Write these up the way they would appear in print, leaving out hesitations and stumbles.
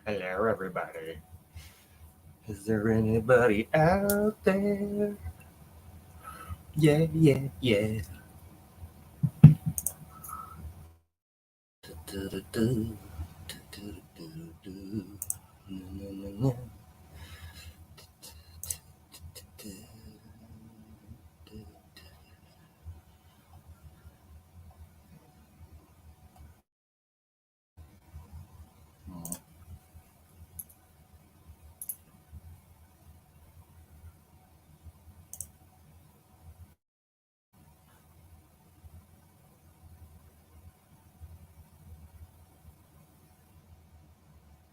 Hello, everybody. Is there anybody out there? Yeah, yeah, yeah.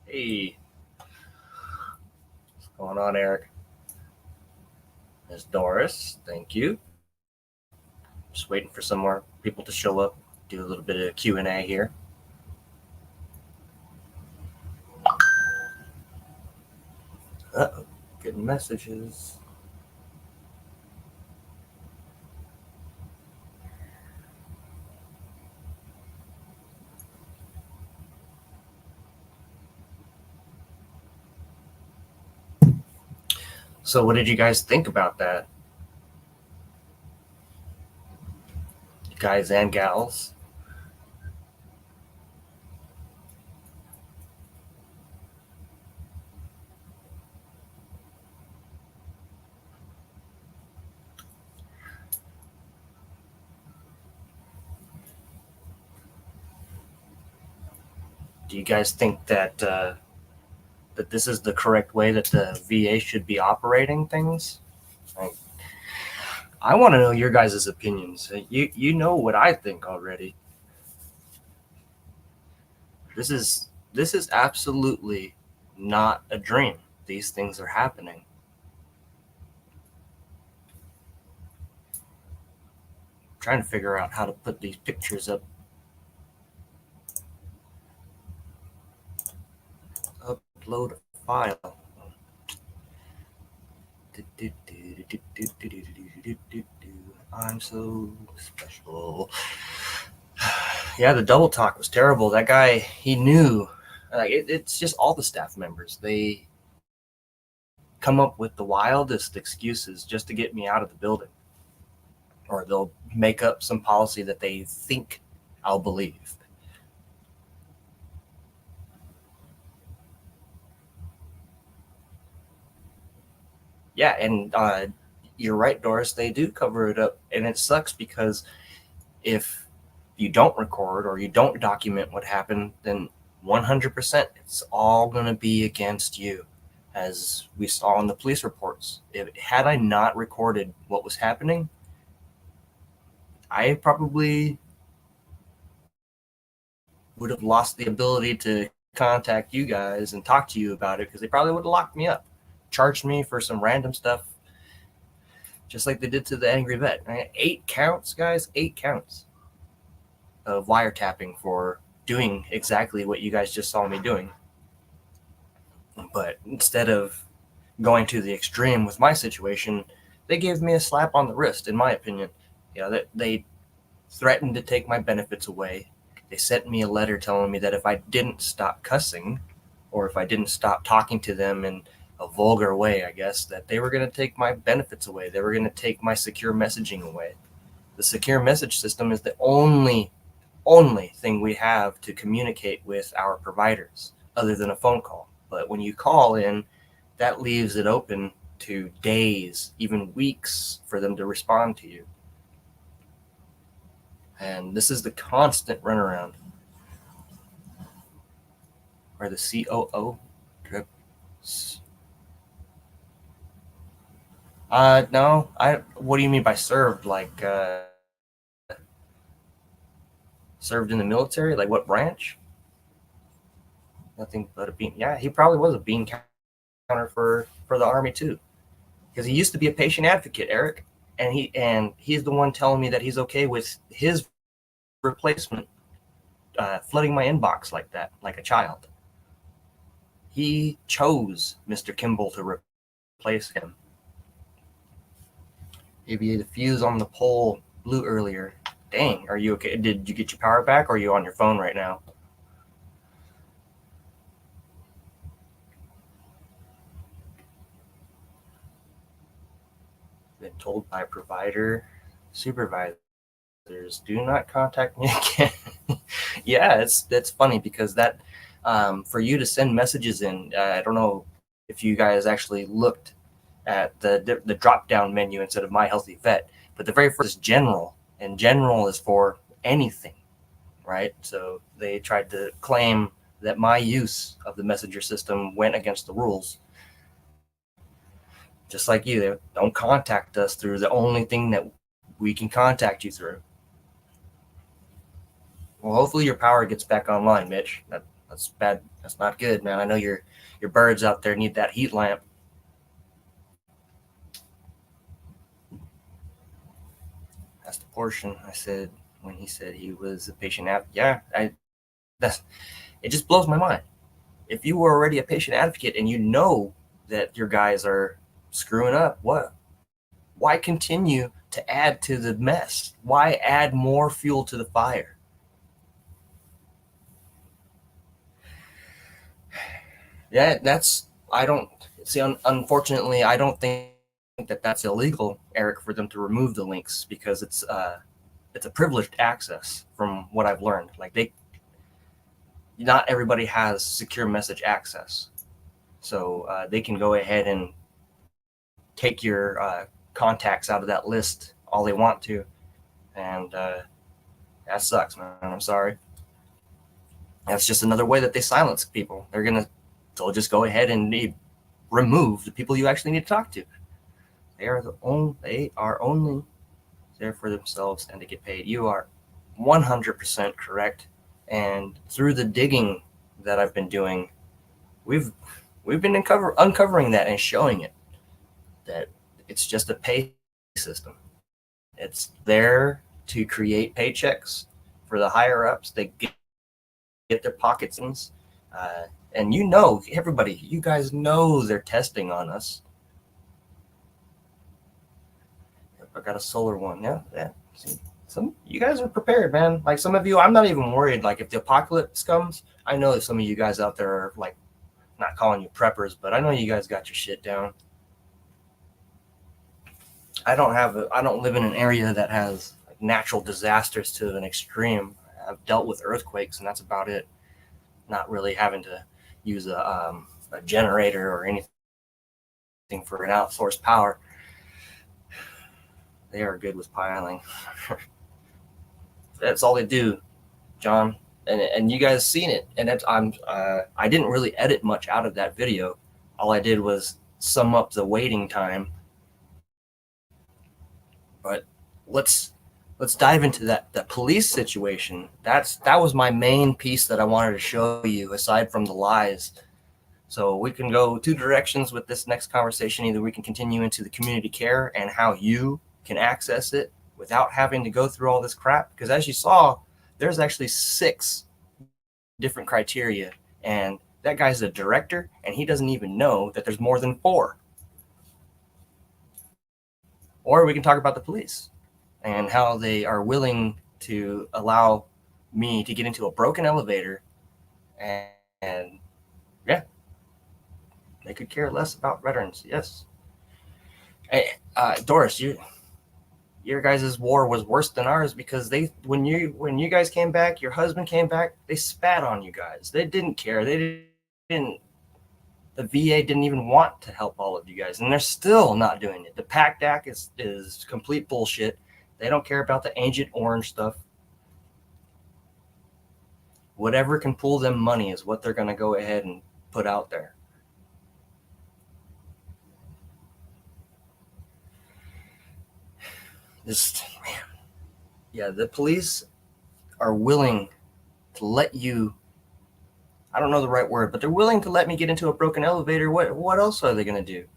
Hey, what's going on, Eric? Miss Doris, thank you. Just waiting for some more people to show up. Do a little bit of Q&A here. Uh-oh, getting messages. So what did you guys think about that? Guys and gals? Do you guys think that that this is the correct way that the VA should be operating things? Like, I want to know your guys' opinions. You know what I think already. This is absolutely not a dream. These things are happening. I'm trying to figure out how to put these pictures up. Upload file. I'm so special. Yeah, the double talk was terrible. That guy, he knew. It's just all the staff members. They come up with the wildest excuses just to get me out of the building. Or they'll make up some policy that they think I'll believe. Yeah, and you're right, Doris. They do cover it up, and it sucks because if you don't record or you don't document what happened, then 100% it's all going to be against you, as we saw in the police reports. Had I not recorded what was happening, I probably would have lost the ability to contact you guys and talk to you about it, because they probably would have locked me up, charged me for some random stuff, just like they did to the angry vet. 8 counts, guys, 8 counts of wiretapping for doing exactly what you guys just saw me doing. But instead of going to the extreme with my situation, they gave me a slap on the wrist, in my opinion. They threatened to take my benefits away. They sent me a letter telling me that if I didn't stop cussing, or if I didn't stop talking to them in a vulgar way, I guess, that they were going to take my benefits away. They were going to take my secure messaging away. The secure message system is the only thing we have to communicate with our providers other than a phone call. But when you call in, that leaves it open to days, even weeks, for them to respond to you. And this is the constant runaround. Where the COO drips. No. What do you mean by served? Like, served in the military? Like what branch? Nothing but a bean. Yeah, he probably was a bean counter for the Army too, because he used to be a patient advocate, Eric, and he's the one telling me that he's okay with his replacement flooding my inbox like that, like a child. He chose Mr. Kimball to replace him. Maybe the fuse on the pole blew earlier. Dang, are you okay? Did you get your power back, or are you on your phone right now? Been told by provider supervisors, do not contact me again. Yeah, that's funny because that for you to send messages in, I don't know if you guys actually looked at the drop down menu instead of My Healthy Vet, but the very first is general, and general is for anything, right? So they tried to claim that my use of the messenger system went against the rules. Just like you, they don't contact us through the only thing that we can contact you through. Well, hopefully your power gets back online, Mitch. That's bad. That's not good, man. I know your birds out there need that heat lamp. That's the portion. I said when he said he was a patient advocate. Yeah, it just blows my mind. If you were already a patient advocate and you know that your guys are screwing up, why continue to add to the mess? Why add more fuel to the fire? Yeah, I don't see. Unfortunately, I don't think that that's illegal, Eric, for them to remove the links because it's a privileged access from what I've learned. Like not everybody has secure message access, so they can go ahead and take your contacts out of that list all they want to, and that sucks, man. I'm sorry. That's just another way that they silence people. They'll just go ahead and remove the people you actually need to talk to. They are only there for themselves and to get paid. You are 100% correct. And through the digging that I've been doing, we've been uncovering that and showing it that it's just a pay system. It's there to create paychecks for the higher ups. They get their pockets in. And everybody, you guys know they're testing on us. I got a solar one. Yeah. See, you guys are prepared, man. Like some of you, I'm not even worried. Like if the apocalypse comes, I know that some of you guys out there are like not calling you preppers, but I know you guys got your shit down. I don't live in an area that has like natural disasters to an extreme. I've dealt with earthquakes, and that's about it. Not really having to use a generator or anything for an outsourced power. They are good with piling. That's all they do, John. And you guys seen it. And I didn't really edit much out of that video. All I did was sum up the waiting time. But let's dive into that police situation. That was my main piece that I wanted to show you, aside from the lies. So we can go two directions with this next conversation. Either we can continue into the community care and how you can access it without having to go through all this crap. Because as you saw, there's actually 6 different criteria. And that guy's a director, and he doesn't even know that there's more than 4. Or we can talk about the police and how they are willing to allow me to get into a broken elevator, and yeah, they could care less about veterans. Yes. Hey, Doris, your guys' war was worse than ours because when you guys came back, your husband came back, they spat on you guys. They didn't care. They didn't. The VA didn't even want to help all of you guys, and they're still not doing it. The PACT Act is complete bullshit. They don't care about the Agent Orange stuff. Whatever can pull them money is what they're going to go ahead and put out there. The police are willing to let you, I don't know the right word, but they're willing to let me get into a broken elevator. What else are they going to do?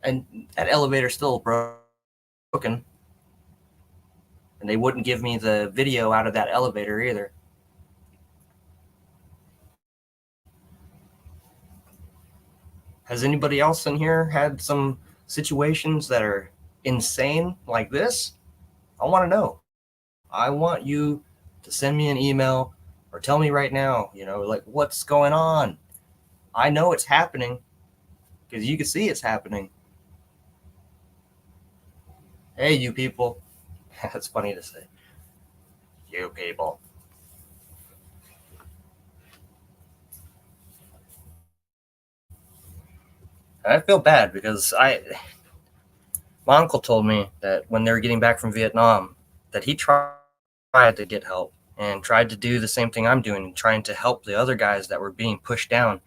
And that elevator's still broken. And they wouldn't give me the video out of that elevator either. Has anybody else in here had some situations that are insane like this? I want to know. I want you to send me an email or tell me right now, like what's going on. I know it's happening because you can see it's happening. Hey, you people. That's funny to say. You people. And I feel bad because my uncle told me that when they were getting back from Vietnam, that he tried to get help and tried to do the same thing I'm doing, trying to help the other guys that were being pushed down.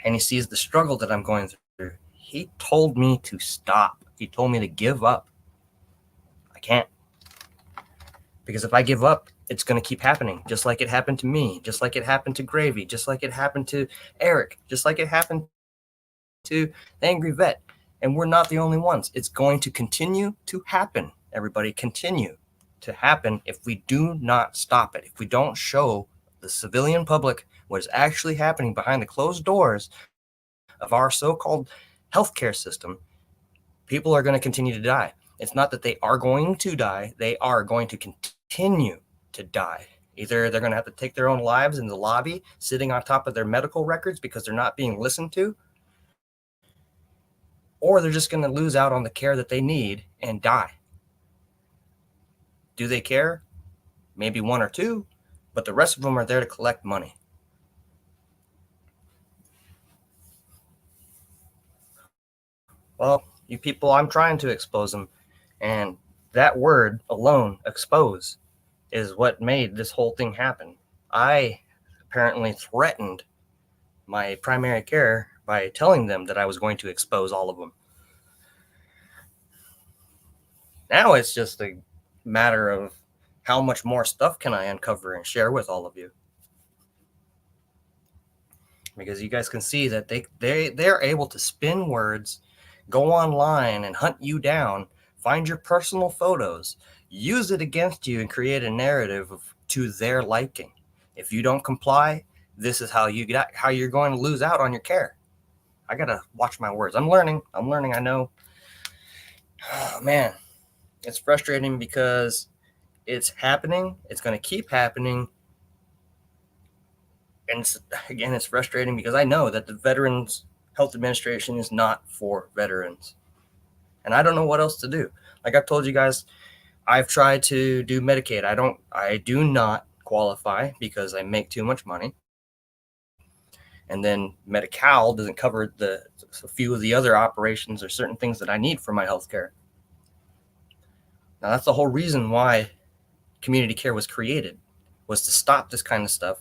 And he sees the struggle that I'm going through. He told me to stop. He told me to give up. I can't. Because if I give up, it's going to keep happening, just like it happened to me, just like it happened to Gravy, just like it happened to Eric, just like it happened to the Angry Vet. And we're not the only ones. It's going to continue to happen, everybody, continue to happen if we do not stop it. If we don't show the civilian public what is actually happening behind the closed doors of our so-called healthcare system, people are going to continue to die. It's not that they are going to die. They are going to continue to die. Either they're going to have to take their own lives in the lobby, sitting on top of their medical records because they're not being listened to, or they're just going to lose out on the care that they need and die. Do they care? Maybe one or two, but the rest of them are there to collect money. Well, you people, I'm trying to expose them. And that word alone, expose, is what made this whole thing happen. I apparently threatened my primary care by telling them that I was going to expose all of them. Now it's just a matter of how much more stuff can I uncover and share with all of you. Because you guys can see that they're able to spin words, go online and hunt you down, find your personal photos, use it against you, and create a narrative to their liking. If you don't comply, this is how you're going to lose out on your care. I gotta watch my words. I'm learning. I know. Oh, man, it's frustrating because it's happening. It's going to keep happening. And it's frustrating because I know that the Veterans Health Administration is not for veterans. And I don't know what else to do. Like I've told you guys, I've tried to do Medicaid. I do not qualify because I make too much money. And then Medi-Cal doesn't cover a few of the other operations or certain things that I need for my healthcare. Now that's the whole reason why community care was created, was to stop this kind of stuff,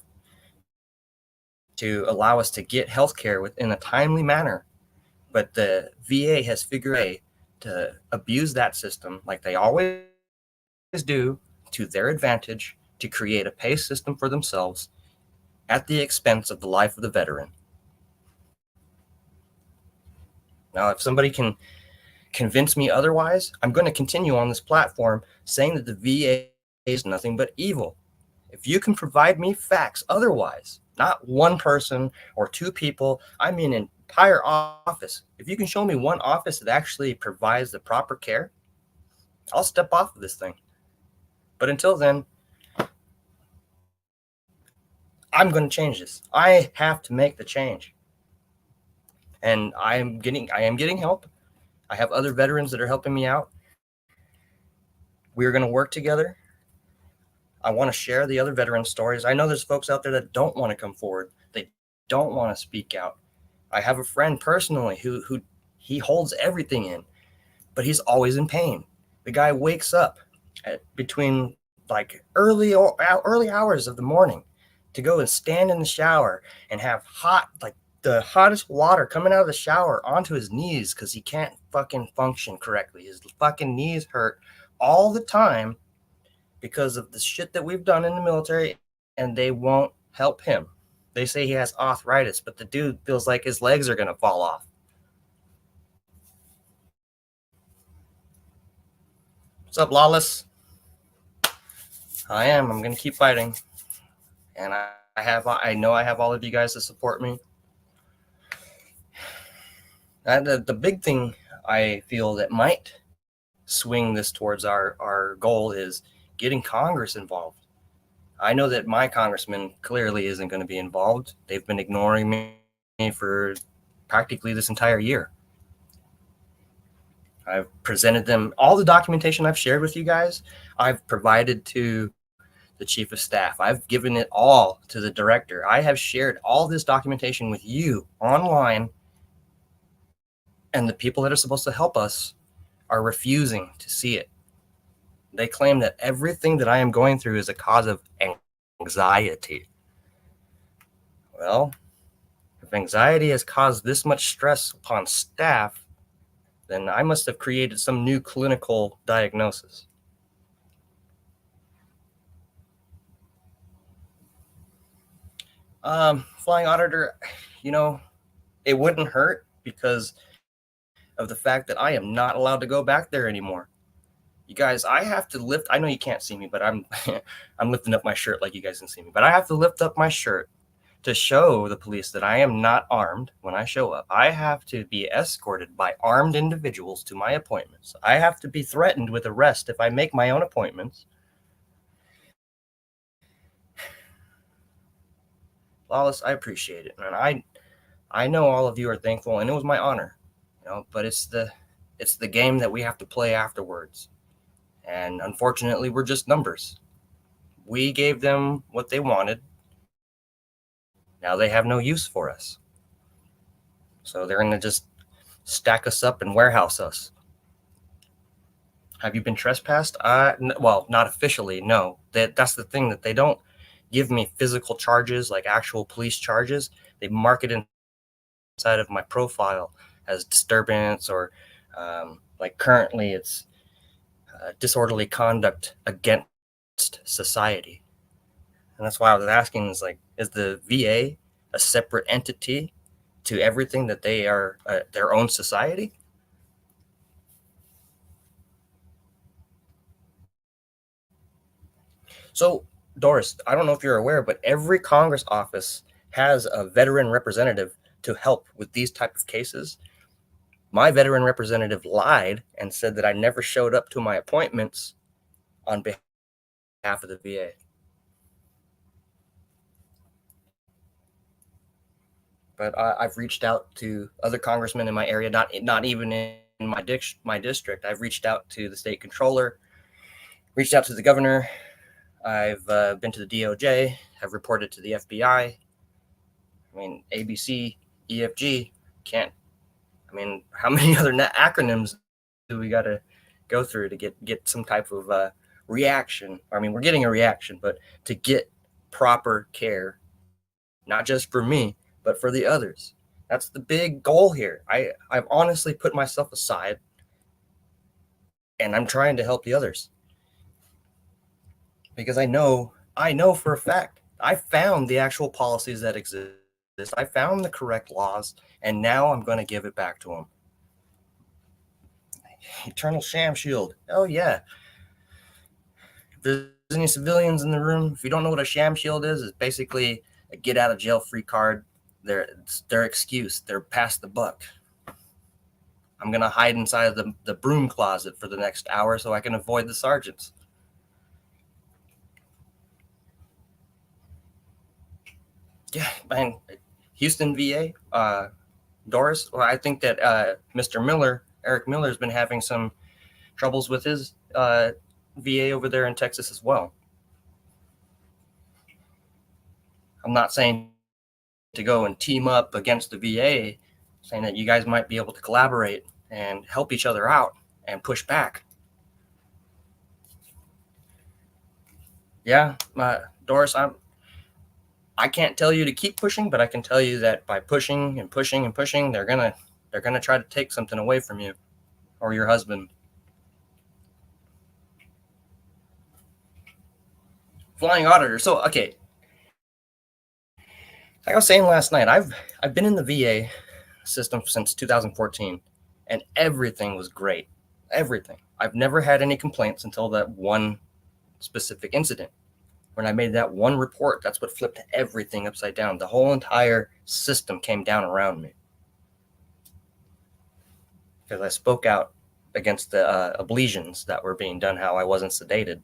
to allow us to get healthcare within a timely manner. But the VA has figured a way to abuse that system like they always do to their advantage, to create a pay system for themselves at the expense of the life of the veteran. Now, if somebody can convince me otherwise, I'm going to continue on this platform saying that the VA is nothing but evil. If you can provide me facts otherwise, not one person or two people, I mean an entire office. If you can show me one office that actually provides the proper care, I'll step off of this thing. But until then, I'm going to change this. I have to make the change. And I am getting help. I have other veterans that are helping me out. We're going to work together. I want to share the other veteran stories. I know there's folks out there that don't want to come forward. They don't want to speak out. I have a friend personally who he holds everything in, but he's always in pain. The guy wakes up between like early hours of the morning to go and stand in the shower and have the hottest water coming out of the shower onto his knees because he can't fucking function correctly. His fucking knees hurt all the time because of the shit that we've done in the military, and they won't help him. They say he has arthritis, but the dude feels like his legs are going to fall off. What's up, Lawless? I'm going to keep fighting. And I know I have all of you guys to support me. And the big thing I feel that might swing this towards our goal is getting Congress involved. I know that my congressman clearly isn't going to be involved. They've been ignoring me for practically this entire year. I've presented them all the documentation I've shared with you guys. I've provided to the chief of staff. I've given it all to the director. I have shared all this documentation with you online, and the people that are supposed to help us are refusing to see it. They claim that everything that I am going through is a cause of anxiety. Well, if anxiety has caused this much stress upon staff, then I must have created some new clinical diagnosis. Flying auditor, it wouldn't hurt because of the fact that I am not allowed to go back there anymore. You guys, I have to lift. I know you can't see me, but I'm I'm lifting up my shirt like you guys can see me. But I have to lift up my shirt to show the police that I am not armed when I show up. I have to be escorted by armed individuals to my appointments. I have to be threatened with arrest if I make my own appointments. Lawless, I appreciate it, man. I know all of you are thankful, and it was my honor, but it's the game that we have to play afterwards. And unfortunately, we're just numbers. We gave them what they wanted. Now they have no use for us. So they're going to just stack us up and warehouse us. Have you been trespassed? Well, not officially, no. That's the thing, that they don't give me physical charges, like actual police charges. They mark it inside of my profile as disturbance, or like currently it's disorderly conduct against society. And that's why I was asking, is the VA a separate entity to everything that they are, their own society? So, Doris, I don't know if you're aware, but every Congress office has a veteran representative to help with these type of cases. My veteran representative lied and said that I never showed up to my appointments on behalf of the VA. But I've reached out to other congressmen in my area, not even in my district. I've reached out to the state controller, reached out to the governor. I've been to the DOJ. I've reported to the FBI. I mean, ABC, EFG can't. I mean, how many other acronyms do we got to go through to get some type of reaction? I mean, we're getting a reaction, but to get proper care, not just for me, but for the others. That's the big goal here. I've honestly put myself aside, and I'm trying to help the others, because I know for a fact I found the actual policies that exist. I found the correct laws, and now I'm going to give it back to them. Eternal sham shield. Oh yeah. If there's any civilians in the room, if you don't know what a sham shield is, it's basically a get out of jail free card. Their excuse. They're past the buck. I'm going to hide inside of the broom closet for the next hour so I can avoid the sergeants. Yeah, man. Houston VA, Doris. Well, I think that Mr. Miller, Eric Miller, has been having some troubles with his VA over there in Texas as well. I'm not saying to go and team up against the VA, saying that you guys might be able to collaborate and help each other out and push back. Yeah, Doris, I can't tell you to keep pushing, but I can tell you that by pushing and pushing and pushing, they're gonna try to take something away from you or your husband. Flying auditor. So okay, like I was saying last night, I've been in the VA system since 2014, and everything was great. Everything. I've never had any complaints until that one specific incident. When I made that one report, that's what flipped everything upside down. The whole entire system came down around me because I spoke out against the ablations that were being done, how I wasn't sedated.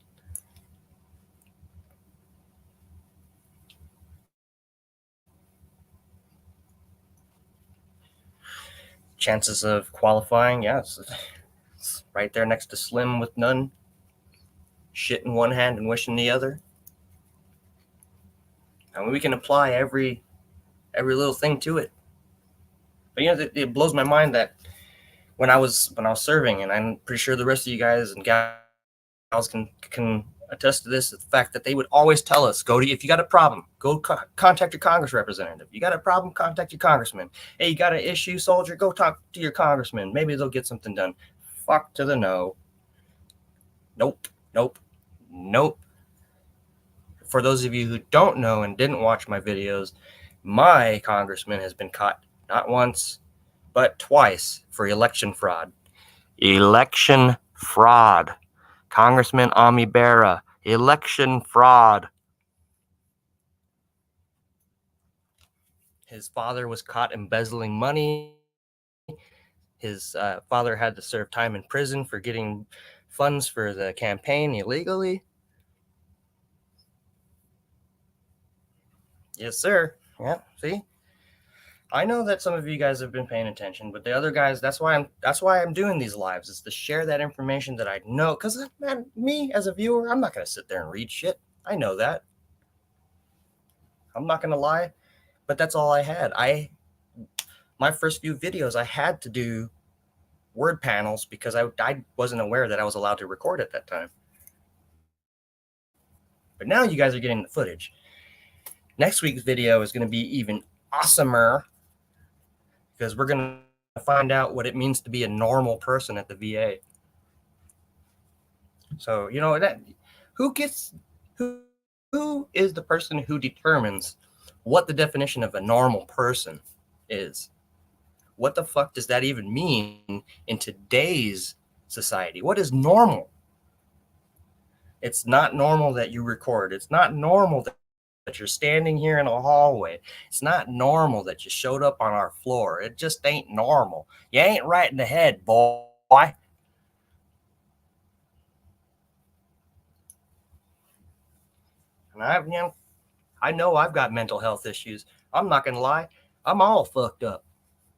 chances of qualifying, yeah, it's right there next to slim with none. Shit in one hand and wish in the other. I mean, we can apply every little thing to it. But it blows my mind that when I was serving, and I'm pretty sure the rest of you guys and gals can attest to this, the fact that they would always tell us, if you got a problem, go contact your Congress representative. You got a problem, contact your congressman. Hey, you got an issue, soldier, go talk to your congressman. Maybe they'll get something done. Fuck to the no. Nope. For those of you who don't know and didn't watch my videos, my congressman has been caught not once, but twice for election fraud. Election fraud. Congressman Ami Bera, election fraud. His father was caught embezzling money. His father had to serve time in prison for getting funds for the campaign illegally. Yes, sir. Yeah, see? I know that some of you guys have been paying attention, but the other guys, that's why I'm doing these lives, is to share that information that I know. Because, man, me as a viewer, I'm not going to sit there and read shit. I know that. I'm not going to lie, but that's all I had. My first few videos, I had to do word panels because I wasn't aware that I was allowed to record at that time. But now you guys are getting the footage. Next week's video is going to be even awesomer, because we're going to find out what it means to be a normal person at the VA. So, who is the person who determines what the definition of a normal person is? What the fuck does that even mean in today's society? What is normal? It's not normal that you record. It's not normal that you're standing here in a hallway. It's not normal that you showed up on our floor. It just ain't normal. You ain't right in the head, boy. And I know I've got mental health issues. I'm not going to lie. I'm all fucked up.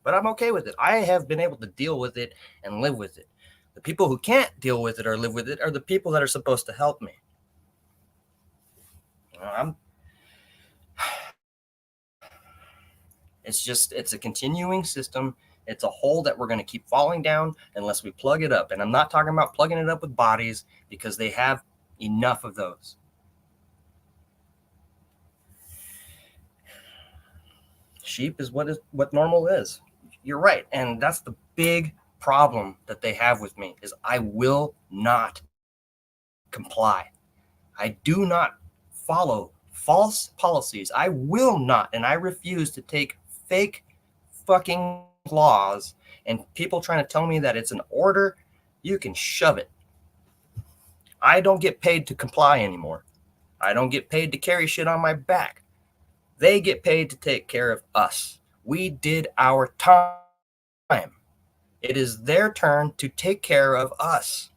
But I'm okay with it. I have been able to deal with it and live with it. The people who can't deal with it or live with it are the people that are supposed to help me. It's a continuing system. It's a hole that we're going to keep falling down unless we plug it up. And I'm not talking about plugging it up with bodies, because they have enough of those. Sheep is what normal is. You're right. And that's the big problem that they have with me, is I will not comply. I do not follow false policies. I will not, and I refuse to take fake fucking laws and people trying to tell me that it's an order. You can shove it. I don't get paid to comply anymore. I don't get paid to carry shit on my back. They get paid to take care of us. We did our time. It is their turn to take care of us.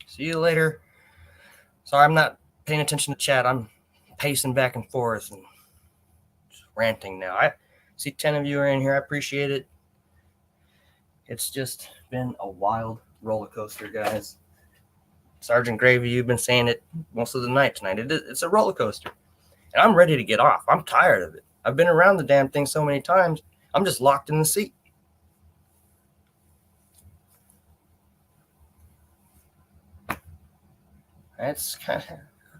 See you later. Sorry, I'm not paying attention to chat. I'm pacing back and forth and just ranting now. I see 10 of you are in here. I appreciate it. It's just been a wild roller coaster, guys. Sergeant Gravy, you've been saying it most of the night tonight. It's a roller coaster. And I'm ready to get off. I'm tired of it. I've been around the damn thing so many times. I'm just locked in the seat. It's kind of,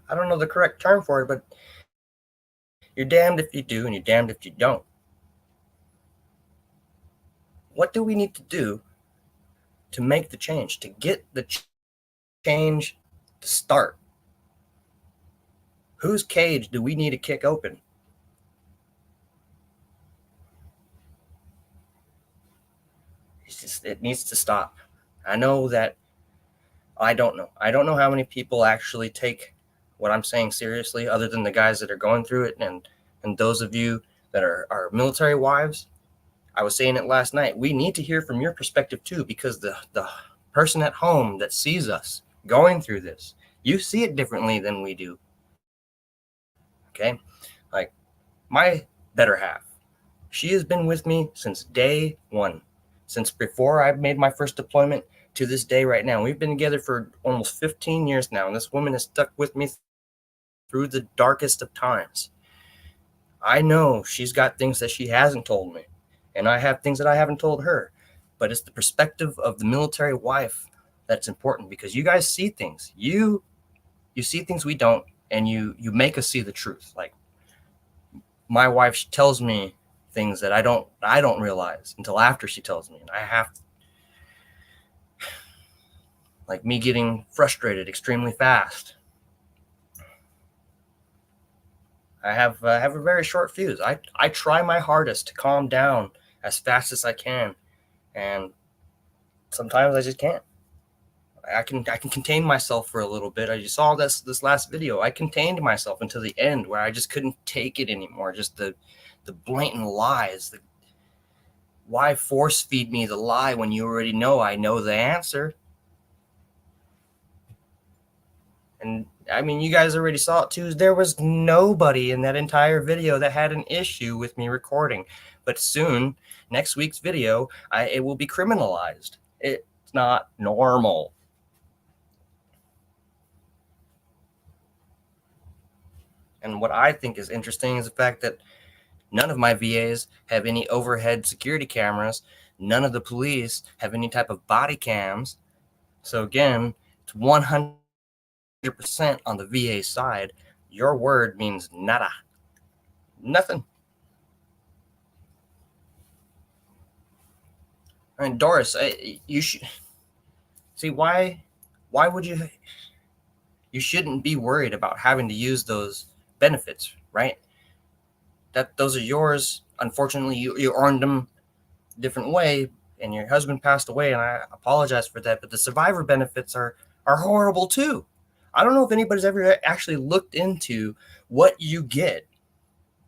I don't know the correct term for it, but you're damned if you do and you're damned if you don't. What do we need to do to make the change, to get the change to start? Whose cage do we need to kick open? It needs to stop. I know that I don't know how many people actually take what I'm saying seriously, other than the guys that are going through it and those of you that are military wives. I was saying it last night. We need to hear from your perspective too, because the person at home that sees us going through this, you see it differently than we do. Okay? Like, my better half, She has been with me since day one, since before I made my first deployment to this day right now. We've been together for almost 15 years now, and this woman has stuck with me through the darkest of times. I know she's got things that she hasn't told me, and I have things that I haven't told her. But it's the perspective of the military wife that's important, because you guys see things. You see things we don't, and you make us see the truth. Like, my wife tells me things that I don't realize until after she tells me, and I have, like, me getting frustrated extremely fast. I have a very short fuse. I try my hardest to calm down as fast as I can, and sometimes I just can't. I can contain myself for a little bit. I just saw this last video. I contained myself until the end, where I just couldn't take it anymore. Just the blatant lies. Why force feed me the lie when you already know I know the answer? And I mean, you guys already saw it too. There was nobody in that entire video that had an issue with me recording. But soon, next week's video, it will be criminalized. It's not normal. And what I think is interesting is the fact that none of my VAs have any overhead security cameras. None of the police have any type of body cams. So again, it's 100% on the VA side. Your word means nada. Nothing. I mean, Doris, you should see why would you shouldn't be worried about having to use those benefits, right? That those are yours. Unfortunately, you earned them a different way, and your husband passed away, and I apologize for that. But the survivor benefits are horrible too. I don't know if anybody's ever actually looked into what you get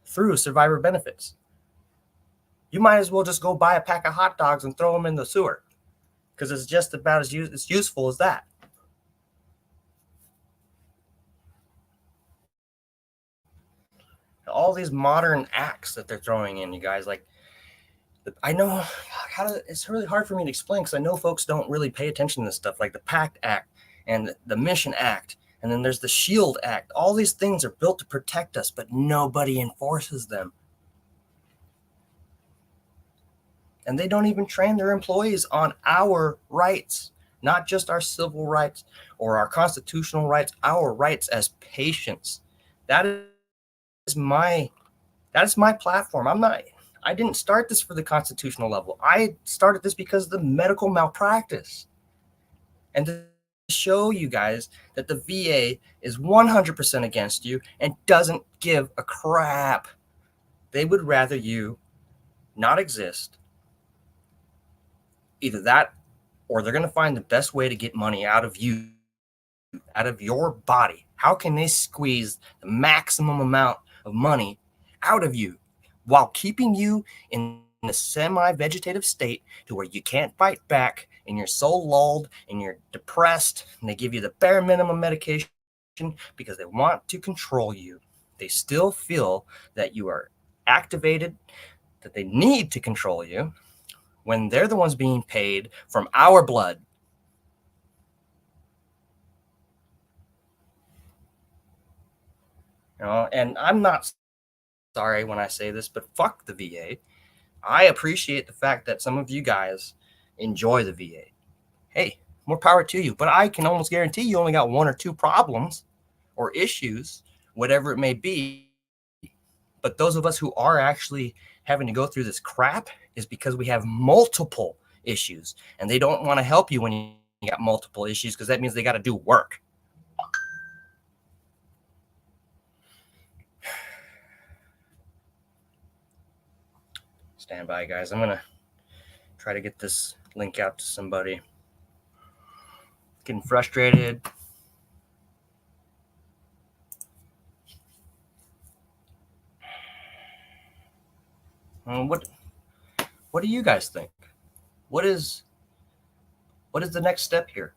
through survivor benefits. You might as well just go buy a pack of hot dogs and throw them in the sewer, because it's just about as useful as that. All these modern acts that they're throwing in, you guys, like, I know it's really hard for me to explain, because I know folks don't really pay attention to this stuff, like the PACT Act and the Mission Act, and then there's the SHIELD Act. All these things are built to protect us, but nobody enforces them. And they don't even train their employees on our rights, not just our civil rights or our constitutional rights, our rights as patients. That is my platform. I didn't start this for the constitutional level. I started this because of the medical malpractice. And to show you guys that the VA is 100% against you and doesn't give a crap. They would rather you not exist. Either that, or they're going to find the best way to get money out of you, out of your body. How can they squeeze the maximum amount of money out of you while keeping you in a semi-vegetative state to where you can't fight back, and you're so lulled and you're depressed, and they give you the bare minimum medication because they want to control you. They still feel that you are activated, that they need to control you, when they're the ones being paid from our blood. You know, and I'm not sorry when I say this, but fuck the VA. I appreciate the fact that some of you guys enjoy the VA. Hey, more power to you. But I can almost guarantee you only got one or two problems or issues, whatever it may be. But those of us who are actually having to go through this crap is because we have multiple issues, and they don't want to help you when you got multiple issues, because that means they got to do work. Stand by, guys. I'm going to try to get this link out to somebody. Getting frustrated. What do you guys think? What is the next step here?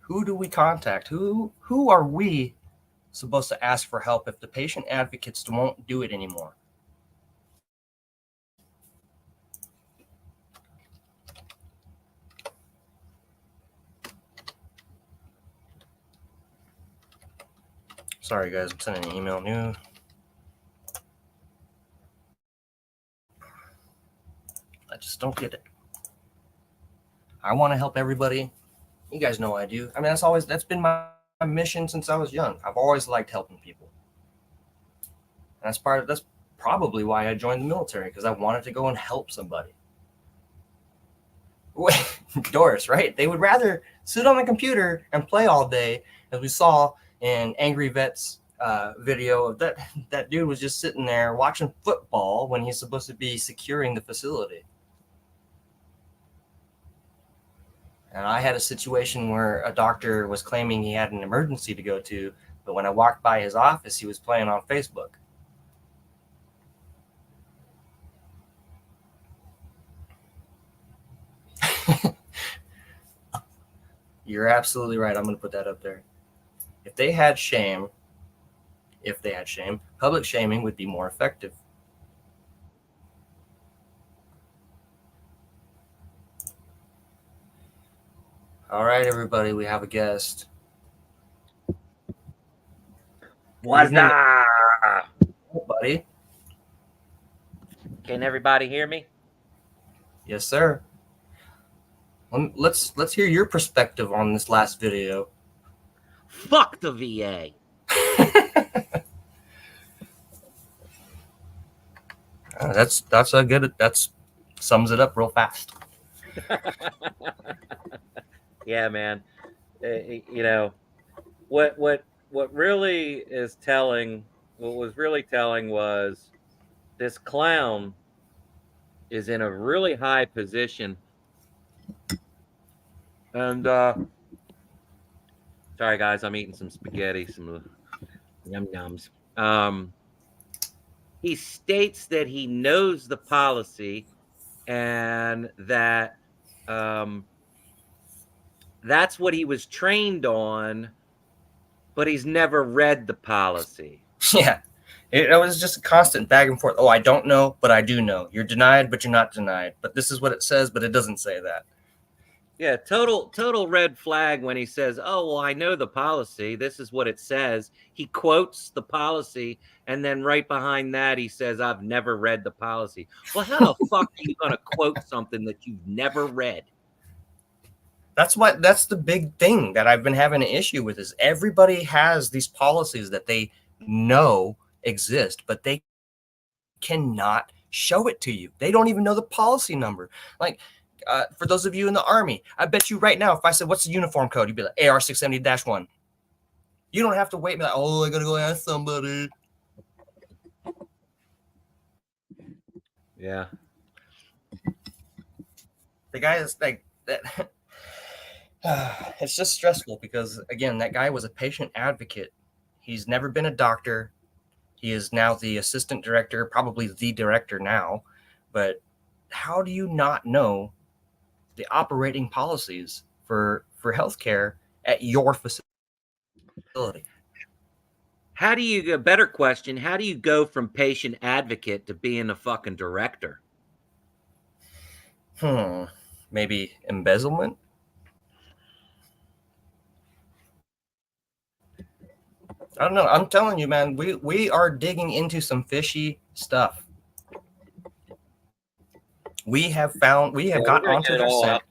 Who do we contact? Who are we supposed to ask for help if the patient advocates won't do it anymore? Sorry, guys, I'm sending an email new. I just don't get it. I want to help everybody. You guys know I do. I mean, that's been my mission since I was young. I've always liked helping people. And that's probably why I joined the military, because I wanted to go and help somebody. Doris, right? They would rather sit on the computer and play all day, as we saw in Angry Vet's video of that dude was just sitting there watching football when he's supposed to be securing the facility. And I had a situation where a doctor was claiming he had an emergency to go to, but when I walked by his office, he was playing on Facebook. You're absolutely right. I'm going to put that up there. If they had shame, public shaming would be more effective. All right, everybody, we have a guest. What's up, buddy? Can everybody hear me? Yes, sir. Let's hear your perspective on this last video. Fuck the VA. That's a good. That sums it up real fast. Yeah, man. You know what really is telling. What was really telling was this clown is in a really high position. And sorry guys, I'm eating some spaghetti, some yum yums. He states that he knows the policy and that that's what he was trained on, but he's never read the policy. Yeah. It was just a constant back and forth. Oh, I don't know, but I do know. You're denied, but you're not denied. But this is what it says, but it doesn't say that. Yeah, total red flag when he says, "Oh, well, I know the policy. This is what it says." He quotes the policy, and then right behind that, he says, "I've never read the policy." Well, how the fuck are you going to quote something that you've never read? That's the big thing that I've been having an issue with is everybody has these policies that they know exist, but they cannot show it to you. They don't even know the policy number. Like, for those of you in the Army, I bet you right now, if I said, what's the uniform code? You'd be like, AR 670-1. You don't have to wait and be like, oh, I got to go ask somebody. Yeah. The guy is like that. It's just stressful because, again, that guy was a patient advocate. He's never been a doctor. He is now the assistant director, probably the director now. But how do you not know the operating policies for healthcare at your facility? How do you, a better question, how do you go from patient advocate to being a fucking director? Maybe embezzlement? I don't know. I'm telling you, man, we are digging into some fishy stuff. We have got onto their scent.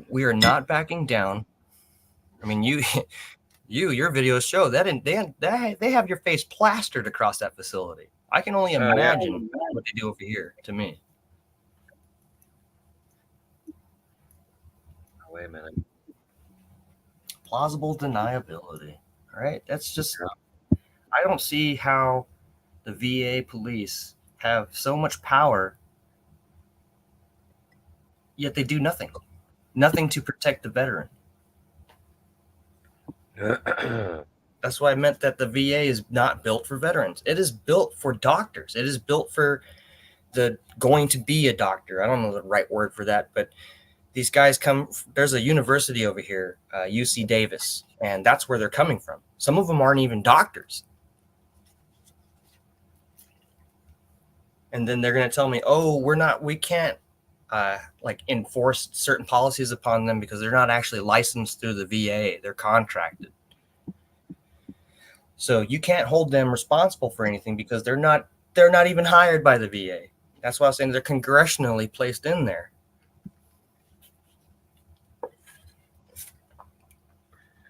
We are not backing down. I mean, your videos show that they have your face plastered across that facility. I can only imagine what they do over here to me. Wait a minute. Plausible deniability. All right. That's just, I don't see how the VA police have so much power, yet they do nothing to protect the veteran. That's why I meant that the VA is not built for veterans. It is built for doctors. It is built for the going to be a doctor. I don't know the right word for that, but these guys come. There's a university over here, UC Davis, and that's where they're coming from. Some of them aren't even doctors. And then they're going to tell me, oh, we can't like enforce certain policies upon them because they're not actually licensed through the VA. They're contracted. So you can't hold them responsible for anything because they're not even hired by the VA. That's why I was saying they're congressionally placed in there.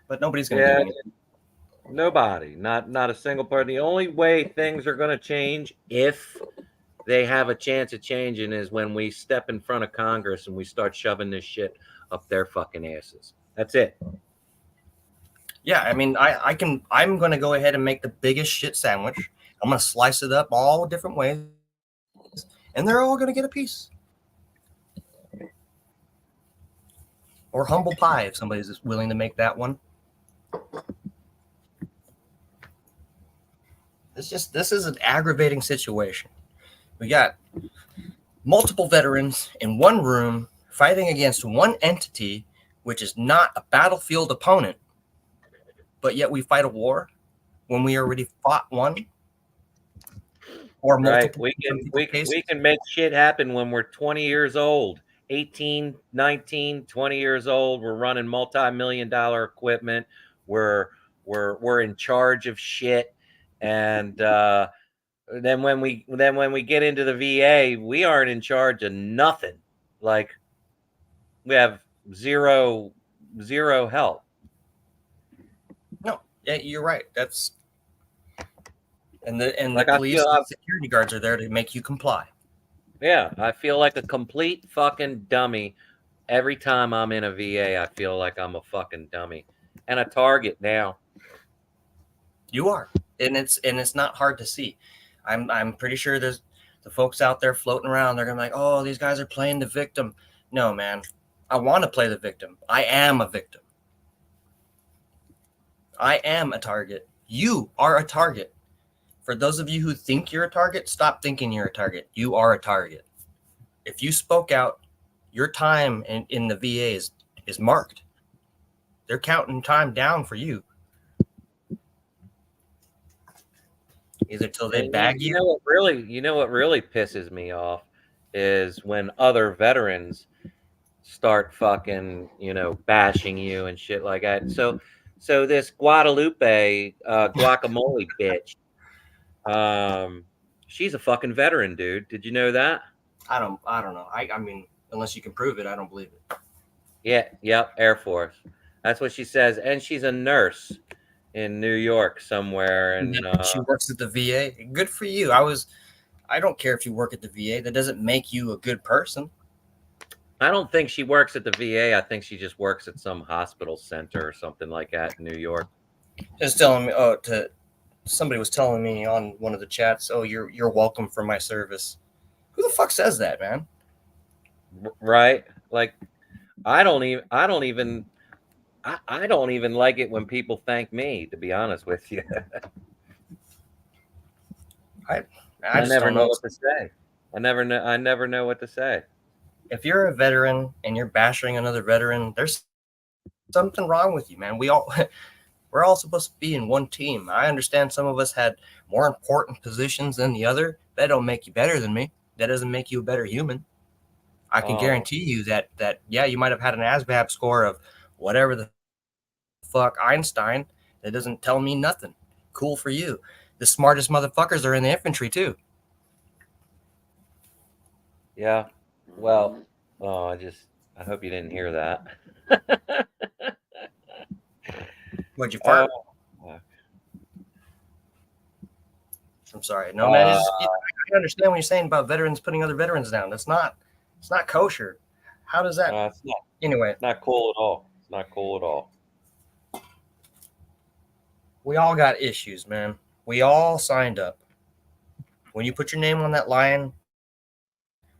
But nobody's going to do anything. Nobody, not a single person. The only way things are going to change, if they have a chance of changing, is when we step in front of Congress and we start shoving this shit up their fucking asses. That's it. Yeah, I mean, I'm going to go ahead and make the biggest shit sandwich. I'm going to slice it up all different ways, and they're all going to get a piece. Or humble pie, if somebody's willing to make that one. This is an aggravating situation. We got multiple veterans in one room fighting against one entity, which is not a battlefield opponent, but yet we fight a war when we already fought one. Or multiple. Right. We can make shit happen when we're 20 years old, 18, 19, 20 years old. We're running multi-million-dollar equipment. We're in charge of shit. And then when we get into the VA, we aren't in charge of nothing. Like, we have zero help. No, yeah, you're right. That's the like, police and security guards are there to make you comply. Yeah, I feel like a complete fucking dummy every time I'm in a VA. I feel like I'm a fucking dummy and a target now. You are. And it's not hard to see. I'm pretty sure there's the folks out there floating around. They're gonna be like, oh, these guys are playing the victim. No, man, I want to play the victim. I am a victim. I am a target. You are a target. For those of you who think you're a target, stop thinking you're a target. You are a target. If you spoke out, your time in the VA is marked. They're counting time down for you. Either till they bag you. You know what really pisses me off is when other veterans start fucking, bashing you and shit like that. So this Guadalupe guacamole bitch, she's a fucking veteran, dude. Did you know that? I don't know. I mean, unless you can prove it, I don't believe it. Yeah, yep, Air Force. That's what she says, and she's a nurse in New York somewhere, and she works at the VA. Good for you. I don't care if you work at the VA. That doesn't make you a good person. I don't think she works at the VA. I think she just works at some hospital center or something like that in New York. Just telling me, somebody was telling me on one of the chats, oh, you're welcome for my service. Who the fuck says that, man? Right? Like, I don't even like it when people thank me, to be honest with you. I never know what to say. I never know what to say. If you're a veteran and you're bashing another veteran, there's something wrong with you, man. We're all supposed to be in one team. I understand some of us had more important positions than the other. That don't make you better than me. That doesn't make you a better human. I can guarantee you that yeah, you might have had an ASVAB score of whatever the fuck Einstein. That doesn't tell me nothing. Cool for you. The smartest motherfuckers are in the infantry too. Yeah. Well, I hope you didn't hear that. What'd you fart? I'm sorry. No, man. I understand what you're saying about veterans putting other veterans down. It's not kosher. How does that? It's not. Anyway, it's not cool at all. It's not cool at all. We all got issues, man. We all signed up. When you put your name on that line,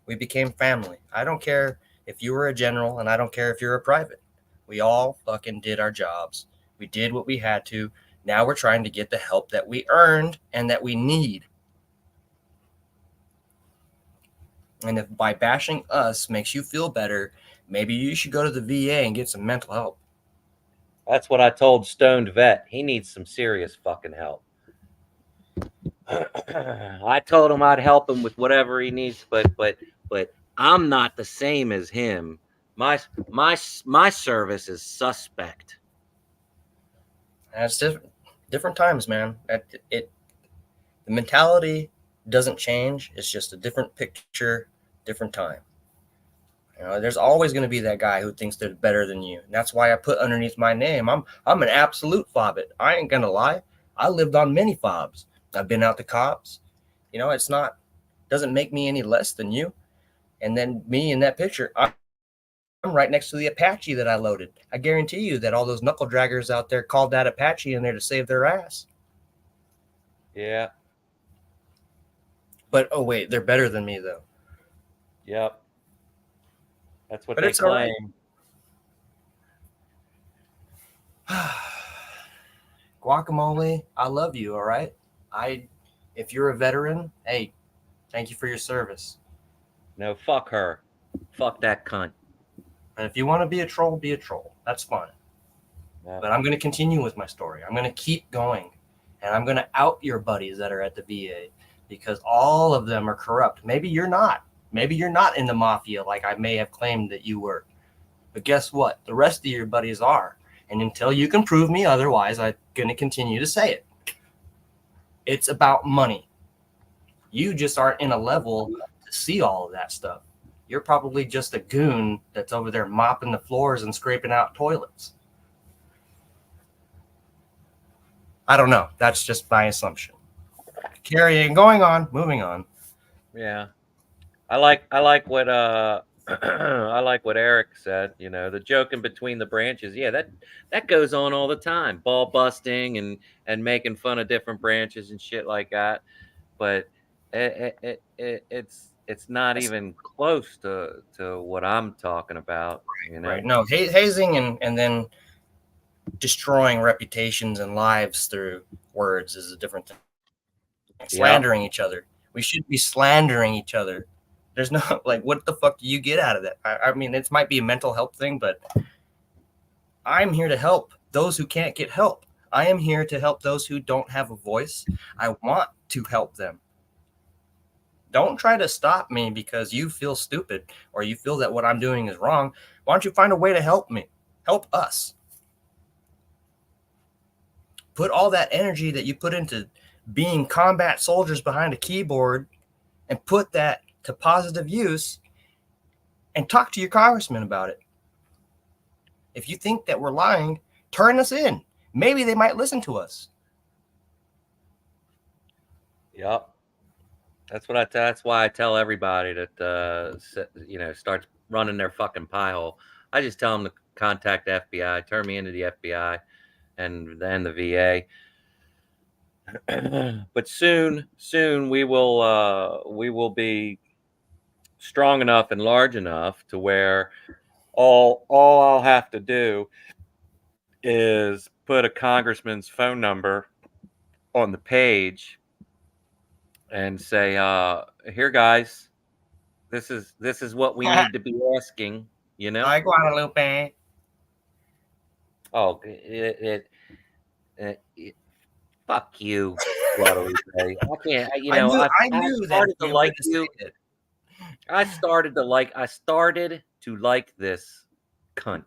we became family. I don't care if you were a general, and I don't care if you're a private. We all fucking did our jobs. We did what we had to. Now we're trying to get the help that we earned and that we need. And if by bashing us makes you feel better, maybe you should go to the VA and get some mental help. That's what I told Stoned Vet. He needs some serious fucking help. I told him I'd help him with whatever he needs, but I'm not the same as him. My service is suspect. And it's different times, man. The mentality doesn't change. It's just a different picture, different time. You know, there's always going to be that guy who thinks they're better than you. And that's why I put underneath my name, I'm an absolute fobbit. I ain't gonna lie. I lived on many fobs. I've been out to cops. You know, doesn't make me any less than you. And then me in that picture, I'm right next to the Apache that I loaded. I guarantee you that all those knuckle draggers out there called that Apache in there to save their ass. Yeah. But oh wait, they're better than me though. Yep. That's what But they it's all right. Guacamole, I love you, all right? If you're a veteran, hey, thank you for your service. No, fuck her. Fuck that cunt. And if you want to be a troll, be a troll. That's fine. Yeah. But I'm going to continue with my story. I'm going to keep going. And I'm going to out your buddies that are at the VA because all of them are corrupt. Maybe you're not. Maybe you're not in the mafia like I may have claimed that you were. But guess what? The rest of your buddies are. And until you can prove me otherwise, I'm going to continue to say it. It's about money. You just aren't in a level to see all of that stuff. You're probably just a goon that's over there mopping the floors and scraping out toilets. I don't know. That's just my assumption. Moving on. Yeah. I like what I like what Eric said, you know, the joking between the branches. Yeah, that goes on all the time. Ball busting and making fun of different branches and shit like that. But it's not even close to what I'm talking about, you know. Right. No, hazing and then destroying reputations and lives through words is a different thing. Slandering each other. We should be slandering each other. There's no, like, what the fuck do you get out of that? I mean, it might be a mental health thing, but I'm here to help those who can't get help. I am here to help those who don't have a voice. I want to help them. Don't try to stop me because you feel stupid or you feel that what I'm doing is wrong. Why don't you find a way to help me? Help us. Put all that energy that you put into being combat soldiers behind a keyboard and put that to positive use and talk to your congressman about it. If you think that we're lying, turn us in. Maybe they might listen to us. Yep. That's why I tell everybody that you know, starts running their fucking pie hole. I just tell them to contact the FBI, turn me into the FBI and then the VA. But soon we will be strong enough and large enough to where all I'll have to do is put a congressman's phone number on the page and say, here guys, this is what we need to be asking, you know. Hi, Guadalupe. Oh, fuck you, Guadalupe. I can't, you know, I knew started that to like you. I started to like this cunt.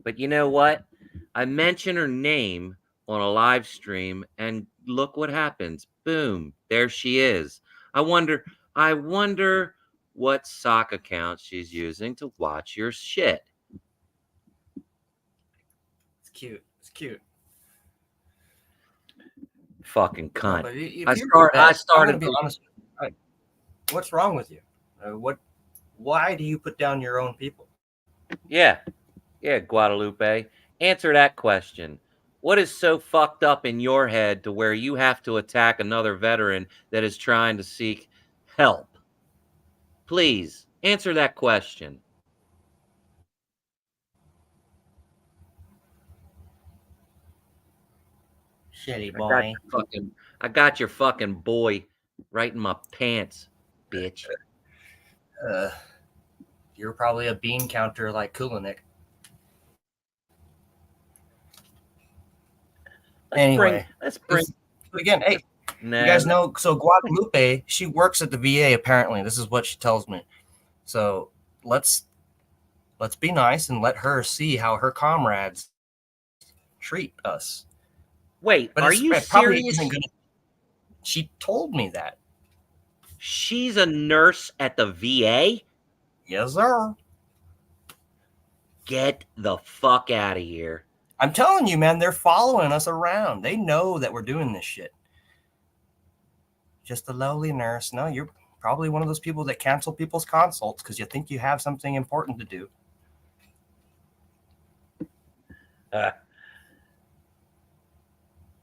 But you know what? I mention her name on a live stream and look what happens. Boom, there she is. I wonder what sock account she's using to watch your shit. It's cute. Fucking cunt. No, I started to be honest. What's wrong with you? Why do you put down your own people? Yeah, Guadalupe. Answer that question. What is so fucked up in your head to where you have to attack another veteran that is trying to seek help? Please answer that question. Shitty boy. I got your fucking boy right in my pants, bitch. You're probably a bean counter like Kulinik. Anyway, let's bring again. Hey, you guys know. So Guadalupe, she works at the VA. Apparently, this is what she tells me. So let's be nice and let her see how her comrades treat us. Wait, but are you serious? She told me that. She's a nurse at the VA? Yes, sir. Get the fuck out of here. I'm telling you, man, they're following us around. They know that we're doing this shit. Just a lowly nurse. No, you're probably one of those people that cancel people's consults because you think you have something important to do.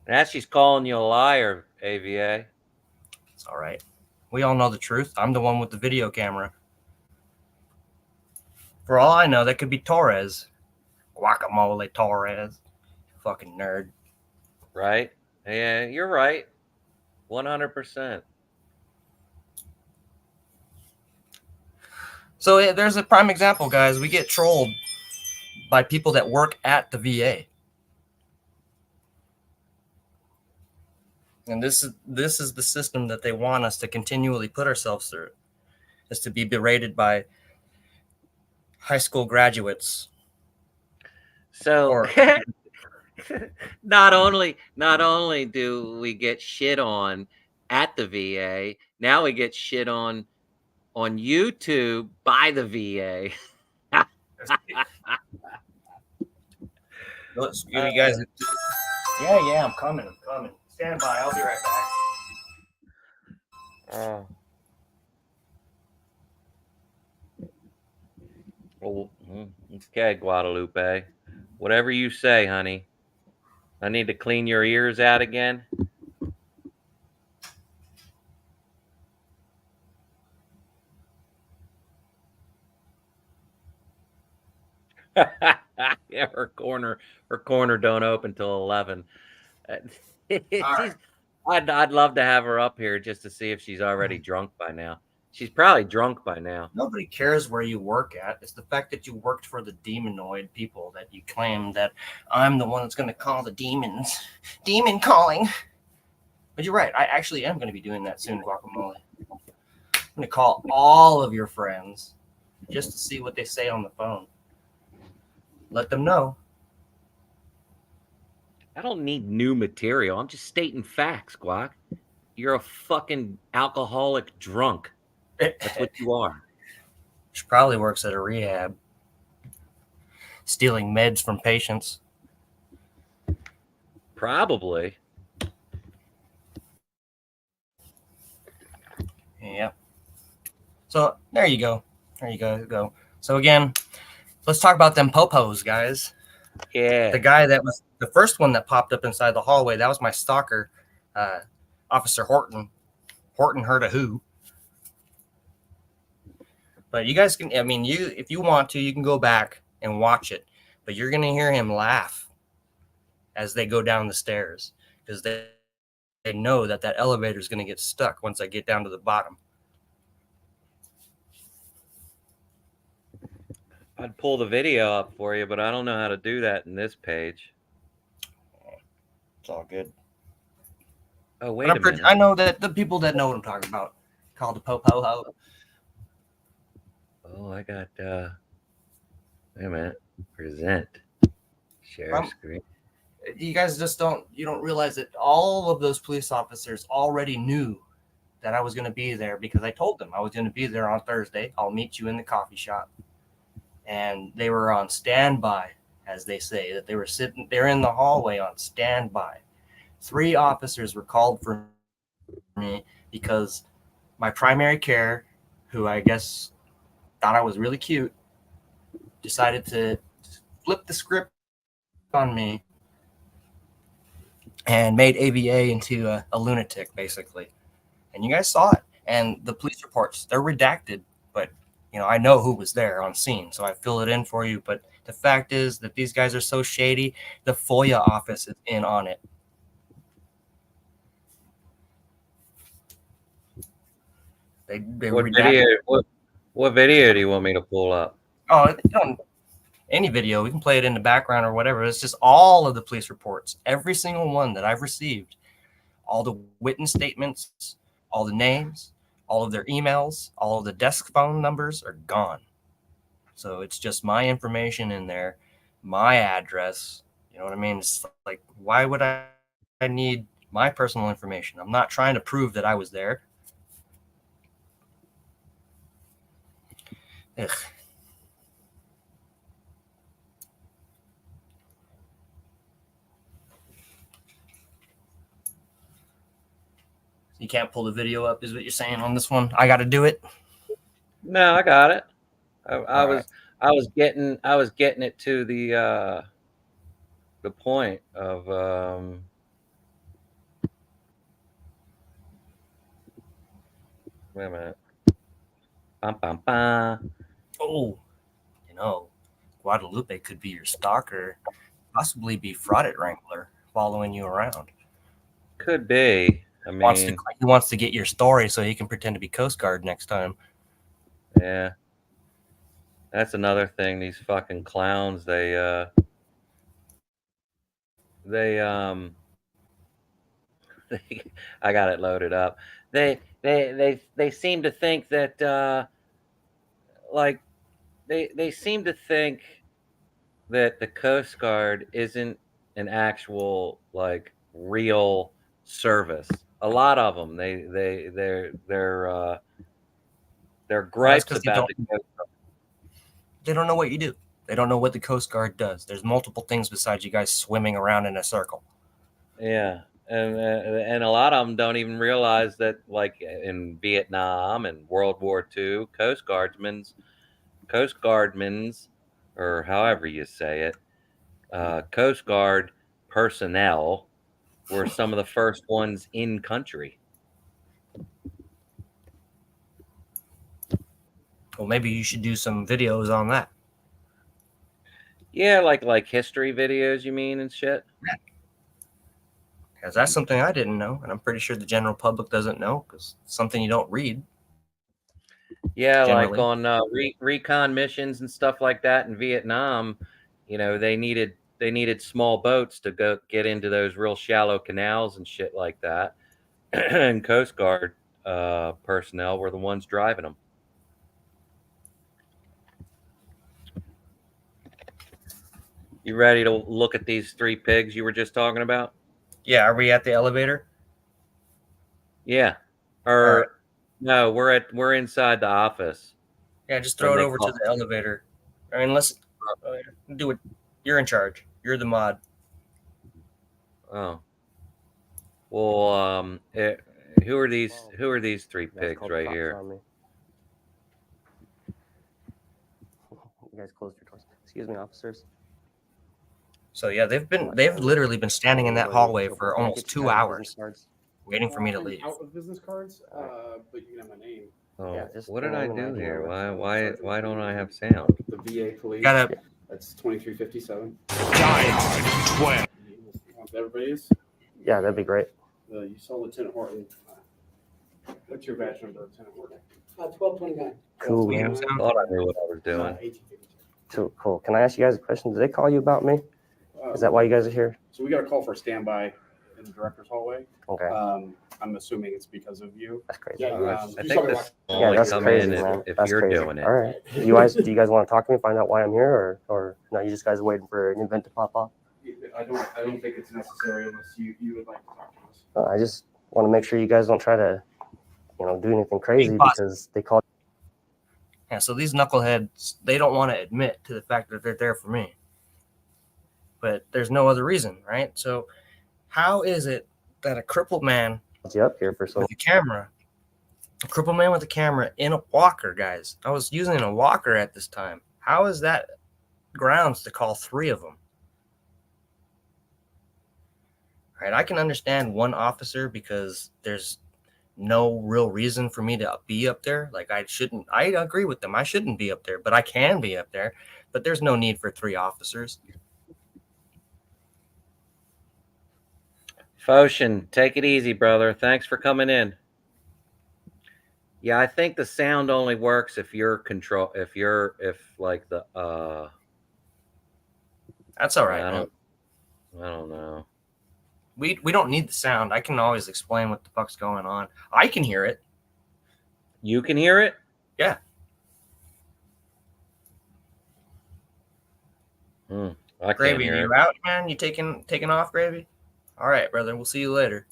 Now she's calling you a liar, AVA. It's all right. We all know the truth. I'm the one with the video camera. For all I know, that could be Torres. Guacamole Torres. Fucking nerd. Right? Yeah, you're right. 100%. So there's a prime example, guys. We get trolled by people that work at the VA. And this is the system that they want us to continually put ourselves through, is to be berated by high school graduates. So not only do we get shit on at the VA, now we get shit on YouTube by the VA. Let's give you guys. Yeah, I'm coming. Stand by. I'll be right back. Well, okay, Guadalupe. Whatever you say, honey. I need to clean your ears out again. Yeah, her corner don't open till 11. Right. I'd love to have her up here just to see if she's already drunk by now. She's probably drunk by now. Nobody cares where you work at. It's the fact that you worked for the demonoid people that you claim that I'm the one that's going to call the demons. Demon calling. But you're right. I actually am going to be doing that soon, Guacamole. I'm going to call all of your friends just to see what they say on the phone. Let them know. I don't need new material. I'm just stating facts, Guac. You're a fucking alcoholic drunk. That's what you are. She probably works at a rehab, stealing meds from patients. Probably. Yep. So there you go. So again, let's talk about them popos, guys. Yeah. The guy that was the first one that popped up inside the hallway, that was my stalker, Officer Horton. Horton heard a who. But you guys can, if you want to, you can go back and watch it. But you're going to hear him laugh as they go down the stairs because they know that elevator is going to get stuck once I get down to the bottom. I'd pull the video up for you, but I don't know how to do that in this page. It's all good. Oh, wait a minute. I know that the people that know what I'm talking about call the po-po-ho. Oh, I got, wait a minute. Present. Share screen. You guys you don't realize that all of those police officers already knew that I was going to be there because I told them I was going to be there on Thursday. I'll meet you in the coffee shop. And they were on standby, as they say, that they're in the hallway on standby. 3 officers were called for me because my primary care, who I guess thought I was really cute, decided to flip the script on me and made AVA into a lunatic, basically. And you guys saw it. And the police reports, they're redacted, but I know who was there on scene, so I fill it in for you. But the fact is that these guys are so shady, the FOIA office is in on it. They what video? What video do you want me to pull up? Oh, on any video, we can play it in the background or whatever. It's just all of the police reports, every single one that I've received, all the witness statements, all the names, all of their emails, all of the desk phone numbers are gone. So it's just my information in there, my address. You know what I mean? It's like, why would I need my personal information? I'm not trying to prove that I was there. Ugh. You can't pull the video up, is what you're saying on this one? I got to do it. No, I got it. I All was I was getting it to the point of wait a minute. Bum, bum, bum. Oh, you know, Guadalupe could be your stalker, possibly be Fraudit Wrangler following you around. Could be. I mean, He wants to get your story so he can pretend to be Coast Guard next time. yeah. That's another thing. These fucking clowns. They I got it loaded up. They seem to think that like they seem to think that the Coast Guard isn't an actual like real service. A lot of them, their gripes about the Coast Guard. They don't know what you do. They don't know what the Coast Guard does. There's multiple things besides you guys swimming around in a circle. Yeah, and a lot of them don't even realize that, like in Vietnam and World War II, Coast Guardmen's, or however you say it, Coast Guard personnel were some of the first ones in country. Well, maybe you should do some videos on that. Yeah, like history videos, you mean, and shit. Because that's something I didn't know, and I'm pretty sure the general public doesn't know, because it's something you don't read. Yeah, Generally. like on recon missions and stuff like that in Vietnam, you know, they needed small boats to go get into those real shallow canals and shit like that. And Coast Guard personnel were the ones driving them. You ready to look at these three pigs you were just talking about? Yeah, are we at the elevator? Yeah. All Or right. no, we're inside the office. Yeah, just throw it over to the elevator. I mean, let's do it. You're in charge. You're the mod. Oh. Well, who are these three pigs right here? You guys closed your doors. Excuse me, officers. So yeah, they've literally been standing in that hallway for almost 2 hours waiting for me to leave. Out with business cards, but you can have my name. Oh, Yeah, just what did throw I them in do my here? email. Why don't I have sound? The VA police. Gotta That's 2357. Everybody is. Yeah, that'd be great. You saw Lieutenant Horton. What's your badge number, Lieutenant Horton? 1229. Cool, man. Thought I knew what I was doing. 1852. Cool. Can I ask you guys a question? Did they call you about me? Is that why you guys are here? So we got a call for a standby in the director's hallway. Okay, I'm assuming it's because of you. that's crazy. Yeah, I think this Yeah, only that's come crazy, in man. if That's you're crazy. doing it. All right. Do you guys want to talk to me, find out why I'm here, or no? You just guys waiting for an event to pop off? I don't think it's necessary unless you would like to talk to us. I just want to make sure you guys don't try to, do anything crazy because they called. Yeah, so these knuckleheads, they don't want to admit to the fact that they're there for me. But there's no other reason, right? So how is it that a crippled man You up here for so? with a crippled man with a camera in a walker, guys? I was using a walker at this time. How is that grounds to call 3 of them? Right, I can understand one officer because there's no real reason for me to be up there. Like I agree with them. I shouldn't be up there, but I can be up there. But there's no need for 3 officers. Foshin, take it easy, brother. Thanks for coming in. Yeah, I think the sound only works if you're like the That's all right, I man. don't know. We don't need the sound. I can always explain what the fuck's going on. I can hear it. You can hear it? Yeah. I can't Gravy, hear you it. out, man? You taking off, Gravy? All right, brother. We'll see you later.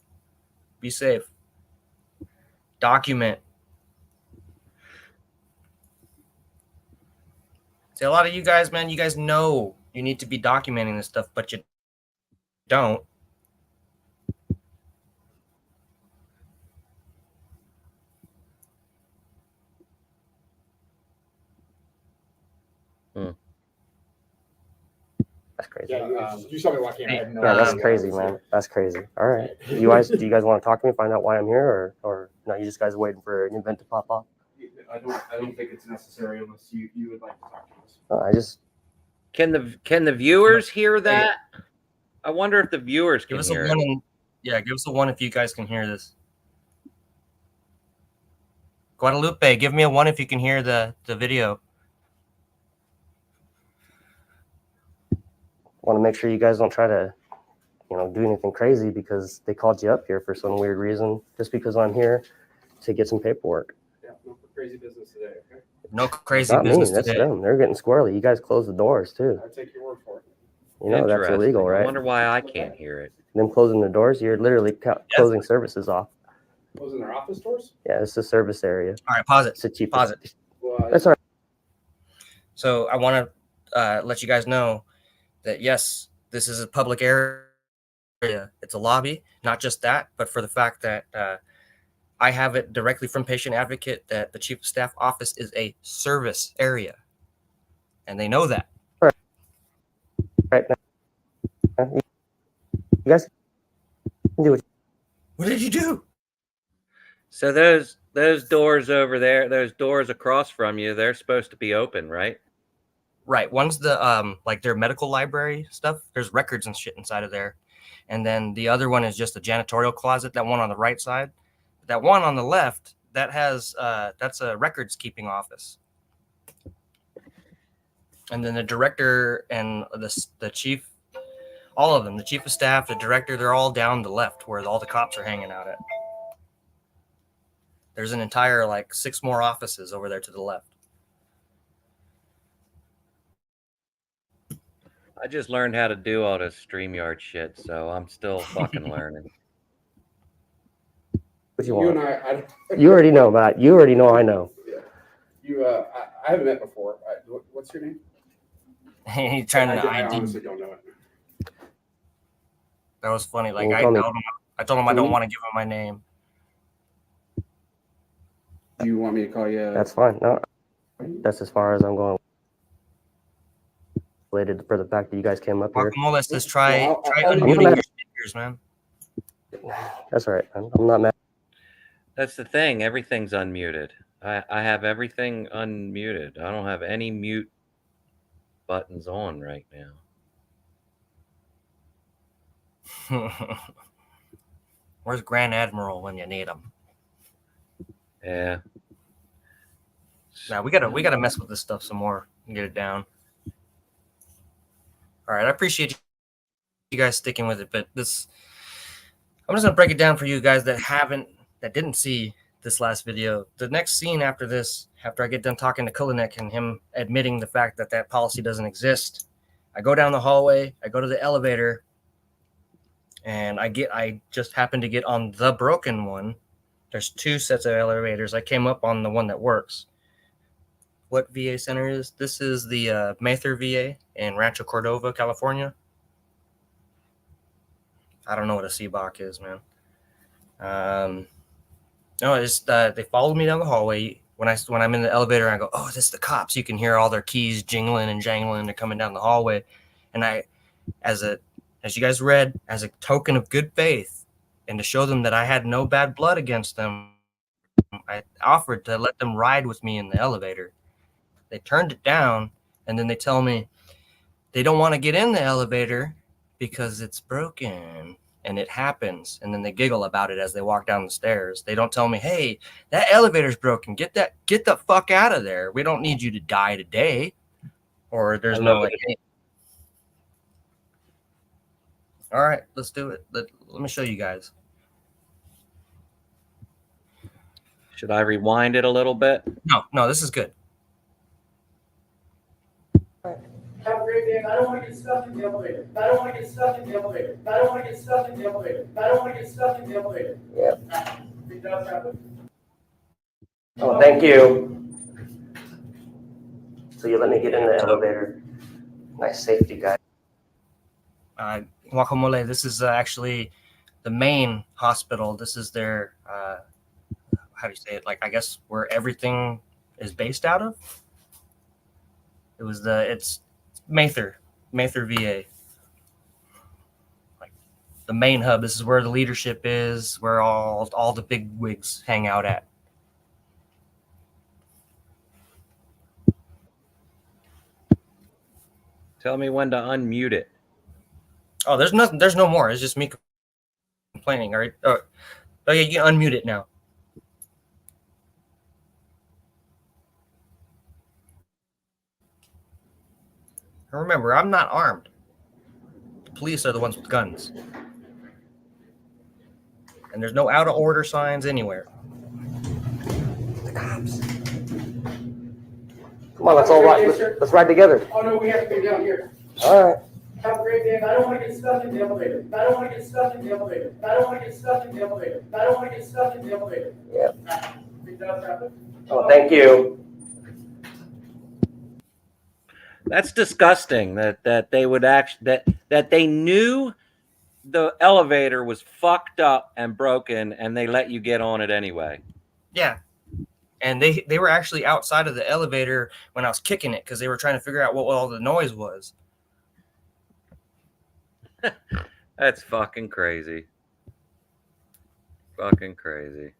Be safe. Document. See, a lot of you guys, man, you guys know you need to be documenting this stuff, but you don't. That's crazy. Yeah, you saw me walking. I had no Yeah, that's idea crazy, I was man. there. That's crazy. All right. Do you guys want to talk to me, find out why I'm here, or no? You just guys waiting for an event to pop off? I don't think it's necessary unless you would like to talk to us. I just Can the viewers hear that? I wonder if the viewers can Give us hear a it. one. Give us a one if you guys can hear this. Guadalupe, give me a one if you can hear the video. want to make sure you guys don't try to, do anything crazy because they called you up here for some weird reason. Just because I'm here to get some paperwork. Yeah, no crazy business today. Okay. No crazy Not me. business That's today. them. They're getting squirrely. You guys close the doors too. I take your word for it. That's Interesting. illegal, right? I wonder why I can't hear it. Them closing the doors, you're literally closing services off. Closing their office doors? Yeah, it's a service area. All right, pause it. It's the cheapest. Pause it. Well, That's all right. So I want to let you guys know that yes, this is a public area. It's a lobby. Not just that, but for the fact that I have it directly from patient advocate that the chief of staff office is a service area, and they know that. Right now, you guys can do it. What did you do? So those doors over there, those doors across from you, they're supposed to be open, right? Right. One's the like their medical library stuff. There's records and shit inside of there. And then the other one is just a janitorial closet, that one on the right side. That one on the left, that has that's a records keeping office. And then the director and the chief, all of them, the chief of staff, the director, they're all down the left where all the cops are hanging out at. There's an entire 6 more offices over there to the left. I just learned how to do all this StreamYard shit, so I'm still fucking learning. What you you want? and I You already know, Matt. You already know I know. Yeah. I haven't met before. What's your name? He's trying to I ID. honestly don't know it. That was funny. You can call me- I told him I don't want to give him my name. Do you want me to call you? That's fine. No, that's as far as I'm going. Related for the fact that you guys came up here. Guacamole says try Well, unmuting I'm your not- speakers, man. That's all right. I'm not mad. That's the thing. Everything's unmuted. I have everything unmuted. I don't have any mute buttons on right now. Where's Grand Admiral when you need him? Yeah. Now we gotta mess with this stuff some more and get it down. All right, I appreciate you guys sticking with it, but I'm just gonna break it down for you guys that didn't see this last video. The next scene after this, after I get done talking to Kulinek and him admitting the fact that policy doesn't exist, I go down the hallway, I go to the elevator, and I just happen to get on the broken one. There's 2 sets of elevators. I came up on the one that works. What VA center is? This is the Mather VA in Rancho Cordova, California. I don't know what a CBOC is, man. No, it's they followed me down the hallway. When I'm in the elevator, I go, "Oh, this is the cops." You can hear all their keys jingling and jangling. They're coming down the hallway, and as you guys read, as a token of good faith, and to show them that I had no bad blood against them, I offered to let them ride with me in the elevator. They turned it down, and then they tell me they don't want to get in the elevator because it's broken. and it happens, and then they giggle about it as they walk down the stairs. They don't tell me, hey, that elevator's broken. Get the fuck out of there. We don't need you to die today. Or there's no like, hey. All right, let's do it. Let me show you guys. Should I rewind it a little bit? No, this is good. Have a great day. I don't want to get stuck in the elevator. I don't want to get stuck in the elevator. I don't want to get stuck in the elevator. I don't want to get stuck in the elevator. Yep. It does happen. Oh, thank you. So you let me get in the elevator. Nice safety guy. Guacamole, this is actually the main hospital. This is their, how do you say it? Like, I guess where everything is based out of. It's Mather VA. Like the main hub. This is where the leadership is, where all the big wigs hang out at. Tell me when to unmute it. Oh, there's nothing. There's no more. It's just me complaining. All right. Oh yeah, you can unmute it now. And remember, I'm not armed. The police are the ones with guns. And there's no out of order signs anywhere. The cops. Come on, let's all ride. Let's ride together. Oh, no, we have to go down here. All right. Have a great day. I don't want to get stuck in the elevator. I don't want to get stuck in the elevator. I don't want to get stuck in the elevator. I don't want to get stuck in the elevator. Yep. It does happen. Oh, thank you. That's disgusting that they would actually that they knew the elevator was fucked up and broken and they let you get on it anyway. Yeah. And they were actually outside of the elevator when I was kicking it because they were trying to figure out what all the noise was. That's fucking crazy. Fucking crazy.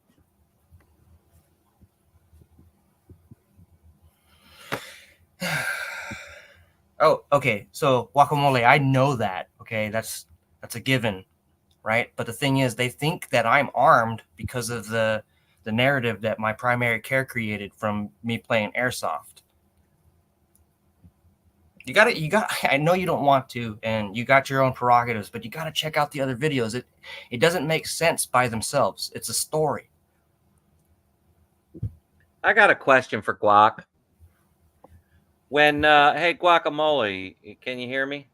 Oh, okay. So Guacamole, I know that. Okay, that's a given, right? But the thing is, they think that I'm armed because of the narrative that my primary care created from me playing airsoft. You got. I know you don't want to, and you got your own prerogatives, but you got to check out the other videos. It doesn't make sense by themselves. It's a story. I got a question for Guac. When hey Guacamole, can you hear me?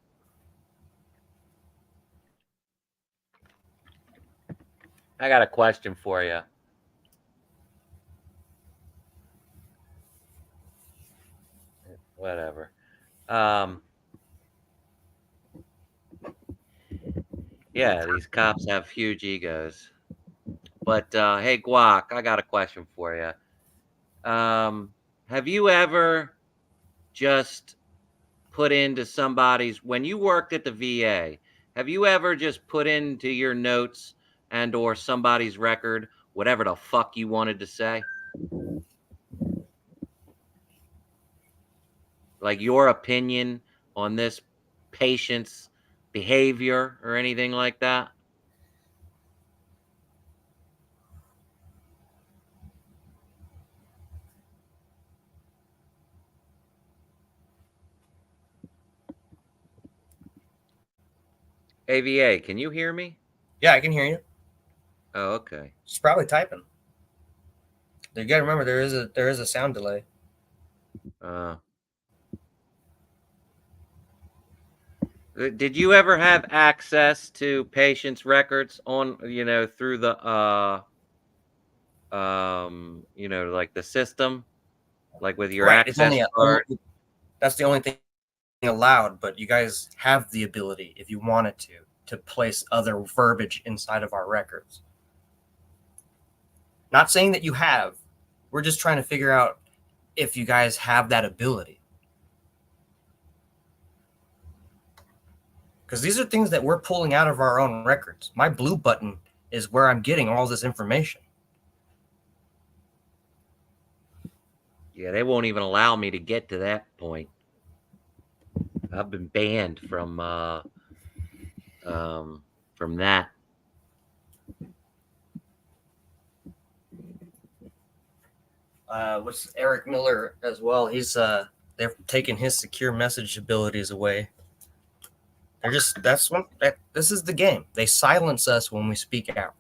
I got a question for you. Whatever. Yeah, these cops have huge egos. But hey Guac, I got a question for you. Have you ever just put into somebody's, when you worked at the VA, have you ever just put into your notes and or somebody's record whatever the fuck you wanted to say? Like your opinion on this patient's behavior or anything like that? AVA, can you hear me? Yeah, I can hear you. Oh, okay. She's probably typing. You got to remember there is a sound delay. Did you ever have access to patients' records on, through the, like the system, like with your Right, access card? That's the only thing allowed, but you guys have the ability, if you wanted to place other verbiage inside of our records. Not saying that you have. We're just trying to figure out if you guys have that ability. Because these are things that we're pulling out of our own records. My blue button is where I'm getting all this information. Yeah, they won't even allow me to get to that point. I've been banned from that What's Eric Miller as well? He's they're taking his secure message abilities away. They're just this is the game. They silence us when we speak out.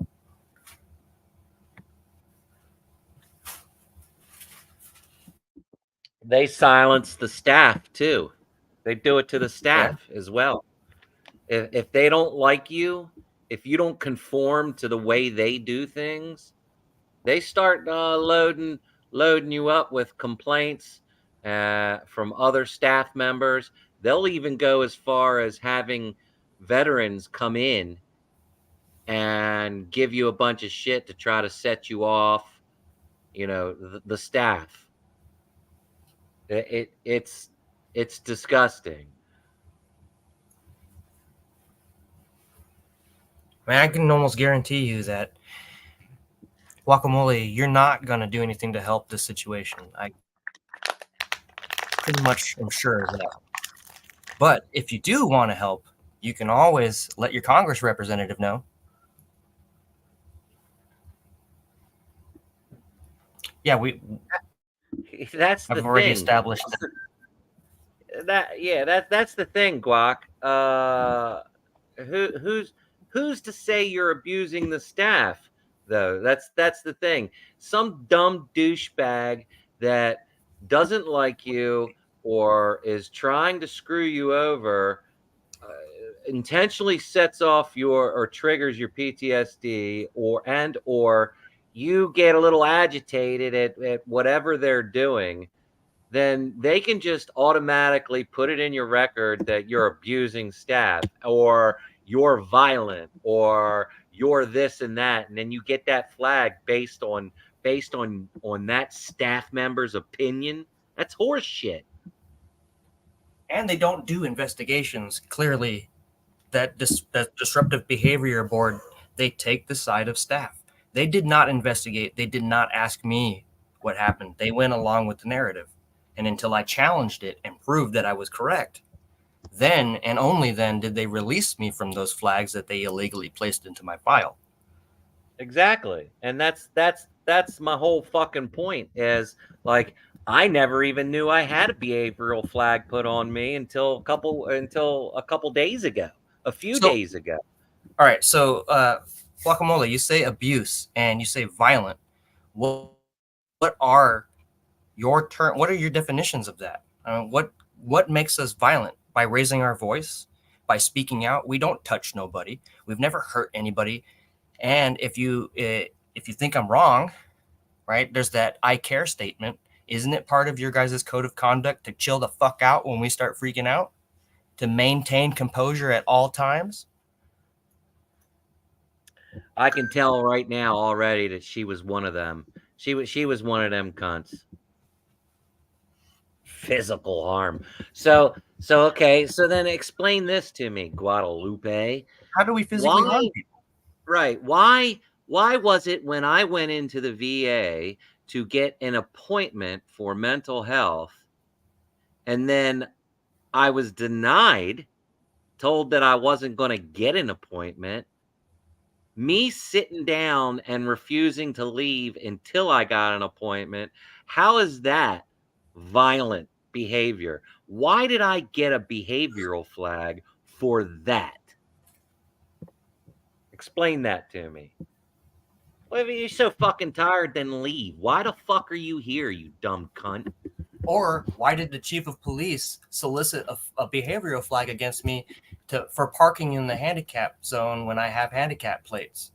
They silence the staff too. They do it to the staff as well. If they don't like you, if you don't conform to the way they do things, they start loading you up with complaints from other staff members. They'll even go as far as having veterans come in and give you a bunch of shit to try to set you off. You know, the staff. It's disgusting. I mean, I can almost guarantee you that Guacamole, you're not gonna do anything to help this situation. I pretty much am sure of that. But if you do want to help, you can always let your Congress representative know. Yeah, That's the I've already thing. established that. That's the thing, Guac. Who's to say you're abusing the staff though? That's the thing. Some dumb douchebag that doesn't like you or is trying to screw you over intentionally sets off or triggers your PTSD or you get a little agitated at whatever they're doing, then they can just automatically put it in your record that you're abusing staff or you're violent or you're this and that, and then you get that flag based on that staff member's opinion. That's horse shit. And they don't do investigations. Clearly, that disruptive behavior board, they take the side of staff. They did not investigate. They did not ask me what happened. They went along with the narrative. And until I challenged it and proved that I was correct, then and only then did they release me from those flags that they illegally placed into my file. Exactly. And that's my whole fucking point is like I never even knew I had a behavioral flag put on me until a couple days ago, a few days ago. All right. So, Guacamole, you say abuse and you say violent. What are your term? What are your definitions of that? What makes us violent? By raising our voice, by speaking out. We don't touch nobody. We've never hurt anybody. And if you think I'm wrong, right? There's that I care statement. Isn't it part of your guys' code of conduct to chill the fuck out when we start freaking out? To maintain composure at all times? I can tell right now already that she was one of them. She was one of them cunts. Physical harm. So okay. So then explain this to me, Guadalupe. How do we physically harm people? Right. Why was it when I went into the VA to get an appointment for mental health and then I was denied, told that I wasn't going to get an appointment, me sitting down and refusing to leave until I got an appointment? How is that violent behavior? Why did I get a behavioral flag for that? Explain that to me. Well, if you're so fucking tired, then leave. Why the fuck are you here, you dumb cunt? Or why did the chief of police solicit a behavioral flag against me for parking in the handicap zone when I have handicap plates?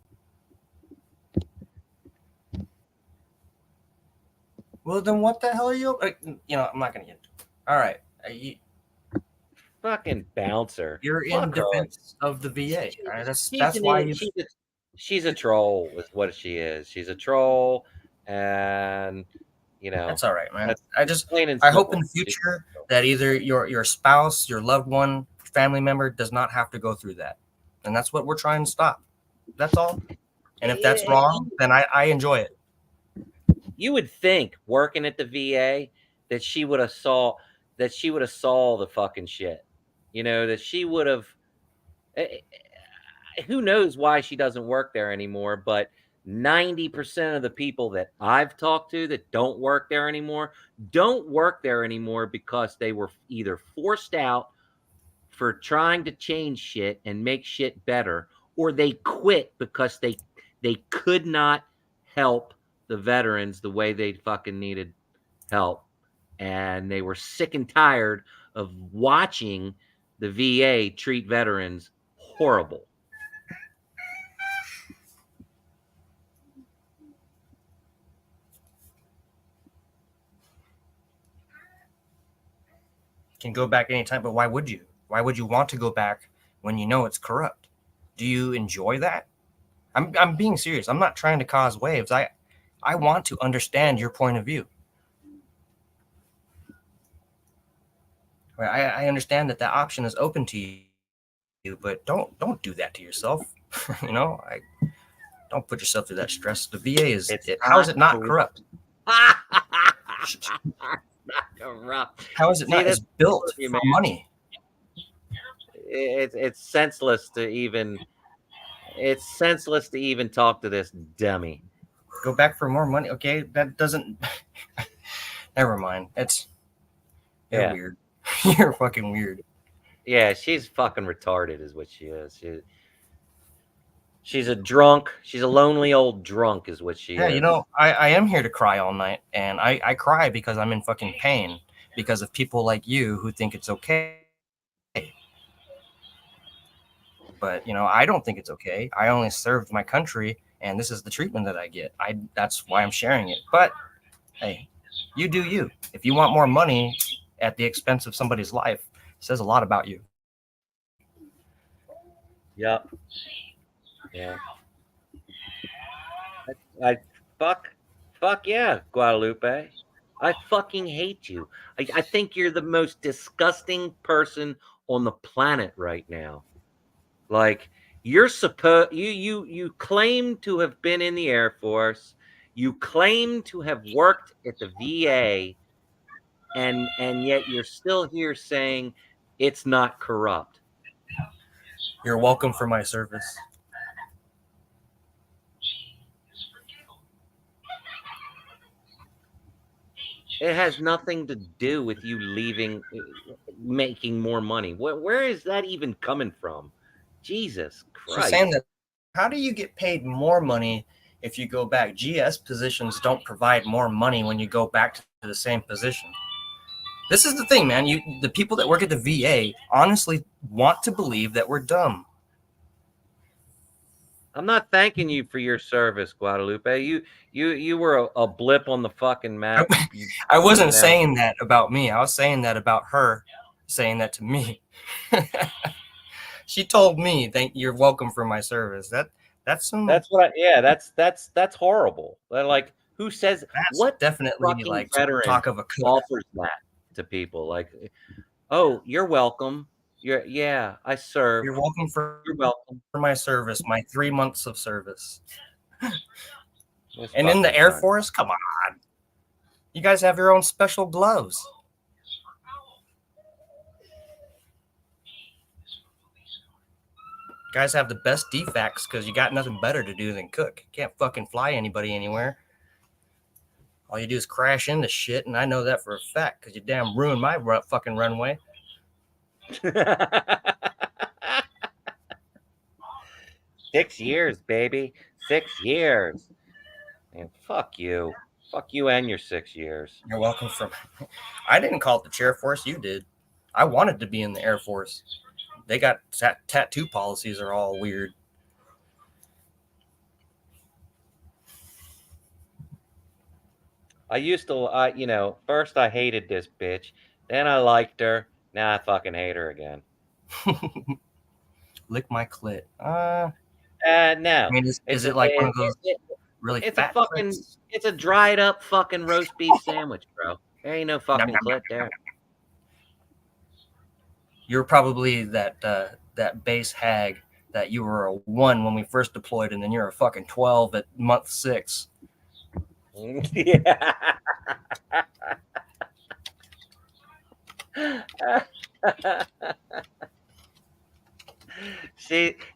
Well, then what the hell are you? I'm not going to get into it. All right. Fucking bouncer. You're in defense of the VA. All right? That's why she's a troll is what she is. She's a troll, and that's all right, man. I hope in the future that either your spouse, your loved one, family member does not have to go through that, and that's what we're trying to stop. That's all. And if that's wrong, then I enjoy it. You would think working at the VA that she would have saw the fucking shit. That she would have. who knows why she doesn't work there anymore, but 90% of the people that I've talked to that don't work there anymore don't work there anymore because they were either forced out for trying to change shit and make shit better, or they quit because they could not help the veterans the way they fucking needed help, and they were sick and tired of watching the VA treat veterans horrible. Can go back anytime, but why would you? Why would you want to go back when you know it's corrupt? Do you enjoy that? I'm being serious. I'm not trying to cause waves. I want to understand your point of view. I understand that option is open to you, but don't do that to yourself. I don't put yourself through that stress. The VA is how is it not corrupt? Corrupt. How is it not? It's built for money. It's senseless to even. It's senseless to even talk to this dummy. Go back for more money. Okay, that doesn't. Never mind. You're weird. You're fucking weird. Yeah, she's fucking retarded, is what she is. She's a drunk. She's a lonely old drunk, is what she is. Yeah, I am here to cry all night, and I cry because I'm in fucking pain because of people like you who think it's okay. But I don't think it's okay. I only served my country, and this is the treatment that I get. That's why I'm sharing it. But hey, you do you. If you want more money at the expense of somebody's life, it says a lot about you. Yep. Yeah. I fuck yeah, Guadalupe. I fucking hate you. I think you're the most disgusting person on the planet right now. Like, you're supposed you claim to have been in the Air Force. You claim to have worked at the VA, and yet you're still here saying it's not corrupt. You're welcome for my service. It has nothing to do with you leaving, making more money. Where is that even coming from? Jesus Christ. She's saying that, how do you get paid more money if you go back? GS positions don't provide more money when you go back to the same position. This is the thing, man. The people that work at the VA honestly want to believe that we're dumb. I'm not thanking you for your service, Guadalupe. You were a blip on the fucking map. I wasn't saying that about me. I was saying that about her saying that to me. She told me, you're welcome for my service. That's horrible. Like, who says what? Definitely like talk of a cook. Offers that to people. Like, oh, you're welcome. I serve. You're welcome for my service, my 3 months of service. And in the Air Force, come on. You guys have your own special gloves. You guys have the best defects because you got nothing better to do than cook. You can't fucking fly anybody anywhere. All you do is crash into shit, and I know that for a fact because you damn ruined my fucking runway. 6 years, baby. 6 years. And fuck you. Fuck you and your 6 years. You're welcome I didn't call it the Chair Force. You did. I wanted to be in the Air Force. They got tattoo policies are all weird. I used to, first I hated this bitch. Then I liked her. Now I fucking hate her again. Lick my clit. No. I mean, is it like one of those really fat clits? It's a dried up fucking roast beef sandwich, bro. There ain't no fucking clit there. You're probably that base hag that you were a 1 when we first deployed, and then you're a fucking 12 at month 6. Yeah.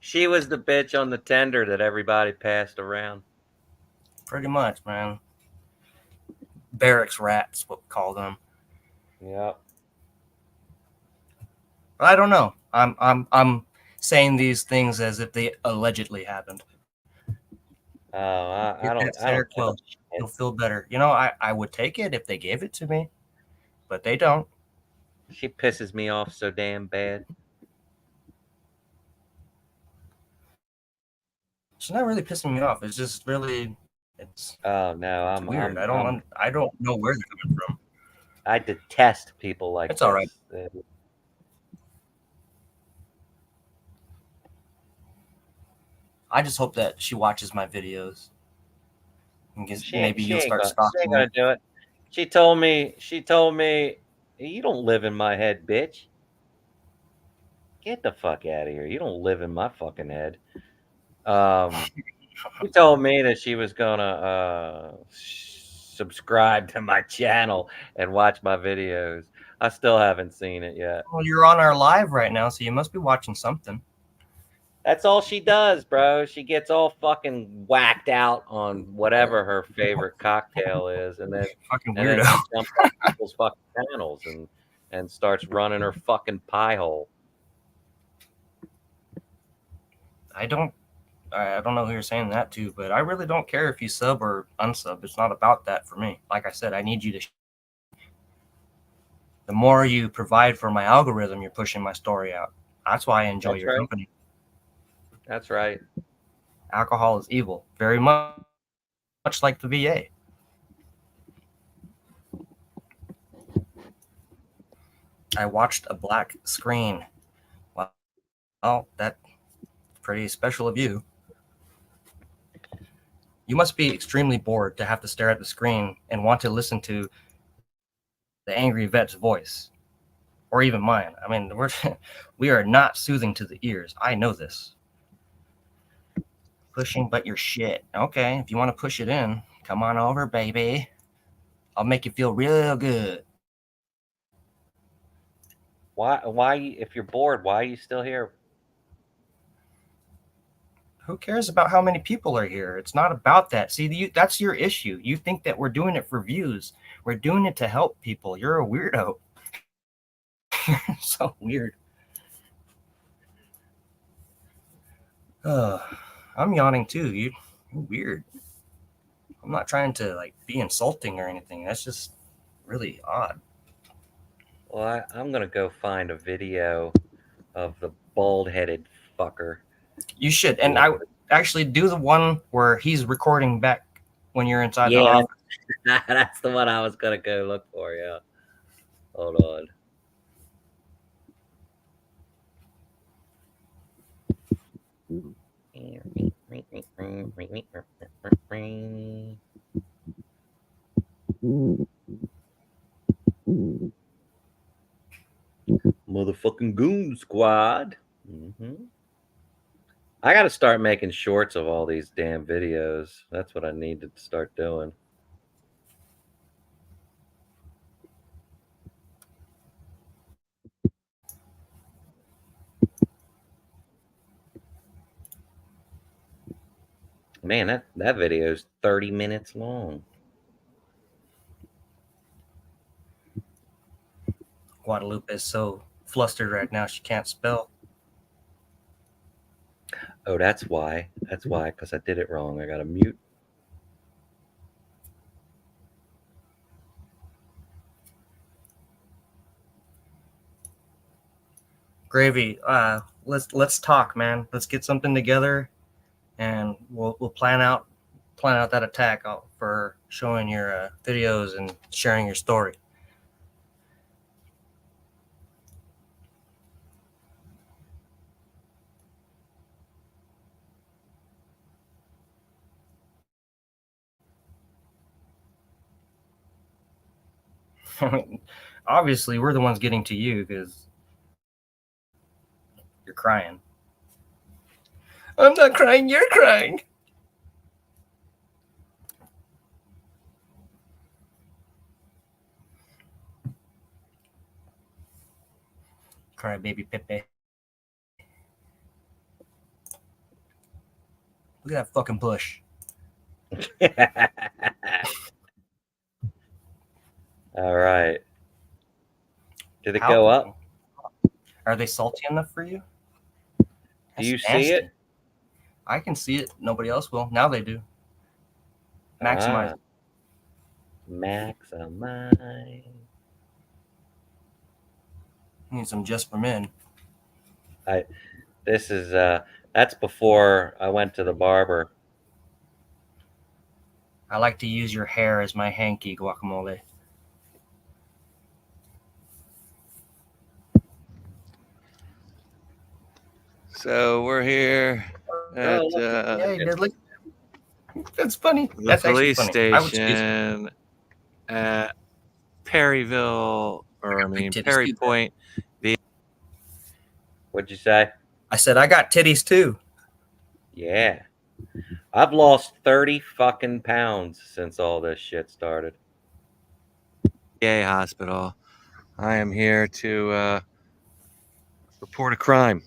She was the bitch on the tender that everybody passed around. Pretty much, man. Barracks rats, what we call them. Yeah. But I don't know. I'm saying these things as if they allegedly happened. Oh, I Get don't. that I don't stare give a close. shit. You'll feel better. You know, I would take it if they gave it to me, but they don't. She pisses me off so damn bad. She's not really pissing me off. It's just really, it's Oh no, it's weird. I'm I don't know where they're coming from. I detest people like It's all right. this. I just hope that she watches my videos. And maybe She you'll ain't start gonna, she stalking ain't me. gonna do it. She told me, you don't live in my head, bitch. Get the fuck out of here. You don't live in my fucking head. She told me that she was gonna subscribe to my channel and watch my videos. I still haven't seen it yet. Well, you're on our live right now, so you must be watching something. That's all she does, bro. She gets all fucking whacked out on whatever her favorite cocktail is, and then Fucking and then weirdo. she jumps on people's fucking channels and starts running her fucking pie hole. I don't know who you're saying that to, but I really don't care if you sub or unsub. It's not about that for me. Like I said, I need you to. The more you provide for my algorithm, you're pushing my story out. That's why I enjoy That's your right. company. That's right. Alcohol is evil, very much like the VA. I watched a black screen. Well, that's pretty special of you. You must be extremely bored to have to stare at the screen and want to listen to the angry vet's voice, or even mine. I mean, we are not soothing to the ears. I know this. Pushing but your shit. Okay, if you want to push it in, come on over, baby. I'll make you feel real good. Why if you're bored, why are you still here? Who cares about how many people are here? It's not about that. See, that's your issue. You think that we're doing it for views. We're doing it to help people. You're a weirdo. So weird. I'm yawning too. You're weird. I'm not trying to like be insulting or anything. That's just really odd. Well, I'm gonna go find a video of the bald-headed fucker. You should. And I actually do the one where he's recording back when you're inside the office. That's the one I was gonna go look for. Yeah. Hold on. Motherfucking goon squad. I got to start making shorts of all these damn videos. That's what I need to start doing. Man, that video is 30 minutes long. Guadalupe is so flustered right now she can't spell. Oh, that's why. That's why, because I did it wrong. I got to mute. Gravy, let's talk, man. Let's get something together, and we'll plan out that attack for showing your videos and sharing your story. Obviously, we're the ones getting to you because you're crying. I'm not crying. You're crying. Cry, baby Pepe. Look at that fucking bush. All right. Did it How- go up? Are they salty enough for you? Do That's you see nasty. it? I can see it. Nobody else will. Now they do. Maximize. Maximize. Need some just for men. This is that's before I went to the barber. I like to use your hair as my hanky, guacamole. So we're here at Yeah, you did. Look. That's funny. the That's actually police funny. I would excuse it. station at Perryville, or I mean Titties Perry too. Point. What'd you say? I said I got titties too. Yeah. I've lost 30 fucking pounds since all this shit started. VA hospital. I am here to report a crime.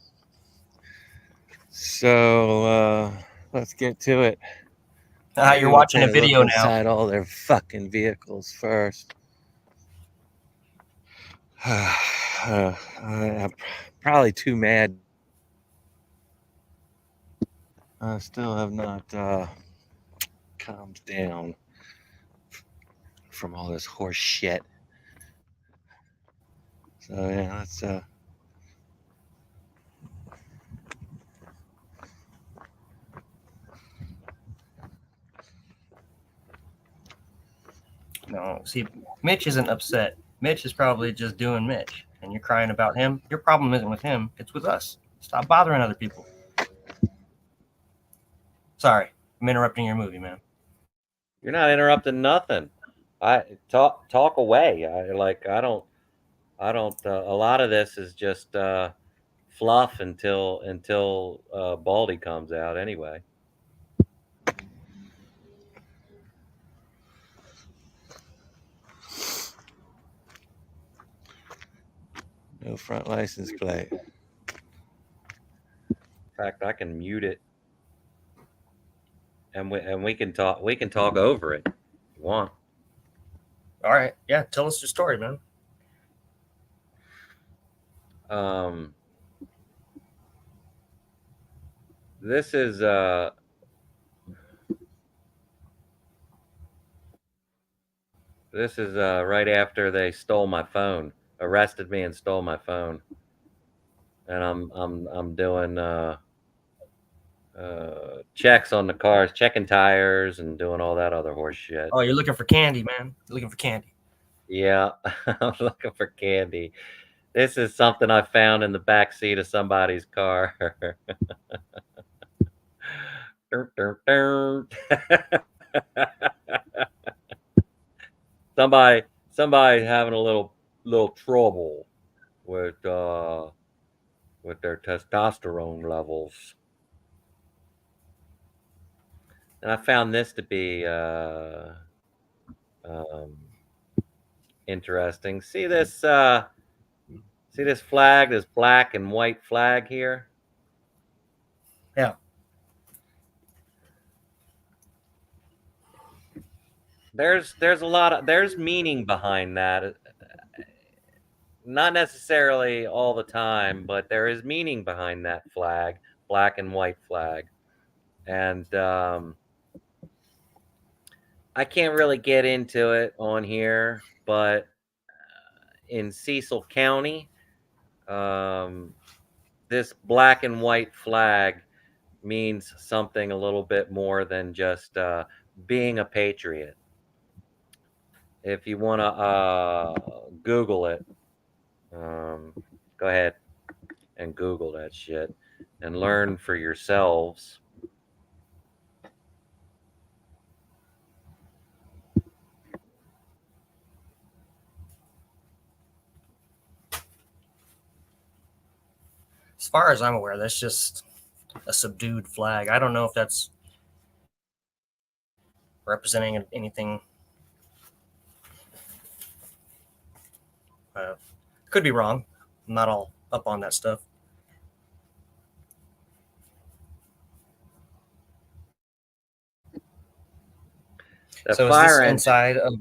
So let's get to it. You're Maybe we'll watching take a video look now. inside all their fucking vehicles first. I'm probably too mad. I still have not calmed down from all this horse shit. So yeah, let's No, see, Mitch isn't upset. Mitch is probably just doing Mitch, and you're crying about him. Your problem isn't with him; it's with us. Stop bothering other people. Sorry, I'm interrupting your movie, man. You're not interrupting nothing. I talk away. I don't a lot of this is just fluff until Baldy comes out anyway. no front license plate. In fact, I can mute it, and we can talk. We can talk over it if you want. All right, yeah, tell us your story, man. This is right after they stole my phone, arrested me and stole my phone, and I'm doing checks on the cars, checking tires, and doing all that other horse shit. Oh, you're looking for candy, man. You're looking for candy. Yeah, I'm looking for candy. This is something I found in the back seat of somebody's car. somebody having a little trouble with their testosterone levels. And I found this to be interesting. See this flag, this black and white flag here? Yeah. There's there's meaning behind that. Not necessarily all the time, but there is meaning behind that flag, black and white flag. And I can't really get into it on here, but in Cecil County, this black and white flag means something a little bit more than just being a patriot. If you want to Google it, go ahead and Google that shit and learn for yourselves. As far as I'm aware, that's just a subdued flag. I don't know if that's representing anything. Could be wrong. I'm not all up on that stuff. The So is fire this engine. inside of?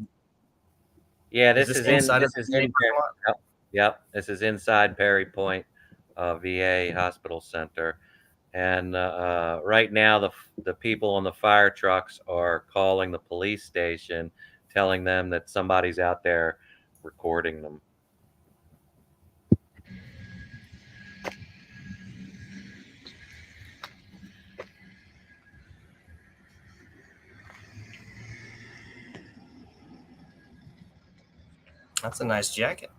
Yeah, Is this this is inside of this the is in. parking lot? Yep, this is inside Perry Point VA Hospital Center, and right now the people on the fire trucks are calling the police station, telling them that somebody's out there recording them. That's a nice jacket.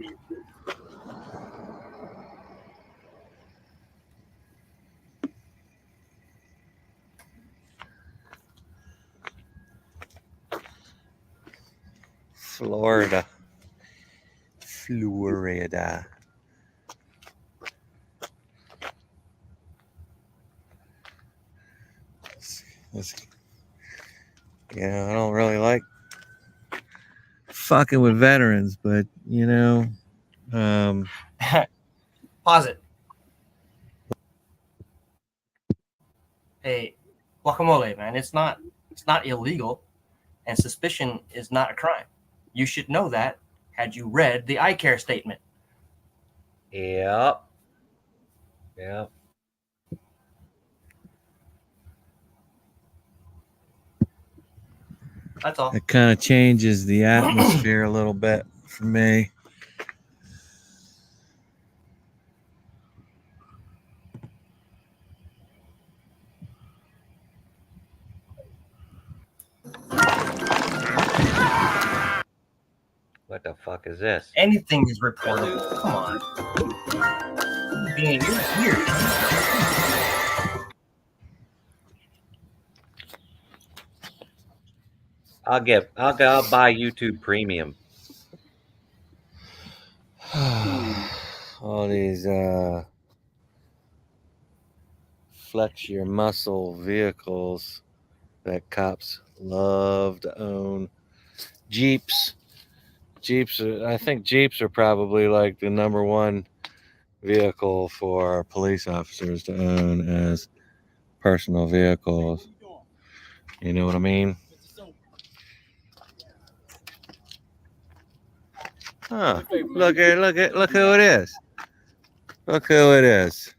Florida. Yeah, I don't really like fucking with veterans, but you know, Pause it. Hey, guacamole, man. It's not illegal, and suspicion is not a crime. You should know that had you read the eye care statement. Yep. Yep. That's all. it kind of changes the atmosphere a little bit for me. What the fuck is this? Anything is reportable. Come on. Being you're here. I'll buy YouTube Premium. All these flex your muscle vehicles that cops love to own. Jeeps. I think Jeeps are probably like the number one vehicle for police officers to own as personal vehicles. You know what I mean? Huh. Look who it is. Look who it is.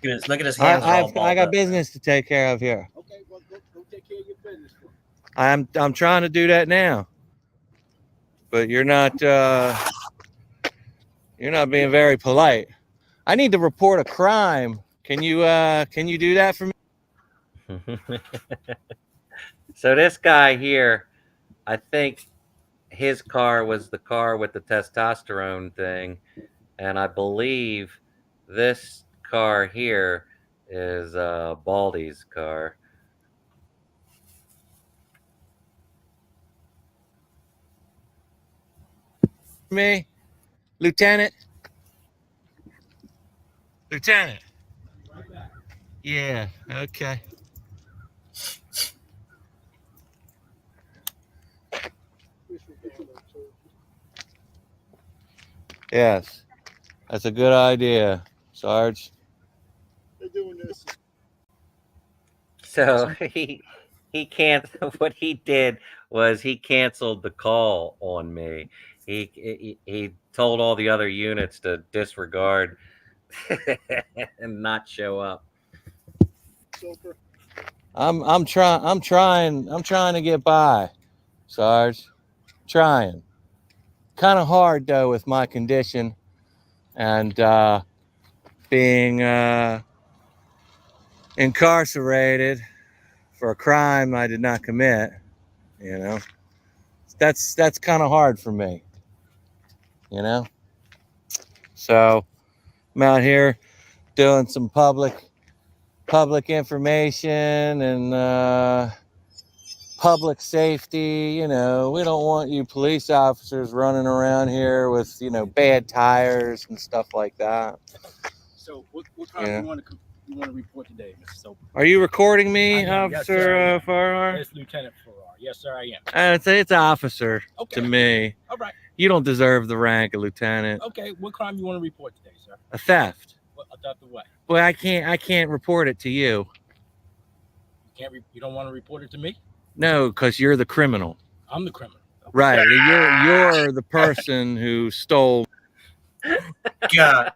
Look at his hands. Are all I balled got up. business to take care of here. Okay, well, go take care of your business. I'm trying to do that now. But you're not being very polite. I need to report a crime. Can you do that for me? So this guy here, I think his car was the car with the testosterone thing, and I believe this car here is Baldy's car. Me? Lieutenant? Yeah, okay. Yes, that's a good idea, Sarge. They're doing this. So he can't. What he did was he canceled the call on me. He told all the other units to disregard and not show up. I'm trying to get by, Sarge. Trying. Kind of hard though with my condition and being incarcerated for a crime I did not commit. You know, that's kind of hard for me. You know, so I'm out here doing some public information and public safety. You know, we don't want you police officers running around here with, you know, bad tires and stuff like that. So what crime Yeah. you want to report today, Mr. Soper? Are you recording me, I am, yes, Officer sir, I am. Farrar? Yes, Lieutenant Farrar. Yes, sir, I am. It's officer Okay. to me. All right. You don't deserve the rank of lieutenant. Okay. What crime you want to report today, sir? A theft. What, a theft of what? Well, I can't report it to you. You don't want to report it to me? No, because you're the criminal. I'm the criminal. Right. You're the person who stole. God.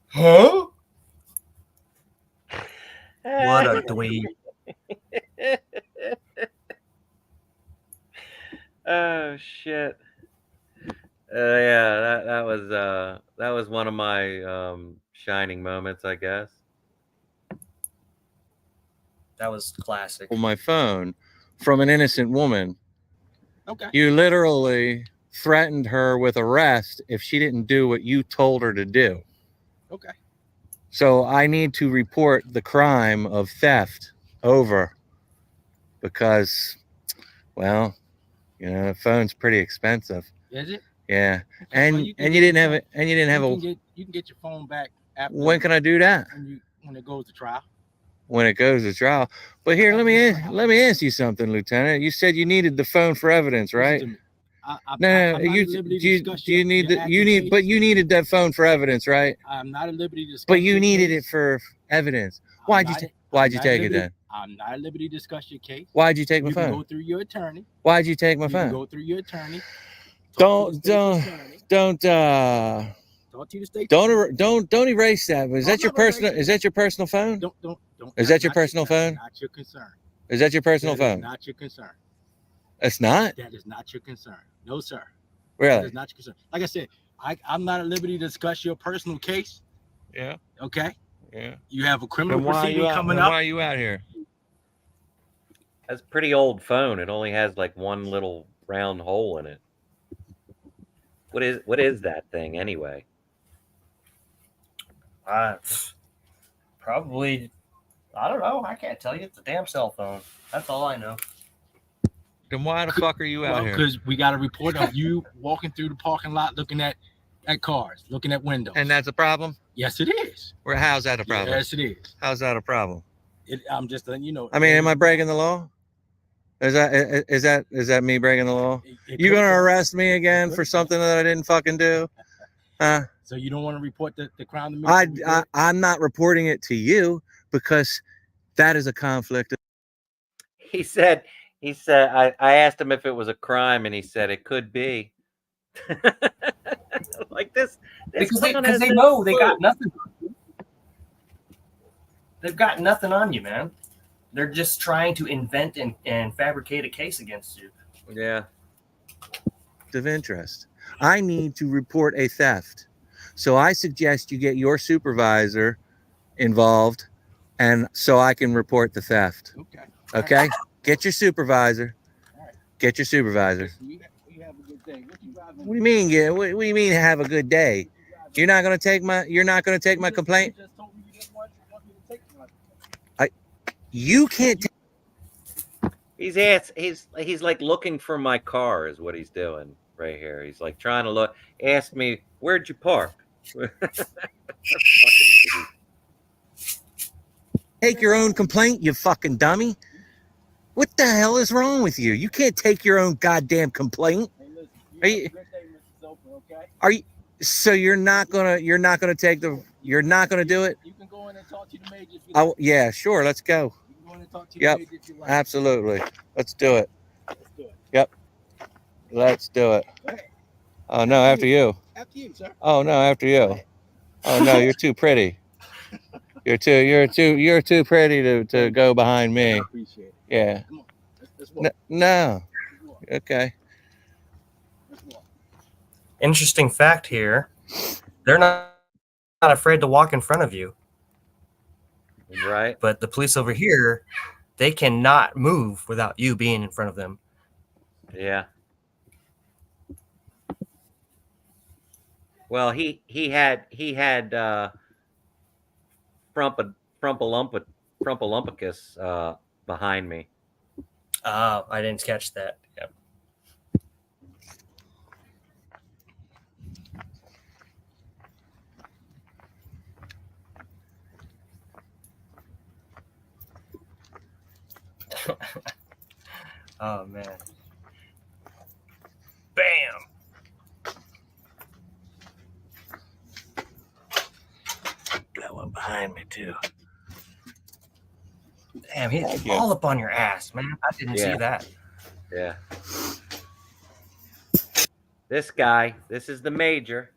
Huh? What a dweeb. Oh shit. Yeah, that was one of my shining moments, I guess. That was classic. My phone from an innocent woman. Okay. You literally threatened her with arrest if she didn't do what you told her to do. Okay. So I need to report the crime of theft over because, well, you know, the phone's pretty expensive. Is it? Yeah. Okay, And well, you didn't have it. And you didn't have You can get your phone back after. When can I do that? When it goes to trial. When it goes to trial. But here, let me ask you something, Lieutenant. You said you needed the phone for evidence, right? No, you needed that phone for evidence, right? I'm not at liberty to discuss. But you your needed case. it for evidence. Why'd you take it then? I'm not at liberty to discuss your case. Why'd you take my You can phone? go through your attorney. Why'd you take my You can phone? go through your attorney. Don't Talk to the state. don't erase that. Is that your personal? Is that your personal phone? Don't. Is that your personal phone? Not your concern. Is that your personal That is phone? not your concern. It's not. That is not your concern. No, sir. That Really? is not your concern. Like I said, I'm not at liberty to discuss your personal case. Yeah. Okay. Yeah. You have a criminal Then why are proceeding you out? coming Then up. why are you out here? That's a pretty old phone. It only has like one little round hole in it. What is that thing anyway? Probably, I don't know. I can't tell you. It's a damn cell phone. That's all I know. Then why the fuck are you out here? Because we got a report of you walking through the parking lot, looking at cars, looking at windows. And that's a problem? Yes, it is. Or how's that a problem? Yes, it is. How's that a problem? I'm just letting you know. I mean, am I breaking the law? Is that me breaking the law? You gonna arrest me again for something that I didn't fucking do? Huh? So you don't want to report the crime to me? I'm not reporting it to you because that is a conflict. He said I asked him if it was a crime, and he said it could be. Like this Because clown they has no know they clue. got nothing. They've got nothing on you, man. They're just trying to invent and fabricate a case against you. Yeah. Of interest. I need to report a theft. So I suggest you get your supervisor involved and so I can report the theft. Okay? Get your supervisor. Get your supervisor. You have a good day. What do you mean? Yeah, what do you mean have a good day? You're not gonna take my complaint? You just told me you didn't want me to take one. You can't He's like looking for my car is what he's doing right here. He's like trying to ask me, where'd you park? take your own complaint, you fucking dummy. What the hell is wrong with you? You can't take your own goddamn complaint. Hey, listen, Are have you- a good day, Mr. Soper, okay? Are you so you're not gonna do it? You can go in and talk to the major if you like. Yeah, sure, let's go. You can go in and talk to Yep. the major if you like. Absolutely. Let's do it. Let's do it. Let's do it. Go ahead. Oh no, after you. After you, sir. Oh no, after you. Oh no, you're too pretty. You're too pretty to go behind I me. appreciate it. Yeah. Come on. Let's walk. No. Let's walk. Okay. Let's walk. Interesting fact here. They're not afraid to walk in front of you. Right. But the police over here, they cannot move without you being in front of them. Yeah. Well, he had Frumpalumpicus behind me. I didn't catch that. Yep. Oh man. Bam. Got one behind me too. Damn, he's Thank you. all up on your ass, man. I didn't see Yeah. that. Yeah. This guy, this is the major.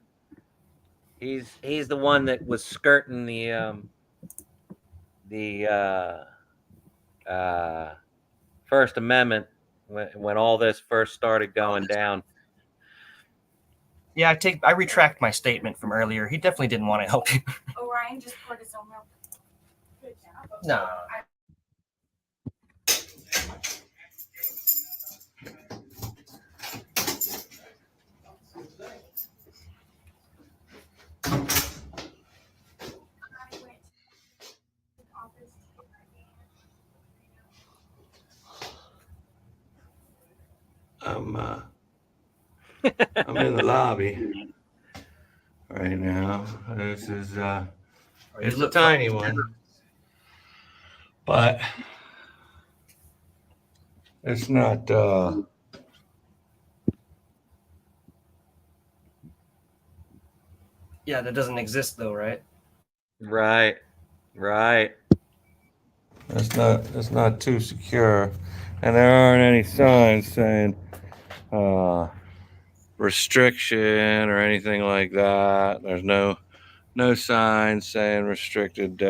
He's the one that was skirting the First Amendment when all this first started going down. Yeah, I retract my statement from earlier. He definitely didn't want to help you. Orion just poured his own milk. Good job. No. I went to the office to get my I'm in the lobby right now. This is it's a tiny one, but it's not. Yeah, that doesn't exist though, right? Right. It's not too secure, and there aren't any signs saying restriction or anything like that. There's no signs saying restricted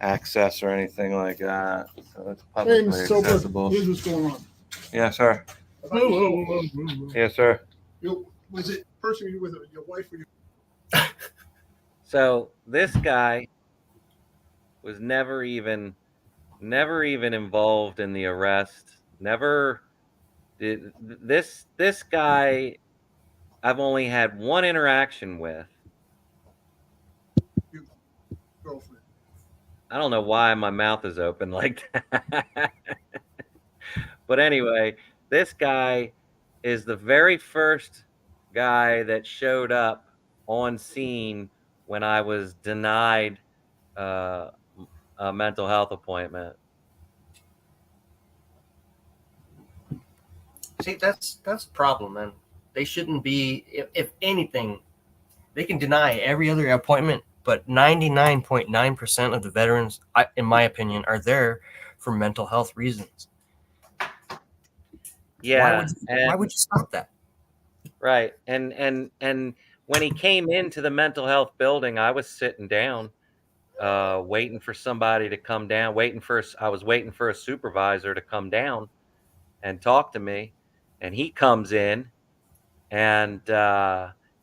access or anything like that. So it's Hey, publicly Mr. Soper, accessible. here's what's going on. Yes, sir. Whoa. Yes, sir. Was it person you with your wife or your So this guy was never even involved in the arrest. Never did this guy. I've only had one interaction with. girlfriend? I don't know why my mouth is open like that. But anyway, this guy is the very first guy that showed up on scene when I was denied a mental health appointment. See, that's a problem, man. They shouldn't be. If anything, they can deny every other appointment, but 99.9% of the veterans, in my opinion, are there for mental health reasons. Yeah, why would you stop that? right. And when he came into the mental health building, I was sitting down, waiting for somebody to come down. I was waiting for a supervisor to come down and talk to me, and he comes in, and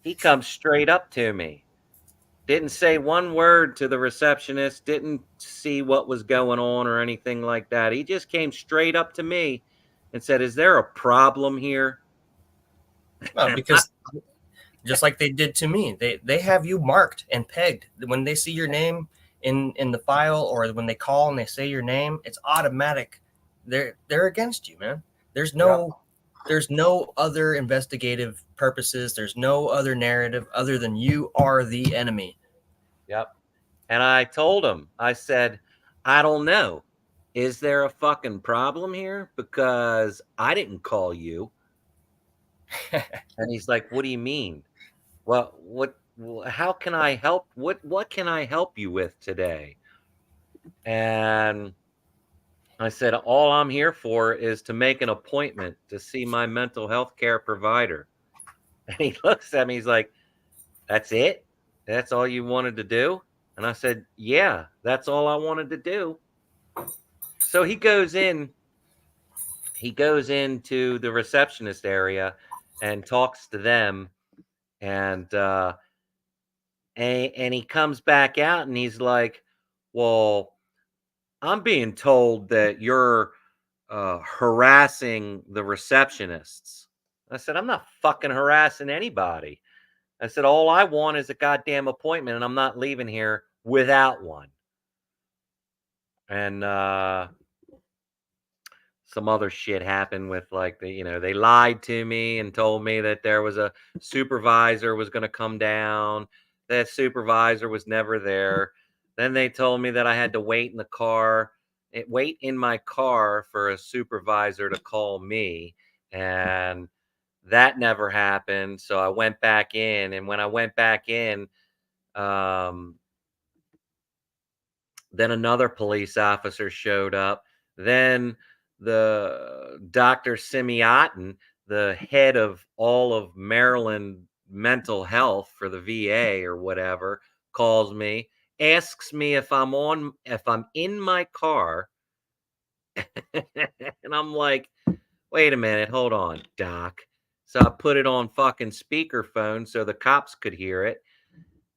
he comes straight up to me. Didn't say one word to the receptionist, didn't see what was going on or anything like that. He just came straight up to me and said, "Is there a problem here?" Well, because just like they did to me, they have you marked and pegged. When they see your name in the file, or when they call and they say your name, it's automatic. They're against you, man. There's no other investigative purposes. There's no other narrative other than you are the enemy. Yep. And I told him, I said, "I don't know. Is there a fucking problem here? Because I didn't call you." And he's like, "What do you mean? How can I help? What can I help you with today?" And I said, "All I'm here for is to make an appointment to see my mental health care provider." And he looks at me, he's like, "That's it? That's all you wanted to do?" And I said, "Yeah, that's all I wanted to do." So he goes into the receptionist area and talks to them, and he comes back out and he's like, "Well, I'm being told that you're harassing the receptionists." I said, "I'm not fucking harassing anybody." I said, "All I want is a goddamn appointment, and I'm not leaving here without one." And some other shit happened with, like, they lied to me and told me that there was a supervisor was going to come down. That supervisor was never there. Then they told me that I had to wait in my car for a supervisor to call me, and that never happened. So I went back in, and when I went back in, Then another police officer showed up. Then the Dr. Semiotin, the head of all of Maryland mental health for the VA or whatever, calls me, asks me if I'm in my car. And I'm like, wait a minute, hold on, Doc. So I put it on fucking speakerphone so the cops could hear it.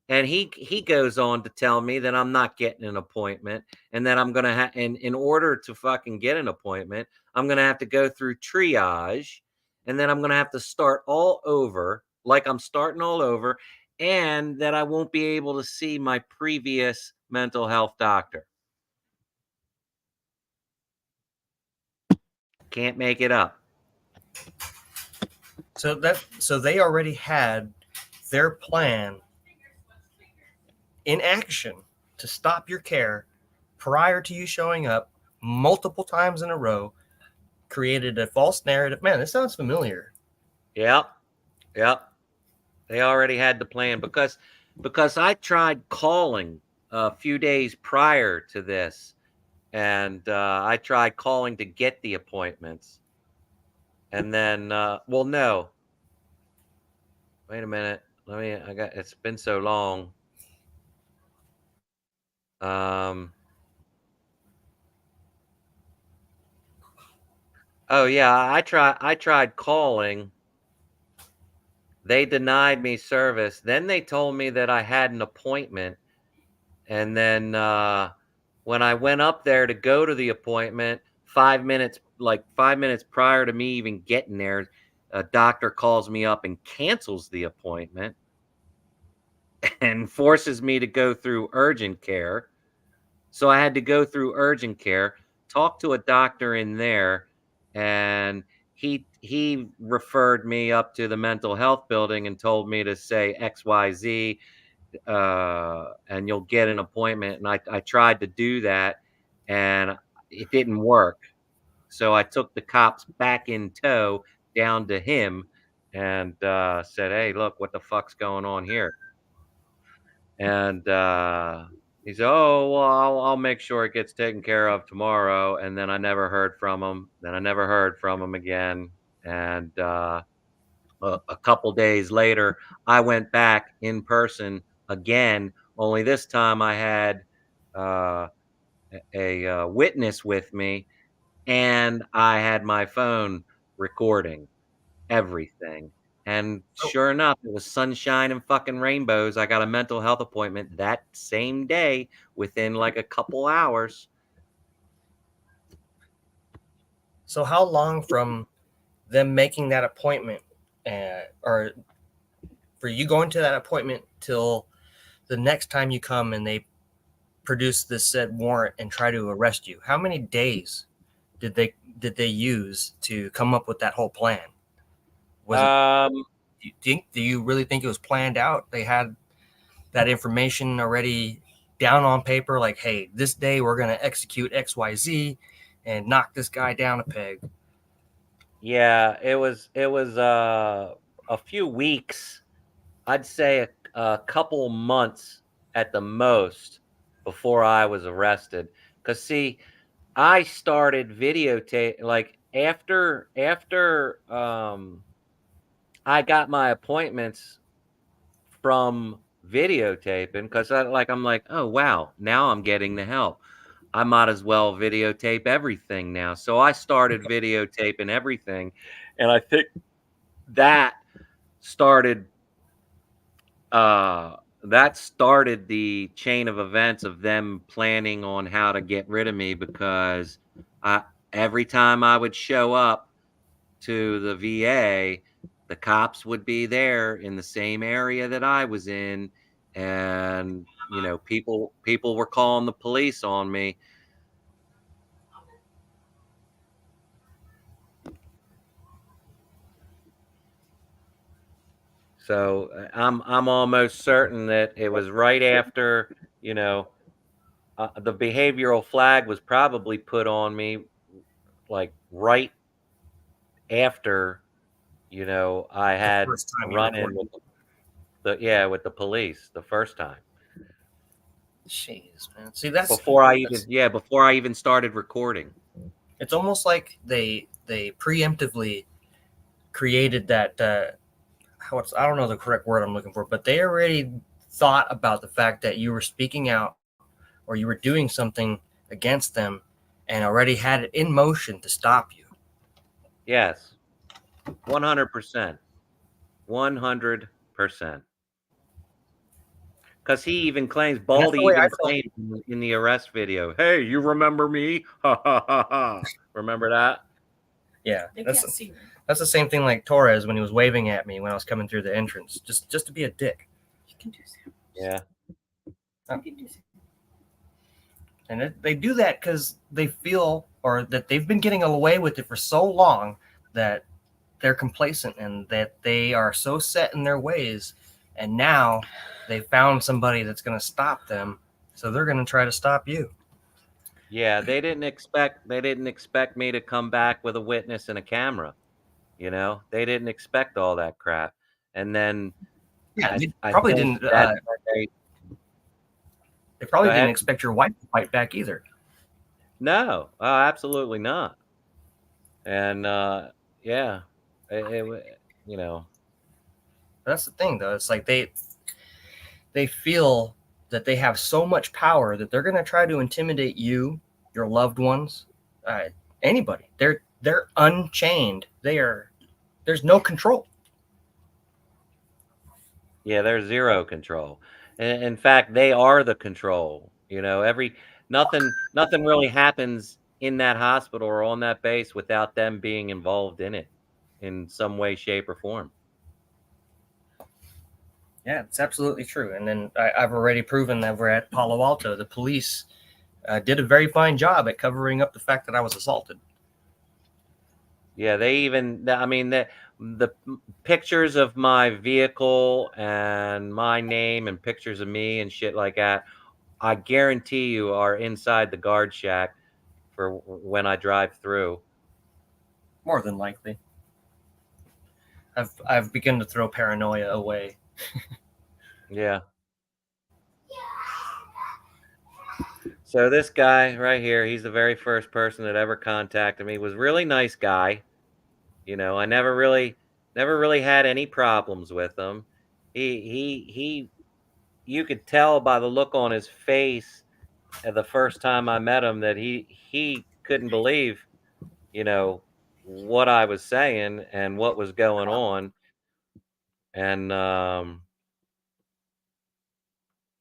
And he goes on to tell me that I'm not getting an appointment, and that I'm gonna have, and in order to fucking get an appointment, I'm gonna have to go through triage, and then I'm gonna have to start all over, like I'm starting all over, and that I won't be able to see my previous mental health doctor. Can't make it up. So they already had their plan in action to stop your care prior to you showing up multiple times in a row, created a false narrative. Man, this sounds familiar. Yep. They already had the plan because I tried calling a few days prior to this, and I tried calling to get the appointments, and then well, no. Wait a minute. It's been so long. Oh yeah, I tried calling. They denied me service. Then they told me that I had an appointment. And then when I went up there to go to the appointment, 5 minutes prior to me even getting there, a doctor calls me up and cancels the appointment and forces me to go through urgent care. So I had to go through urgent care, talk to a doctor in there, and he referred me up to the mental health building and told me to say XYZ, and you'll get an appointment. And I tried to do that, and it didn't work. So I took the cops back in tow down to him and said, "Hey, look, what the fuck's going on here?" And he said, "Oh, well, I'll make sure it gets taken care of tomorrow." And then I never heard from him. Then I never heard from him again. And a couple days later, I went back in person again. Only this time I had uh, a witness with me, and I had my phone recording everything. And sure enough, it was sunshine and fucking rainbows. I got a mental health appointment that same day within like a couple hours. So how long from them making that appointment, or for you going to that appointment till the next time you come and they produce this said warrant and try to arrest you? How many days did they use to come up with that whole plan? Was it? Do you really think it was planned out? They had that information already down on paper, like, hey, this day we're going to execute XYZ and knock this guy down a peg. Yeah, it was a few weeks. I'd say a couple months at the most before I was arrested. Because see, I started videotape like after I got my appointments from videotaping, because I'm like, oh wow, now I'm getting the help. I might as well videotape everything now. So I started videotaping everything, and I think that started the chain of events of them planning on how to get rid of me, because every time I would show up to the VA, the cops would be there in the same area that I was in, and people were calling the police on me. So I'm almost certain that it was right after, the behavioral flag was probably put on me, like right after, I had first time you run in reported. with with the police the first time. Jeez, man. See, that's before I even started recording. It's almost like they preemptively created that. I don't know the correct word I'm looking for, but they already thought about the fact that you were speaking out or you were doing something against them, and already had it in motion to stop you. Yes, 100%, 100%. Because he even claims, Baldy even claimed in the arrest video, "Hey, you remember me? Ha ha ha ha." Remember that? Yeah, They can't see me. that's the same thing like Torres when he was waving at me when I was coming through the entrance, just to be a dick. You can do so. Yeah. You can do so. And they do that because they feel, or that they've been getting away with it for so long, that they're complacent and that they are so set in their ways. And now they found somebody that's going to stop them, so they're going to try to stop you. Yeah, they didn't expect me to come back with a witness and a camera. You know, they didn't expect all that crap. And then Yeah, they I probably think didn't. that They probably Go didn't ahead. expect your wife to fight back either. No, absolutely not. And yeah, you know, That's the thing, though. It's like they feel that they have so much power that they're going to try to intimidate you, your loved ones, anybody. They're unchained. There's no control. yeah, there's zero control. In fact, they are the control. You know, nothing really happens in that hospital or on that base without them being involved in it in some way, shape, or form. Yeah, it's absolutely true. And then I've already proven that we're at Palo Alto. The police did a very fine job at covering up the fact that I was assaulted. Yeah, I mean, the pictures of my vehicle and my name and pictures of me and shit like that, I guarantee you are inside the guard shack for when I drive through. More than likely. I've begun to throw paranoia away. Yeah. So this guy right here, he's the very first person that ever contacted me. Was really nice guy. You know, I never really had any problems with him. He you could tell by the look on his face the first time I met him that he couldn't believe, you know, what I was saying and what was going on. And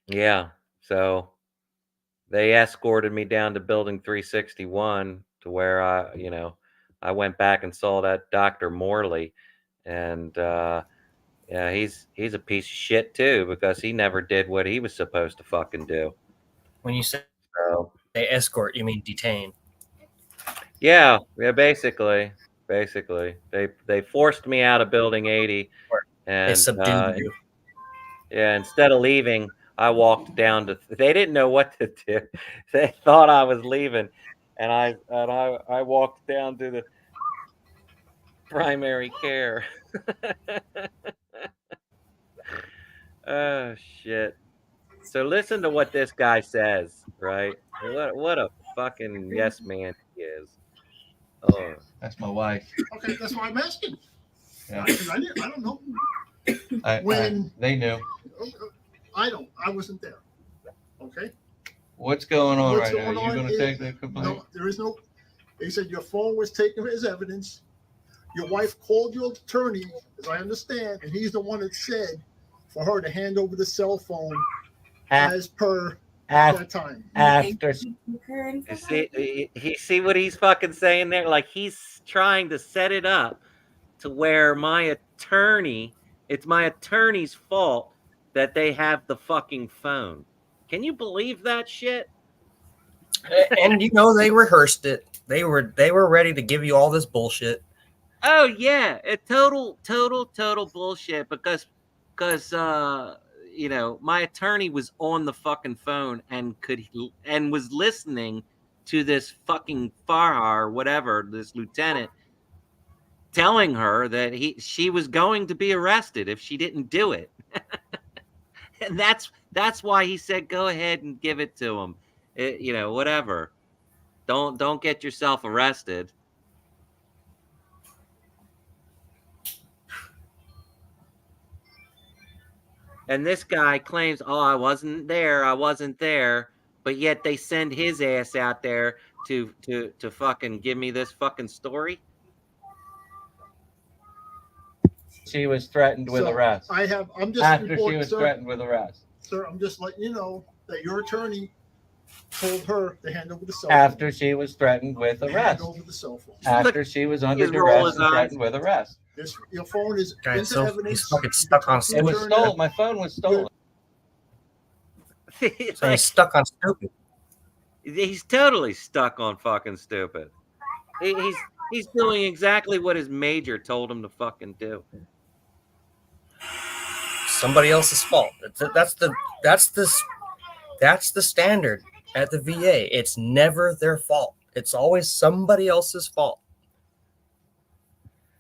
yeah, so they escorted me down to building 361 to where I went back and saw that Dr. Morley. And yeah, he's a piece of shit too, because he never did what he was supposed to fucking do. When you say So they escort, you mean detain. yeah, basically they forced me out of building 80, They and subdued you. yeah, instead of leaving, I walked down to. They didn't know what to do. They thought I was leaving, and I walked down to the primary care. Oh shit. So listen to what this guy says, right? What a fucking yes man he is. Oh, That's my wife. Okay, that's why I'm asking. Yeah. I don't know. They knew. I wasn't there. Okay. What's going on What's right now? going You on going to is- take that complaint? No, there is no. They said your phone was taken as evidence. Your wife called your attorney, as I understand, and he's the one that said for her to hand over the cell phone as per that time. After you see what he's fucking saying there? Like he's trying to set it up to where it's my attorney's fault that they have the fucking phone. Can you believe that shit? And you know they rehearsed it. They were ready to give you all this bullshit. Oh yeah, total bullshit because you know, my attorney was on the fucking phone and was listening to this fucking Farhar or whatever, this lieutenant, telling her that she was going to be arrested if she didn't do it. And that's why he said, go ahead and give it to him. Whatever. Don't get yourself arrested. And this guy claims, oh, I wasn't there, but yet they send his ass out there to fucking give me this fucking story. She was threatened with So, arrest. I'm just After she reporting, was sir, threatened with arrest. Sir, I'm just letting you know that your attorney told her to hand over the cell phone. After she was threatened with Hand arrest. over the cell phone. After she was under He's rolling duress his and eyes. threatened with arrest. Your phone is Guys, into so evidence. he's fucking You stuck can on talk to It the was attorney. stolen. My phone was stolen. So he's stuck on stupid. He's totally stuck on fucking stupid. He's doing exactly what his major told him to fucking do. Somebody else's fault. That's the standard at the VA. It's never their fault. It's always somebody else's fault.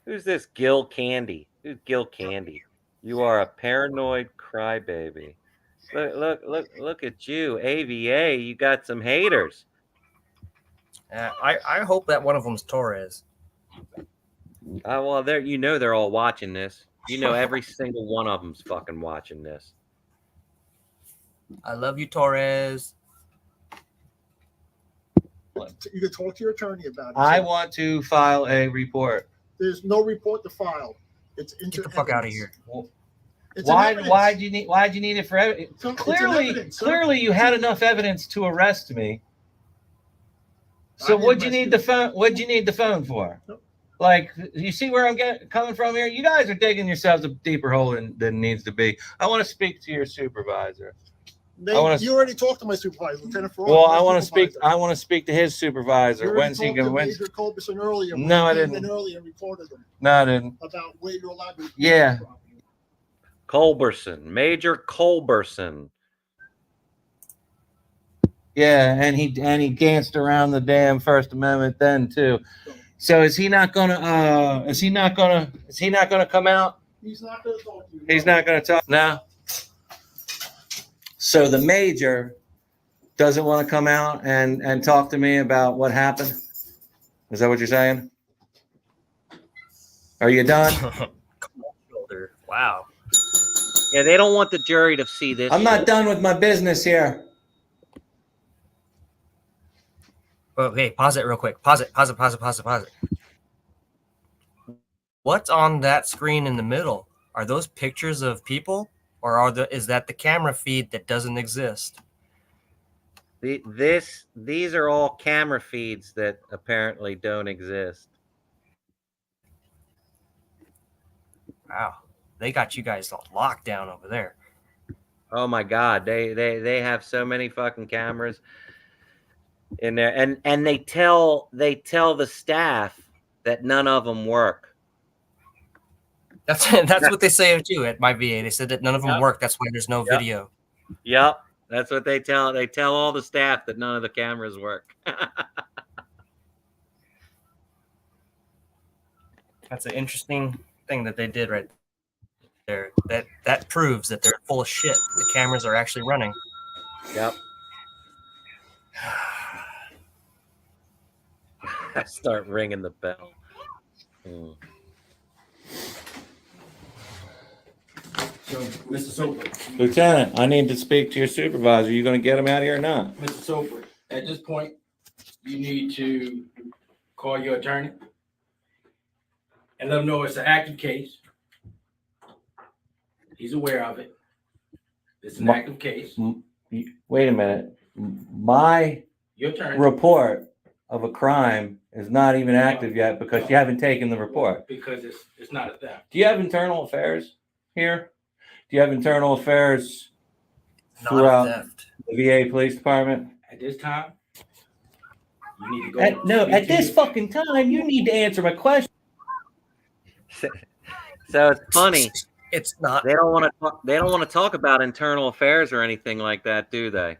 Who's this Gil Candy? Who's Gil Candy? You are a paranoid crybaby. Look at you, AVA. You got some haters. I hope that one of them's Torres. Well, they're all watching this. Every single one of them's fucking watching this. I love you, Torres. You can talk to your attorney about it. I want to file a report. There's no report to file. It's into Get the fuck out of evidence. here. It's in evidence. Why'd you need it for evidence? It's in Clearly, evidence, sir. clearly you had enough evidence to arrest me. So I what'd you arrested need the phone? What'd you need the phone for? Nope. Like, you see where I'm coming from here? You guys are digging yourselves a deeper hole than needs to be. I want to speak to your supervisor. You already talked to my supervisor, Lieutenant Ferraro. Well, my I want to speak. supervisor. I want to speak to his supervisor. You already When's he talked going? to When's? Major Culberson earlier. when No, I he came didn't. in earlier and reported them No, I didn't. about where you're allowed to. Yeah. Culberson, Major Culberson. Yeah, and he danced around the damn First Amendment then too. So is he not gonna come out? He's not going to talk to you. He's not gonna talk now. So the major doesn't want to come out and talk to me about what happened. Is that what you're saying? Are you done? Shoulder. Wow. Yeah, they don't want the jury to see this. I'm not done with my business here. Well, hey, pause it real quick. Pause it. What's on that screen in the middle? Are those pictures of people, or is that the camera feed that doesn't exist? These are all camera feeds that apparently don't exist. Wow, they got you guys all locked down over there. Oh my God, they have so many fucking cameras in there, and they tell the staff that none of them work. That's what they say too at my VA. They said that none of them work. That's why there's no video. Yep, that's what they tell. They tell all the staff that none of the cameras work. That's an interesting thing that they did right there. That proves that they're full of shit. The cameras are actually running. Yep. Start ringing the bell. So, Mr. Soper, Lieutenant, I need to speak to your supervisor. You going to get him out of here or not? Mr. Soper, at this point, you need to call your attorney and let him know it's an active case. He's aware of it. It's an active case. Wait a minute. My Your attorney, report of a crime is not even active yet because you haven't taken the report. because it's not a theft. Do you have internal affairs here? Do you have internal affairs Not throughout theft. the VA Police Department? At this time, you need to go. At this fucking time, you need to answer my question. So it's funny. It's not. They don't want to. They don't want to talk about internal affairs or anything like that, do they?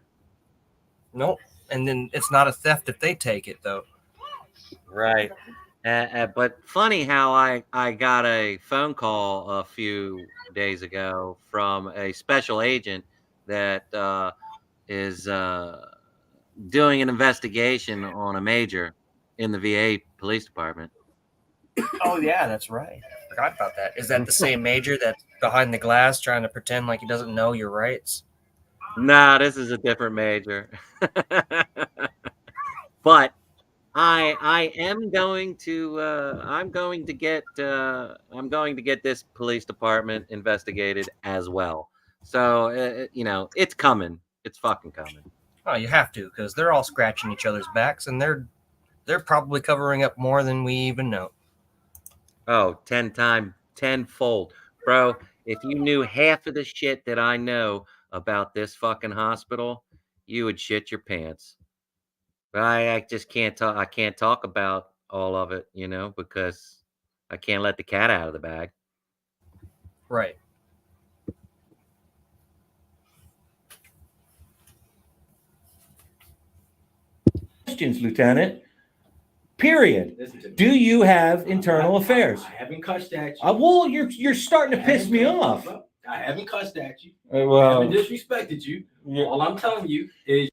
Nope. And then it's not a theft if they take it though. Right. But funny how I got a phone call a few days ago from a special agent that is doing an investigation on a major in the VA police department. Oh yeah, that's right. I forgot about that. Is that the same major that's behind the glass trying to pretend like he doesn't know your rights? Nah, this is a different major. But I am going to I'm going to get this police department investigated as well. So it's coming. It's fucking coming. Oh, you have to, because they're all scratching each other's backs, and they're probably covering up more than we even know. Oh, 10-fold. Bro, if you knew half of the shit that I know about this fucking hospital, you would shit your pants. But I just can't talk. I can't talk about all of it, because I can't let the cat out of the bag. Right. Questions, Lieutenant. Period. Listen to me. Do you have internal affairs? I haven't cussed at you. Well, you're starting to piss me off. I haven't cussed at you. I Well, haven't disrespected you. All I'm telling you is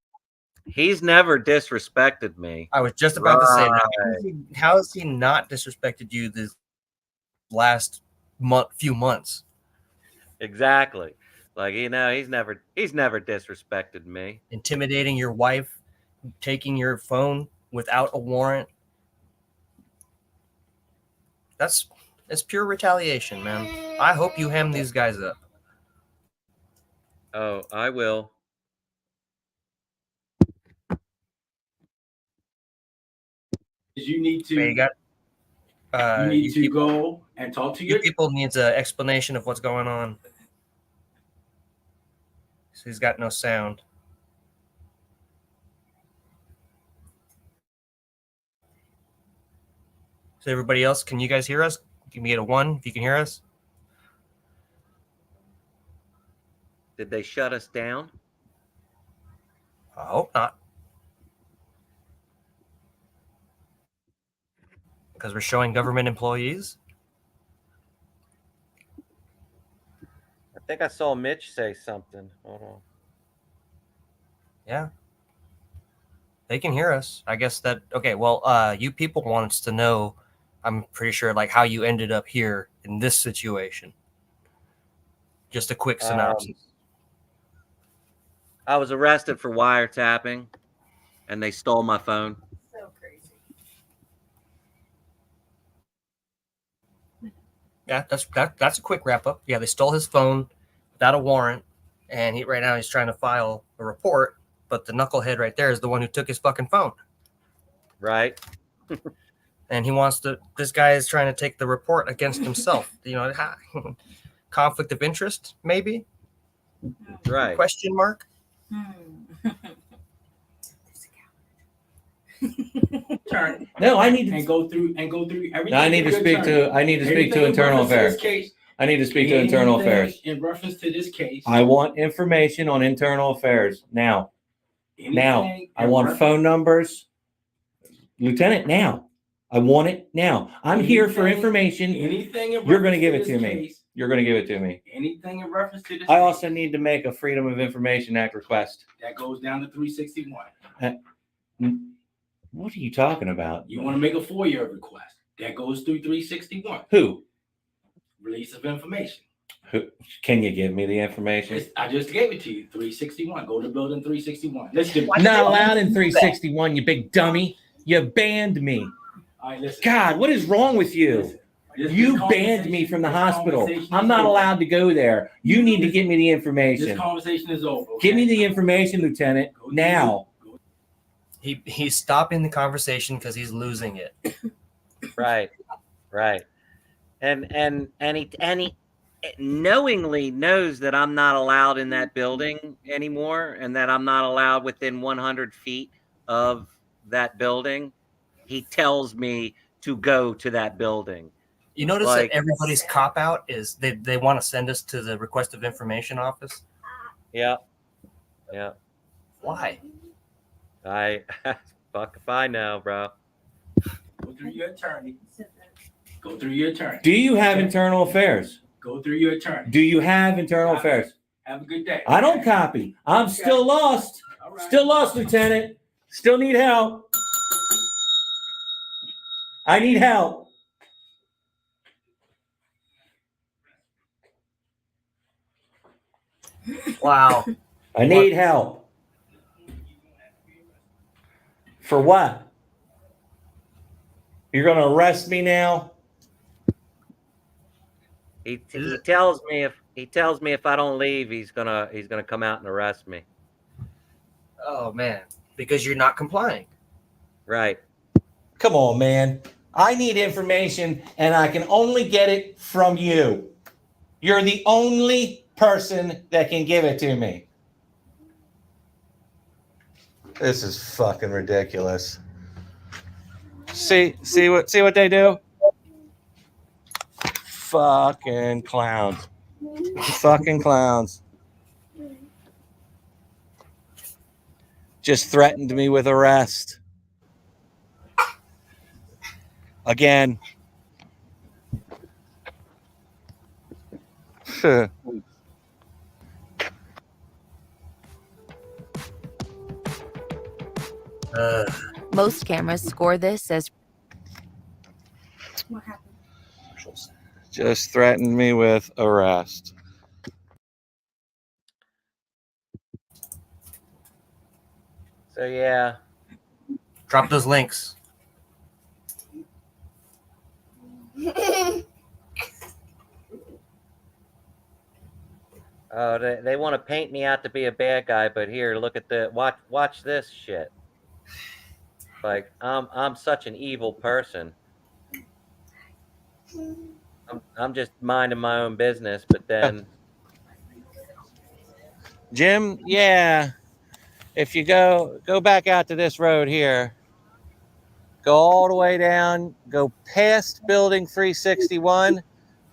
He's never disrespected me. I was just about to say that. How has he not disrespected you this last few months? Exactly. Like, he's never disrespected me. Intimidating your wife, taking your phone without a warrant. It's pure retaliation, man. I hope you hem these guys up. Oh, I will. you need to. Okay, you got. You need to go and talk to you people needs an explanation of what's going on. So he's got no sound. So everybody else, can you guys hear us? Can we get a 1 if you can hear us? Did they shut us down? I hope not. Because we're showing government employees? I think I saw Mitch say something. Hold on. Yeah. They can hear us. I guess that, okay, well, you people want us to know, I'm pretty sure, like, how you ended up here in this situation. Just a quick synopsis. I was arrested for wiretapping, and they stole my phone. So crazy. Yeah, that's a quick wrap up. Yeah, they stole his phone without a warrant, and right now he's trying to file a report, but the knucklehead right there is the one who took his fucking phone. Right. And he wants to, this guy is trying to take the report against himself. Conflict of interest, maybe? Right. Question mark? turn. No, I need to go through everything. I need to speak to internal affairs. I need to speak to internal affairs. In reference to this case, I want information on internal affairs now. Now, I want phone numbers. Lieutenant, now. I want it now. I'm here for information. Anything you're going to give it to me. You're going to give it to me. Anything in reference to this I also need to make a Freedom of Information Act request. that goes down to 361. What are you talking about? You want to make a FOIA request that goes through 361. Who? Release of information. Who? Can you give me the information? I just gave it to you. 361. Go to building 361. Not allowed in 361, you big dummy. You banned me. All right, listen. God, what is wrong with you? You banned me from the hospital. I'm not allowed to go there. You need to give me the information. This conversation is over. Okay? Give me the information, Lieutenant, now. He's stopping the conversation because he's losing it. Right. And he knowingly knows that I'm not allowed in that building anymore, and that I'm not allowed within 100 feet of that building. He tells me to go to that building. You notice that everybody's cop out is they want to send us to the request of information office. Yeah. Why? Fuck if I know, bro. Go through your attorney. Go through your attorney. Do you have internal affairs? Go through your attorney. Do you have internal affairs? Have a good day. I don't copy. I'm still lost. All right. Still lost, Lieutenant. Still need help. I need help. Wow. I need help. For what? You're going to arrest me now? He tells me if I don't leave, he's gonna come out and arrest me. Oh man, because you're not complying. Right. Come on, man. I need information and I can only get it from you. You're the only person that can give it to me. This is fucking ridiculous. See what they do? Fucking clowns. Fucking clowns. Just threatened me with arrest. Again. Most cameras score this as What happened? Just threatened me with arrest. So yeah. Drop those links. Oh, they want to paint me out to be a bad guy, but here, look at the watch this shit. Like I'm such an evil person. I'm just minding my own business, but then Jim, yeah. If you go back out to this road here, go all the way down, go past building 361,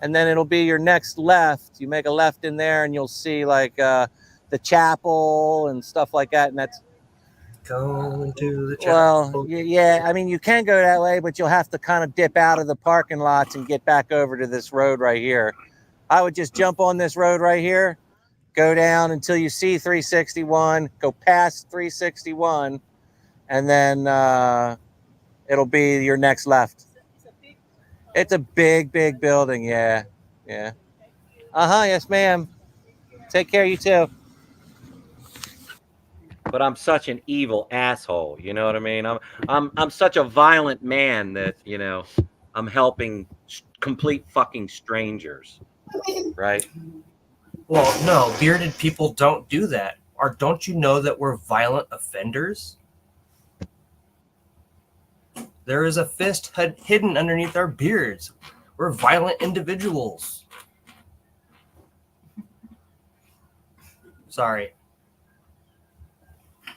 and then it'll be your next left. You make a left in there and you'll see like the chapel and stuff like that. And that's going to the chapel. Well, yeah, I mean, you can go that way, but you'll have to kind of dip out of the parking lots and get back over to this road right here. I would just jump on this road right here, go down until you see 361, go past 361, and then it'll be your next left. It's a big, big building. Yeah. Yeah. Yes, ma'am. Take care. You too. but I'm such an evil asshole. You know what I mean? I'm such a violent man that, you know, I'm helping complete fucking strangers. Right? Well, no, bearded people don't do that. Or don't you know that we're violent offenders? There is a fist hidden underneath our beards. We're violent individuals. Sorry.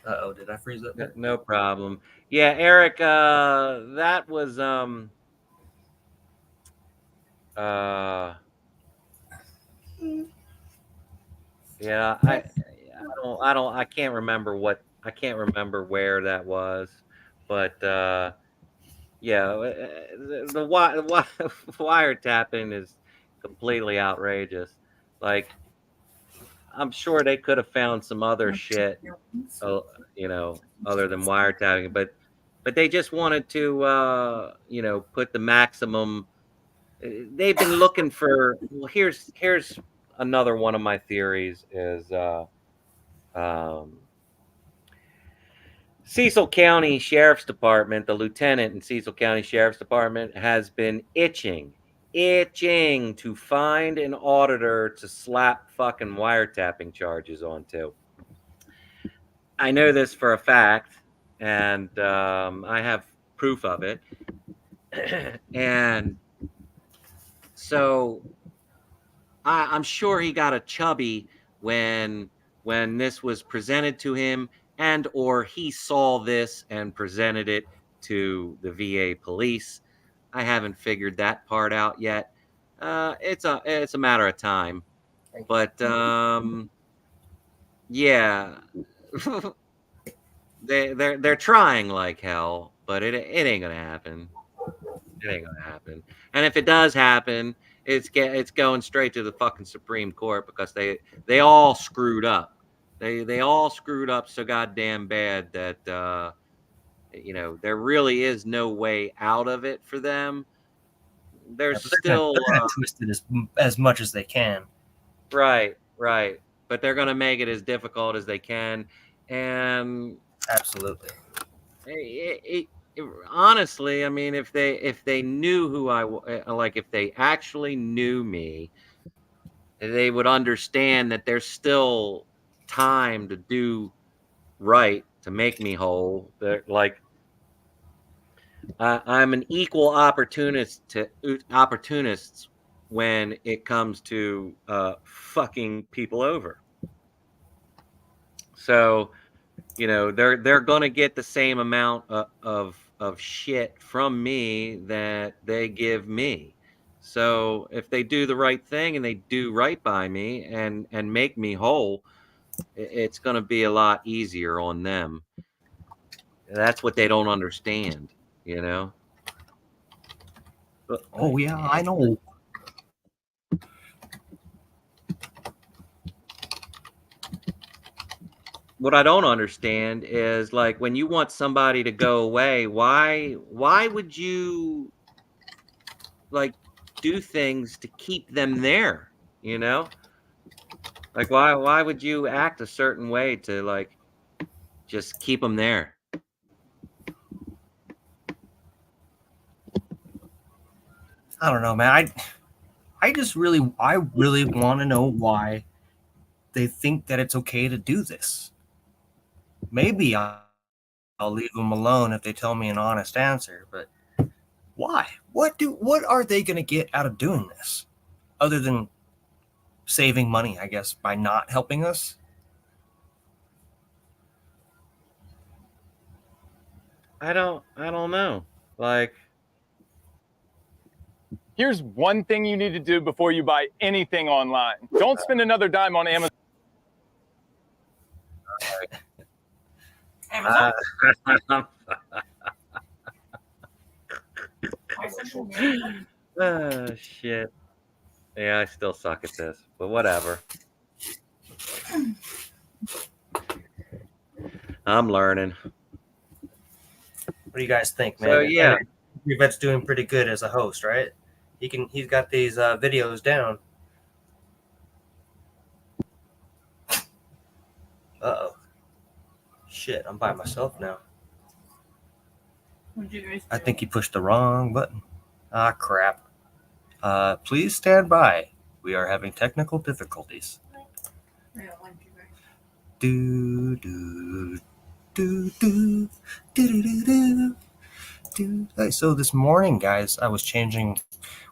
Uh-oh, did I freeze up? No problem. Yeah, Eric, that was yeah, I can't remember where that was, but yeah, the wiretapping is completely outrageous. Like, I'm sure they could have found some other shit, you know, other than wiretapping, but they just wanted to, you know, put the maximum. They've been looking for. Well, here's another one of my theories is Cecil County Sheriff's Department, the lieutenant in Cecil County Sheriff's Department has been itching to find an auditor to slap fucking wiretapping charges onto. I know this for a fact, and I have proof of it. And so I'm sure he got a chubby when this was presented to him, and or he saw this and presented it to the VA police. I haven't figured that part out yet. It's a matter of time, but yeah, they're trying like hell, but it ain't gonna happen. It ain't gonna happen. And if it does happen, it's going straight to the fucking Supreme Court because they all screwed up. They all screwed up so goddamn bad that there really is no way out of it for them. There's But they're still gonna twist it as much as they can. right, but they're gonna make it as difficult as they can, and Absolutely. honestly, I mean, if they knew who like, if they actually knew me, they would understand that there's still time to do right to make me whole. Like, I'm an equal opportunist to opportunists when it comes to fucking people over. So, they're gonna get the same amount of shit from me that they give me. So if they do the right thing and they do right by me and make me whole, it's gonna be a lot easier on them. That's what they don't understand, But, Oh yeah, I know. what I don't understand is, like, when you want somebody to go away, why would you, like, do things to keep them there? Like, why would you act a certain way to, like, just keep them there? I don't know, man. I really want to know why they think that it's okay to do this. Maybe I'll leave them alone if they tell me an honest answer, but why? What are they going to get out of doing this other than saving money, I guess, by not helping us? I don't know. Like, here's one thing you need to do before you buy anything online. Don't spend another dime on Amazon. Oh, shit. Yeah, I still suck at this, but whatever. I'm learning. What do you guys think, man? So, yeah. Yvette's doing pretty good as a host, right? He's got these videos down. Uh-oh. Shit, I'm by myself now. What'd you guys do? I think he pushed the wrong button. Ah, crap. Please stand by. We are having technical difficulties. I don't like you guys. Do do do do do do do do. Hey, so this morning, guys, I was changing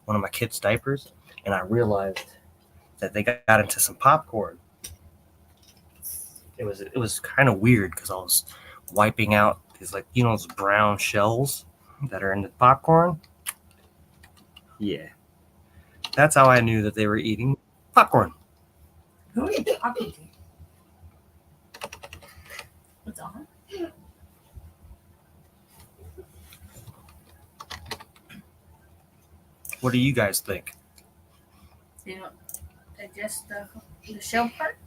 one of my kids' diapers, and I realized that they got into some popcorn. It was kind of weird because I was wiping out these, like, those brown shells that are in the popcorn. Yeah, that's how I knew that they were eating popcorn. Who are you talking to? What's on? What do you guys think? You don't digest the shell part?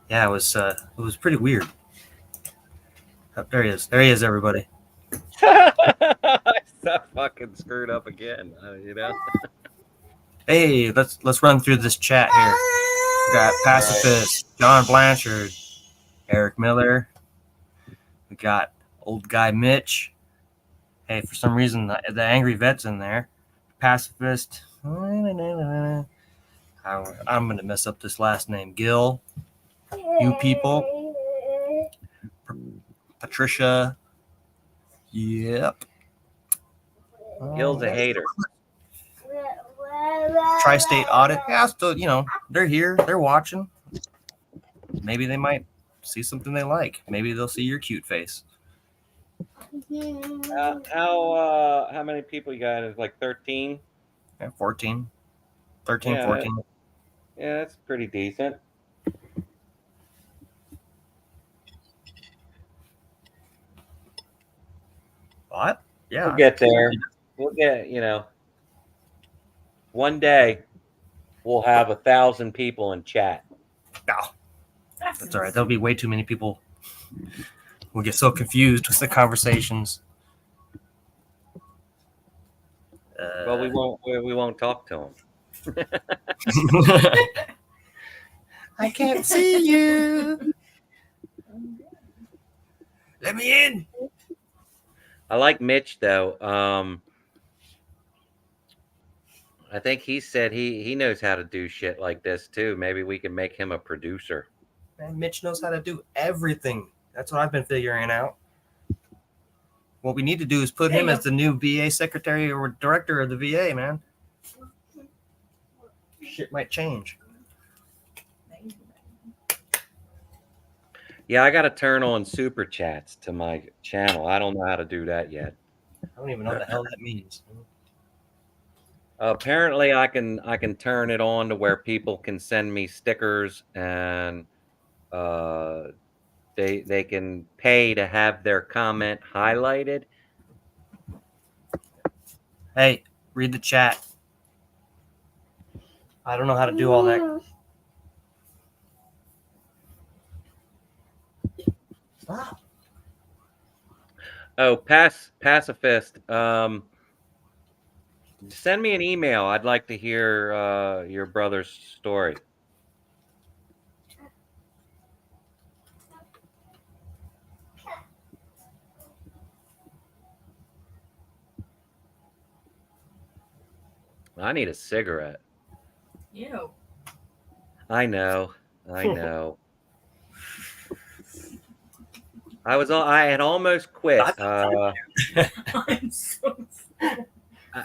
Yeah, it was pretty weird. Oh, there he is. There he is, everybody. So fucking screwed up again, Hey, let's run through this chat here. We got Pacifist, John Blanchard, Eric Miller. We got old guy Mitch. Hey, for some reason the angry vet's in there. Pacifist. I'm gonna mess up this last name. Gil. You people. Patricia. Yep. Gil's a hater. Tri-State Audit. Yeah, still, they're here. They're watching. Maybe they might see something they like. Maybe they'll see your cute face. How many people you got? Is like 13? Yeah, 14. 13, Yeah, 14. Yeah, that's pretty decent. What? Yeah. We'll get there. We'll get, one day we'll have 1,000 people in chat. No, that's all right. There'll be way too many people. We'll get so confused with the conversations. Well, we won't talk to them. I can't see you. Let me in. I like Mitch though. I think he said he knows how to do shit like this too. Maybe we can make him a producer. Man, Mitch knows how to do everything. That's what I've been figuring out. What we need to do is put him as the new VA secretary or director of the VA, man. Shit might change. Yeah, I got to turn on super chats to my channel. I don't know how to do that yet. I don't even know what the hell that means. Apparently, I can turn it on to where people can send me stickers and they can pay to have their comment highlighted. Hey, read the chat. I don't know how to do all that. Stop. Oh, pacifist. Send me an email. I'd like to hear your brother's story. I need a cigarette. Ew. I know. I had almost quit. I'm so sad.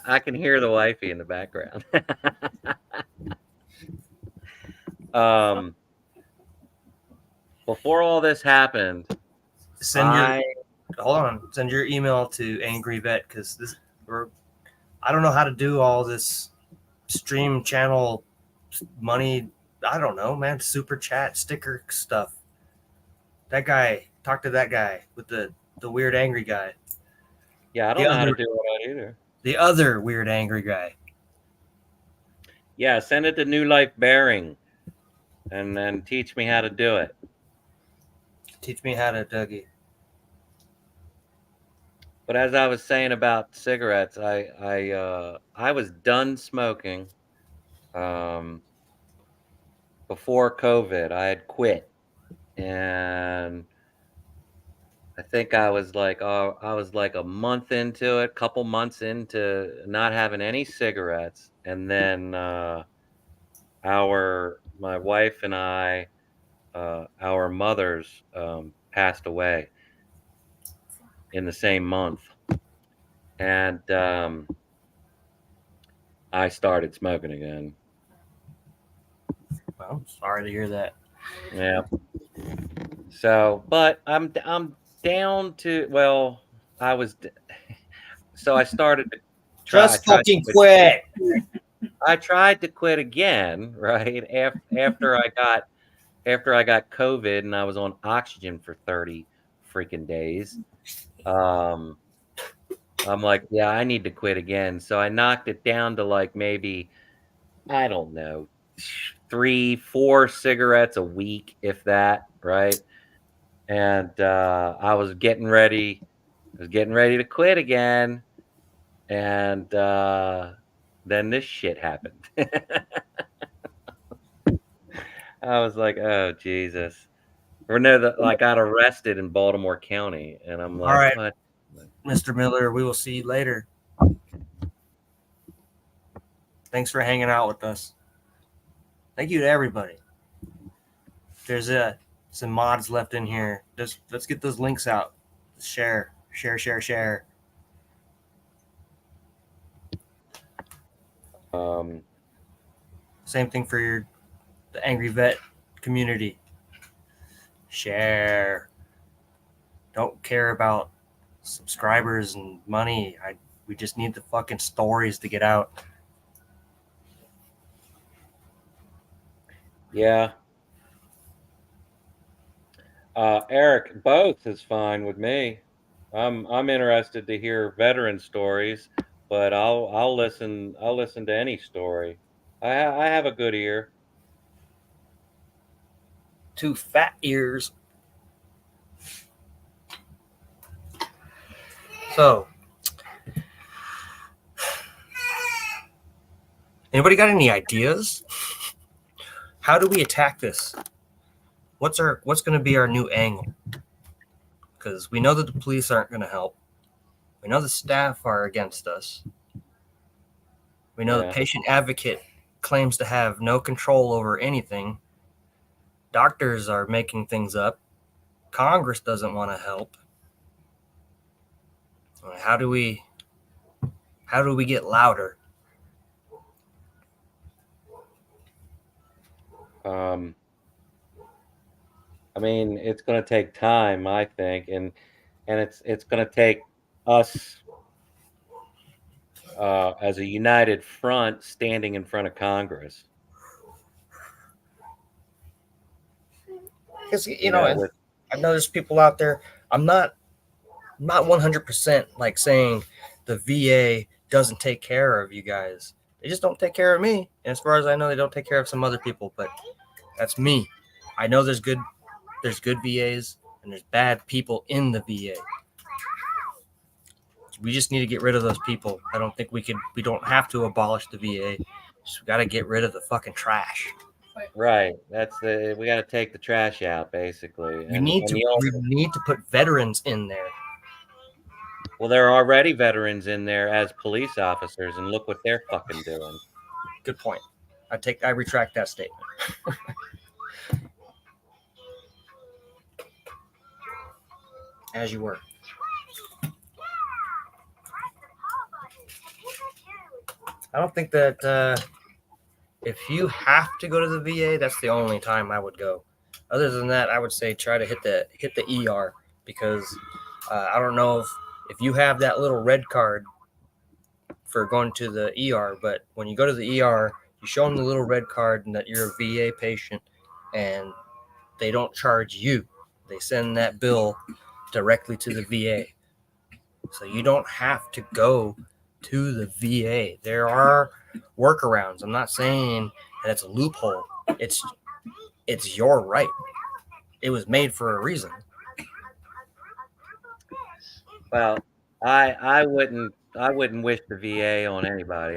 I can hear the wifey in the background. Before all this happened, Send your email to Angry Vet because I don't know how to do all this stream channel money. I don't know, man. Super chat sticker stuff. That guy, talk to that guy with the weird angry guy. Yeah, I don't know how to do all that either. The other weird angry guy. Yeah, send it to New Life Bearing and then teach me how to do it. Teach me how to, Dougie. But as I was saying about cigarettes, I was done smoking before COVID. I had quit, and I think I was like a month into it, couple months into not having any cigarettes, and then my wife and I, our mothers passed away in the same month, and I started smoking again. Well, sorry to hear that. Yeah. So, but I'm down to, well, so I started to quit. I tried to quit again, right? After I got COVID and I was on oxygen for 30 freaking days. I'm like, yeah, I need to quit again. So I knocked it down to like maybe, I don't know, 3-4 cigarettes a week, if that, right? And I was getting ready to quit again. And then this shit happened. I was like, oh, Jesus. Or no, I got arrested in Baltimore County. And I'm like, all right, what? Mr. Miller, we will see you later. Thanks for hanging out with us. Thank you to everybody. There's some mods left in here. Let's get those links out. Share. Same thing for the Angry Vet community. Share. Don't care about subscribers and money. We just need the fucking stories to get out. Yeah. Eric, both is fine with me. I'm interested to hear veteran stories, but I'll listen to any story. I have a good ear. 2 fat ears. So, anybody got any ideas? How do we attack this? What's going to be our new angle? Because we know that the police aren't going to help. We know the staff are against us. We know the patient advocate claims to have no control over anything. Doctors are making things up. Congress doesn't want to help. How do we get louder? I mean, it's going to take time, I think, and it's going to take us as a united front standing in front of Congress. Because I know there's people out there. I'm not 100% like saying the VA doesn't take care of you guys. They just don't take care of me. And as far as I know, they don't take care of some other people. But that's me. I know there's good VAs and there's bad people in the VA. We just need to get rid of those people. I don't think we don't have to abolish the VA. Just got to get rid of the fucking trash. Right. We got to take the trash out, basically. We need to put veterans in there. Well, there are already veterans in there as police officers, and look what they're fucking doing. Good point. I retract that statement. As you were. I don't think that if you have to go to the VA, that's the only time I would go. Other than that, I would say try to hit the ER, because I don't know if you have that little red card for going to the ER, but when you go to the ER, you show them the little red card and that you're a VA patient, and they don't charge you. They send that bill directly to the VA. So you don't have to go to the VA. There are workarounds. I'm not saying that it's a loophole. It's your right. It was made for a reason. Well, I wouldn't wish the VA on anybody,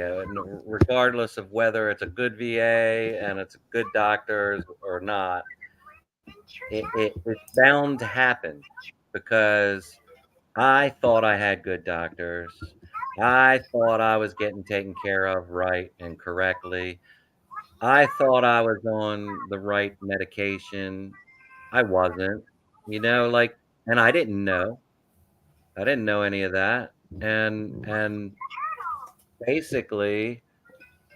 regardless of whether it's a good VA and it's good doctors or not. It's bound to happen, because I thought I had good doctors. I thought I was getting taken care of right and correctly. I thought I was on the right medication. I wasn't, and I didn't know. I didn't know any of that. And basically,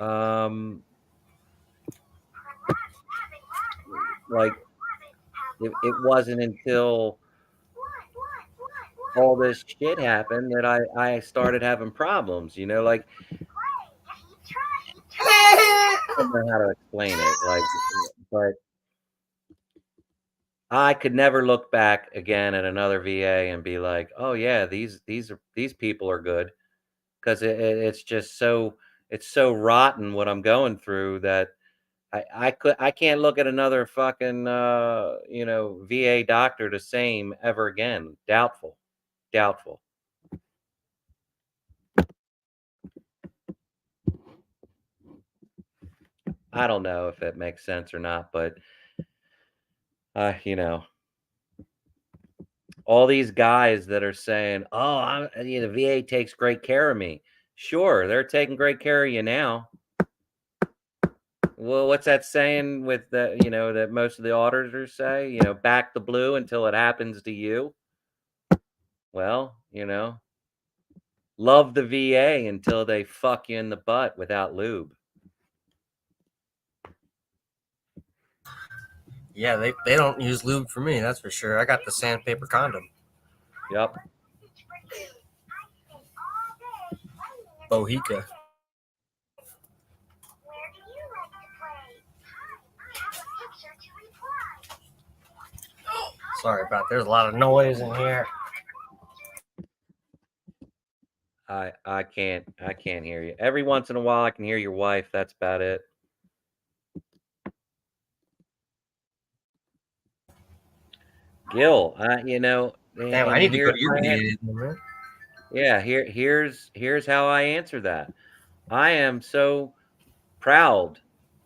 it wasn't until all this shit happened that I started having problems, I don't know how to explain it, but I could never look back again at another VA and be like, oh yeah, these people are good, because it's just it's so rotten what I'm going through that I can't look at another fucking VA doctor the same ever again. Doubtful. I don't know if it makes sense or not, but all these guys that are saying, "Oh, the VA takes great care of me." Sure, they're taking great care of you now. Well, what's that saying with that most of the auditors say, back the blue until it happens to you? Well, love the VA until they fuck you in the butt without lube. Yeah, they don't use lube for me, that's for sure. I got the sandpaper condom. Yep. Bohica. Sorry about that. There's a lot of noise in here. I can't hear you. Every once in a while I can hear your wife. That's about it. Gil, you know, Damn, I and need to go here's to your my VA. answer. Yeah, here's how I answer that. I am so proud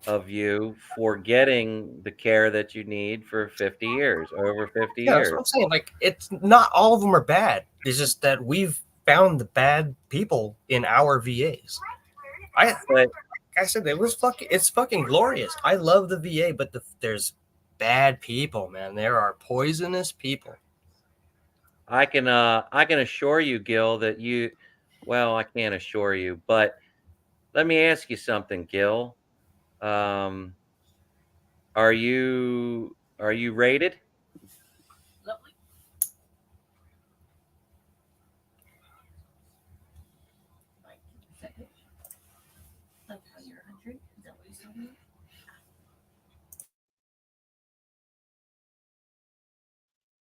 of you for getting the care that you need for 50 years, over 50 Yeah, that's years. what I'm saying. Like, it's not all of them are bad. It's just that we've found the bad people in our VAs. But Like I said, it's fucking glorious. I love the VA, but there's bad people, man. There are poisonous people. I can assure you, Gil, that well, I can't assure you, but let me ask you something, Gil. Um, are you rated? Lovely. Like how you're 100? Is that what you told me?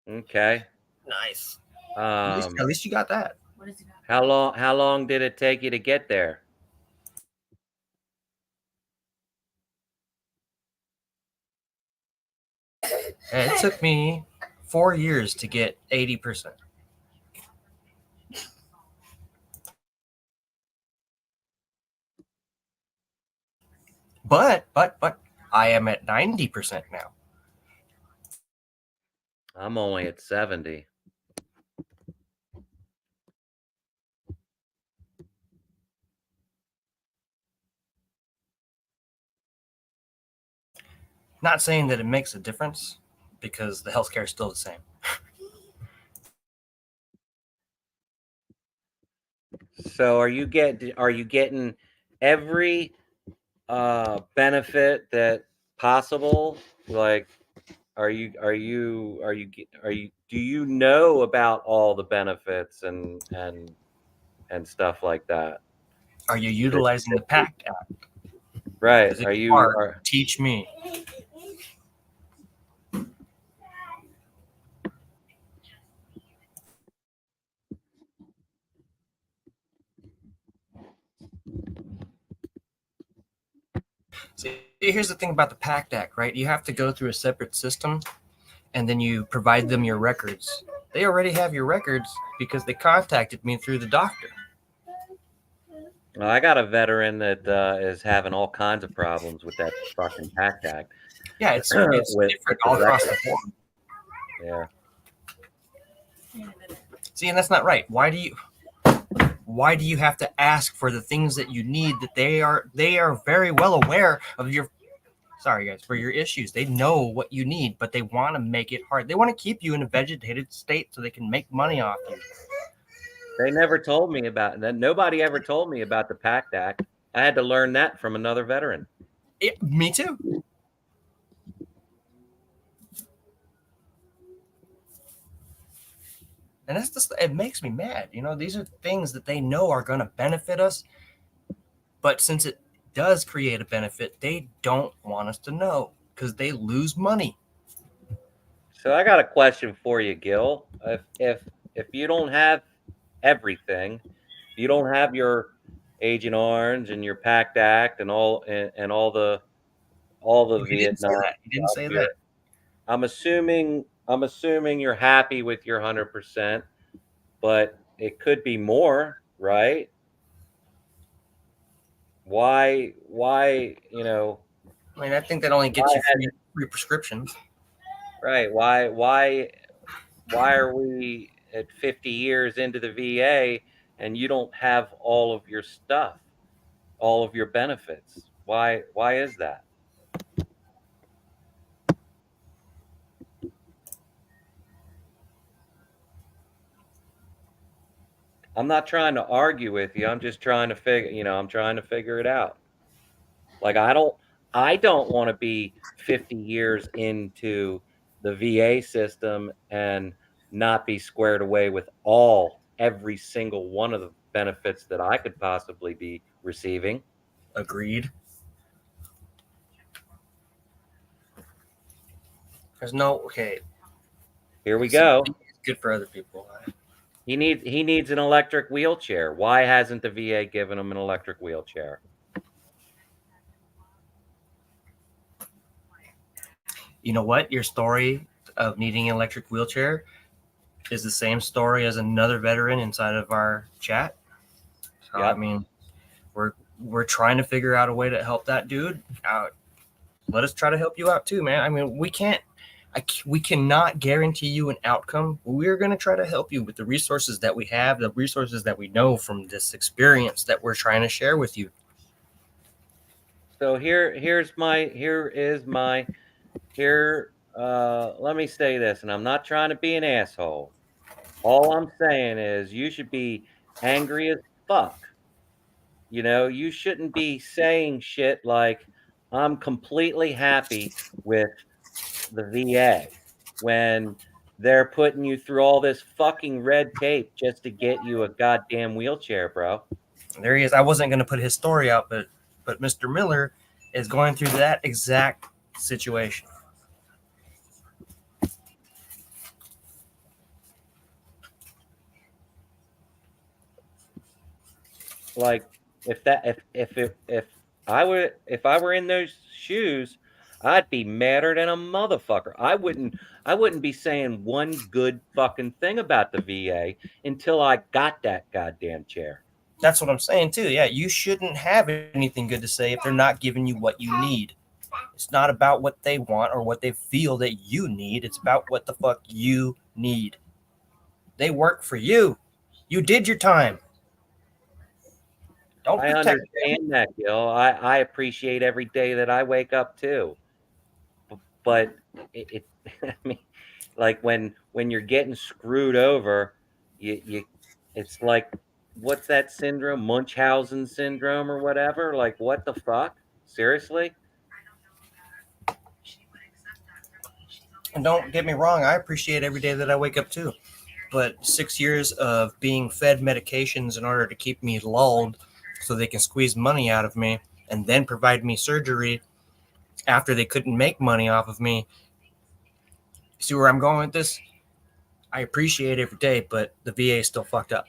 Okay. Nice. Um, At least you got that. What is it? how long did it take you to get there? And it took me 4 years to get 80%. But I am at 90% now. I'm only at 70. Not saying that it makes a difference because the healthcare is still the same. So are you getting every benefit that possible? Like, do you know about all the benefits and stuff like that? Are you utilizing the PACT Act? Right. Teach me. See, here's the thing about the PACT Act, right? You have to go through a separate system, and then you provide them your records. They already have your records because they contacted me through the doctor. Well, I got a veteran that is having all kinds of problems with that fucking PACT Act. Yeah, it's different all across the board. Yeah. See, and that's not right. Why do you have to ask for the things that you need that they are very well aware of your for your issues. They know what you need, but they want to make it hard. They want to keep you in a vegetated state so they can make money off you. They never told me about that. Nobody ever told me about the PACT Act. I had to learn that from another veteran. Me too. And that's just, it makes me mad. You know, these are things that they know are going to benefit us. But since it does create a benefit, they don't want us to know because they lose money. So I got a question for you, Gil. If you don't have everything, you don't have your Agent Orange and your PACT Act and all the Vietnam. You didn't say that. I'm assuming you're happy with your 100%, but it could be more, right? Why, you know? I mean, I think that only gets you free prescriptions. Right. Why are we at 50 years into the VA and you don't have all of your stuff, all of your benefits? Why is that? I'm not trying to argue with you. I'm just trying to figure it out. Like I don't want to be 50 years into the VA system and not be squared away with every single one of the benefits that I could possibly be receiving. Agreed. There's no okay. Here we go. It's good for other people. He needs an electric wheelchair. Why hasn't the VA given him an electric wheelchair? You know what? Your story of needing an electric wheelchair is the same story as another veteran inside of our chat. So, Yep. I mean, we're trying to figure out a way to help that dude out. Let us try to help you out too, man. I mean, we cannot guarantee you an outcome. We're going to try to help you with the resources that we have, the resources that we know from this experience that we're trying to share with you. So let me say this, and I'm not trying to be an asshole. All I'm saying is you should be angry as fuck. You know, you shouldn't be saying shit like, I'm completely happy with the VA when they're putting you through all this fucking red tape just to get you a goddamn wheelchair, bro. There he is. I wasn't going to put his story out, but Mr. Miller is going through that exact situation. Like if I were in those shoes, I'd be madder than a motherfucker. I wouldn't be saying one good fucking thing about the VA until I got that goddamn chair. That's what I'm saying too. Yeah, you shouldn't have anything good to say if they're not giving you what you need. It's not about what they want or what they feel that you need. It's about what the fuck you need. They work for you. You did your time. Don't I protect understand that, Gil. I appreciate every day that I wake up too. But I mean, like when you're getting screwed over, it's like, what's that syndrome? Munchausen syndrome or whatever? Like, what the fuck? Seriously? And don't get me wrong, I appreciate every day that I wake up too. But 6 years of being fed medications in order to keep me lulled so they can squeeze money out of me and then provide me surgery after they couldn't make money off of me. See where I'm going with this? I appreciate every day, but the VA is still fucked up.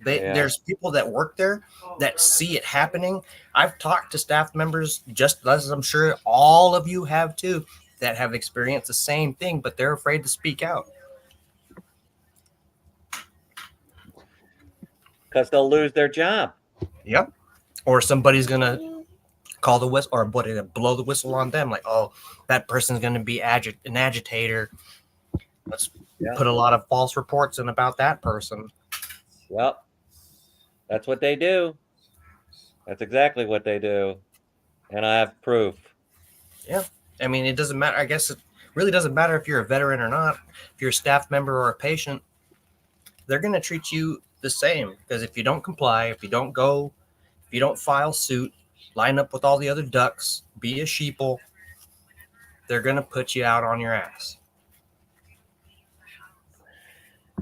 There's people that work there that see it happening. I've talked to staff members, just as I'm sure all of you have too, that have experienced the same thing, but they're afraid to speak out. Because they'll lose their job. Yep. Or somebody's going to call the whistle or blow the whistle on them. Like, oh, that person's going to be an agitator. Let's put a lot of false reports in about that person. Well, that's what they do. That's exactly what they do. And I have proof. Yeah. I mean, it doesn't matter. I guess it really doesn't matter if you're a veteran or not. If you're a staff member or a patient, they're going to treat you the same. Because if you don't comply, if you don't go, if you don't file suit, line up with all the other ducks, be a sheeple, they're going to put you out on your ass.